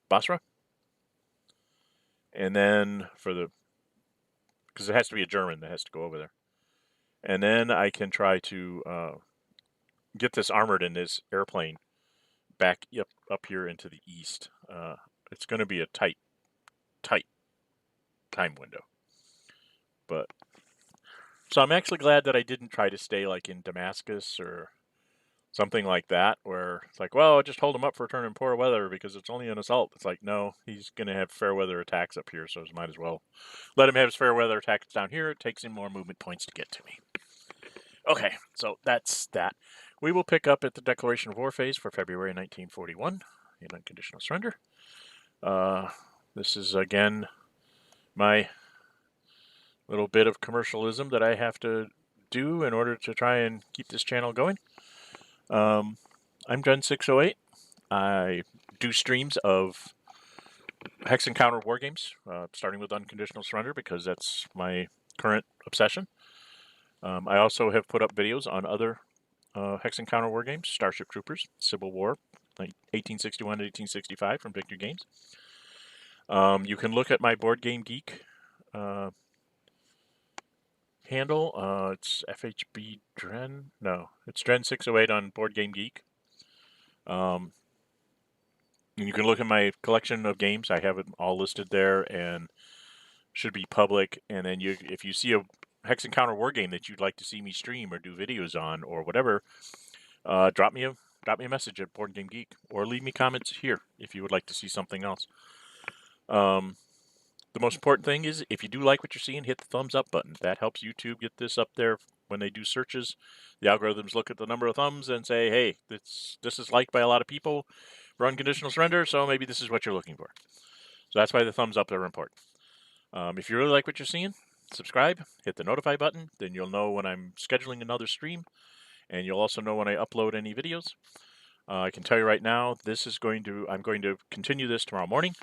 Basra. And then because it has to be a German that has to go over there. And then I can try to get this armored in this airplane back up here into the east. It's going to be a tight time window. But so I'm actually glad that I didn't try to stay like in Damascus or something like that, where it's like, well, I'll just hold him up for a turn in poor weather because it's only an assault. It's like, no, he's going to have fair weather attacks up here, so might as well let him have his fair weather attacks down here. It takes him more movement points to get to me. Okay, so that's that. We will pick up at the Declaration of War phase for February 1941 in Unconditional Surrender. This is, again, my little bit of commercialism that I have to do in order to try and keep this channel going. I'm Gen608. I do streams of Hex Encounter war games, starting with Unconditional Surrender because that's my current obsession. I also have put up videos on other Hex Encounter war games, Starship Troopers, Civil War, like 1861 to 1865 from Victor Games. You can look at my Board Game Geek handle. It's FHB Dren. No, it's Dren608 on Board Game Geek. And you can look at my collection of games. I have it all listed there and should be public. And then if you see a Hex Encounter war game that you'd like to see me stream or do videos on or whatever, drop me a message at Board Game Geek or leave me comments here if you would like to see something else. The most important thing is if you do like what you're seeing, hit the thumbs up button. That helps YouTube get this up there when they do searches. The algorithms look at the number of thumbs and say, hey, this is liked by a lot of people for Unconditional Surrender, so maybe this is what you're looking for. So that's why the thumbs up are important. If you really like what you're seeing, subscribe, hit the notify button, then you'll know when I'm scheduling another stream, and you'll also know when I upload any videos. I can tell you right now, I'm going to continue this tomorrow morning.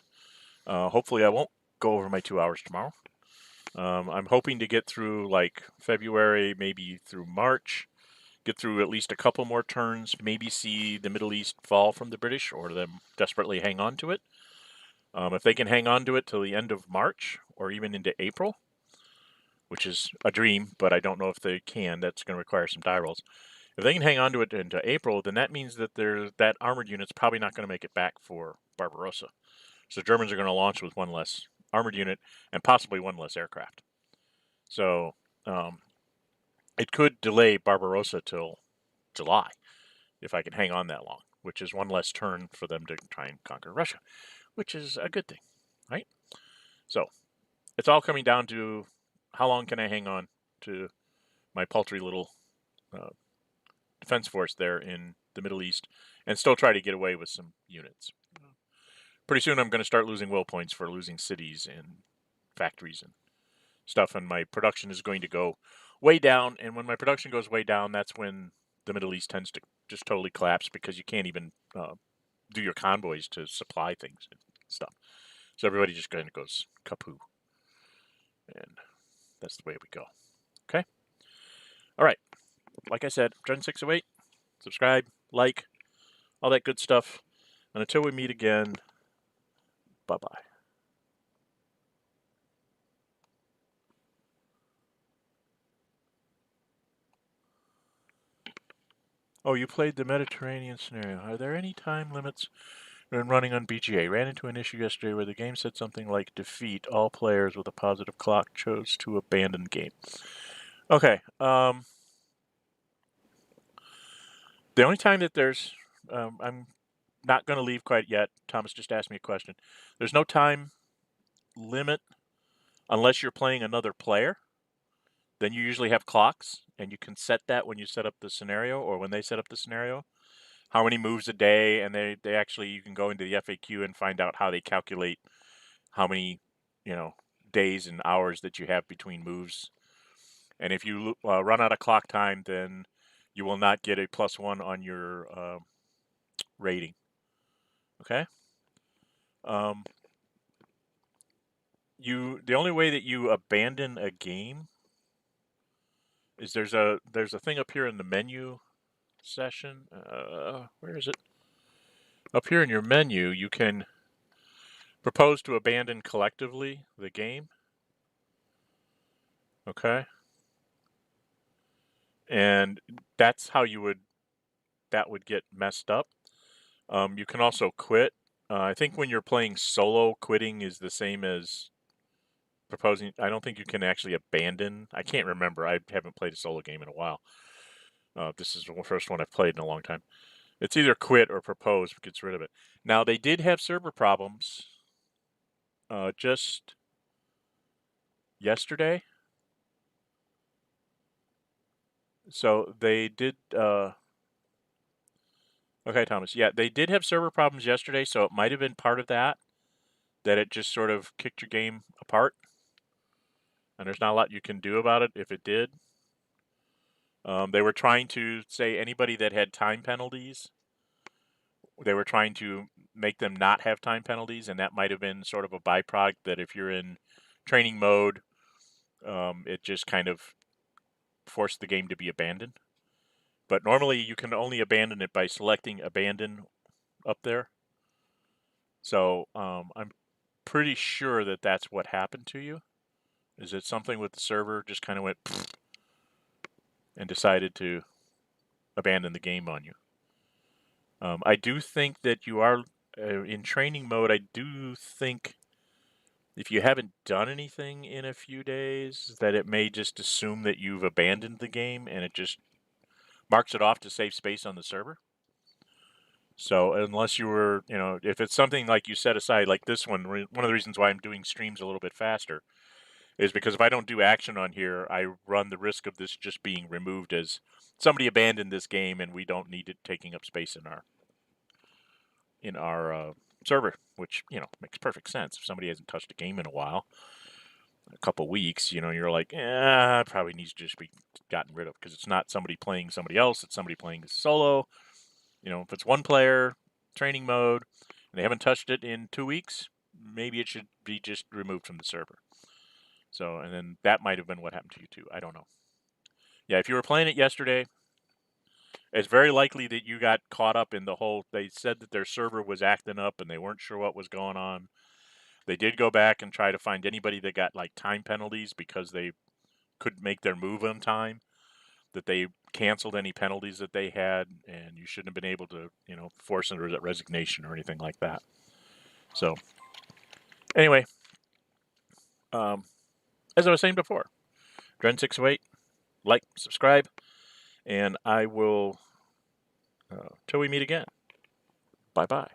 Hopefully I won't go over my 2 hours tomorrow. I'm hoping to get through like February, maybe through March, get through at least a couple more turns, maybe see the Middle East fall from the British or them desperately hang on to it. If they can hang on to it till the end of March or even into April, which is a dream, but I don't know if they can. That's going to require some die rolls. If they can hang on to it into April, then that means that that armored unit's probably not going to make it back for Barbarossa. So Germans are going to launch with one less armored unit and possibly one less aircraft. So it could delay Barbarossa till July if I can hang on that long, which is one less turn for them to try and conquer Russia, which is a good thing, right? So it's all coming down to how long can I hang on to my paltry little defense force there in the Middle East and still try to get away with some units. Pretty soon I'm going to start losing will points for losing cities and factories and stuff, and my production is going to go way down. And when my production goes way down, that's when the Middle East tends to just totally collapse because you can't even do your convoys to supply things and stuff. So everybody just kind of goes kapoo. And that's the way we go. Okay? All right. Like I said, Gen608, subscribe, like, all that good stuff. And until we meet again, bye-bye. Oh, you played the Mediterranean scenario. Are there any time limits when running on BGA? Ran into an issue yesterday where the game said something like defeat. All players with a positive clock chose to abandon game. Okay. The only time that there's... I'm not going to leave quite yet. Thomas just asked me a question. There's no time limit unless you're playing another player. then you usually have clocks, and you can set that when you set up the scenario or when they set up the scenario. How many moves a day, and they actually, you can go into the FAQ and find out how they calculate how many, days and hours that you have between moves. And if you run out of clock time, then you will not get a +1 on your rating. Okay. The only way that you abandon a game is there's a thing up here in the menu session. Where is it? Up here in your menu, you can propose to abandon collectively the game. Okay. And that's how that would get messed up. You can also quit. I think when you're playing solo, quitting is the same as proposing. I don't think you can actually abandon. I can't remember. I haven't played a solo game in a while. This is the first one I've played in a long time. It's either quit or propose, gets rid of it. Now, they did have server problems just yesterday. So they did. Okay, Thomas. Yeah, they did have server problems yesterday, so it might have been part of that it just sort of kicked your game apart. And there's not a lot you can do about it if it did. They were trying to say anybody that had time penalties, they were trying to make them not have time penalties, and that might have been sort of a byproduct that if you're in training mode, it just kind of forced the game to be abandoned. But normally you can only abandon it by selecting abandon up there. So I'm pretty sure that that's what happened to you. Is it something with the server just kind of went and decided to abandon the game on you? I do think that you are in training mode. I do think if you haven't done anything in a few days, that it may just assume that you've abandoned the game and it just marks it off to save space on the server. So unless you were, if it's something like you set aside, like this one of the reasons why I'm doing streams a little bit faster is because if I don't do action on here, I run the risk of this just being removed as somebody abandoned this game and we don't need it taking up space in our server, which, makes perfect sense. If somebody hasn't touched a game in a while, a couple weeks, you're like, it probably needs to just be gotten rid of because it's not somebody playing somebody else, it's somebody playing solo. If it's one player, training mode, and they haven't touched it in 2 weeks, maybe it should be just removed from the server. So, and then that might have been what happened to you too. I don't know. Yeah, if you were playing it yesterday, it's very likely that you got caught up in the whole, they said that their server was acting up and they weren't sure what was going on. They did go back and try to find anybody that got like time penalties because they couldn't make their move on time, that they canceled any penalties that they had, and you shouldn't have been able to, force a resignation or anything like that. So, anyway, as I was saying before, Dren608, like, subscribe, and I will, till we meet again. Bye-bye.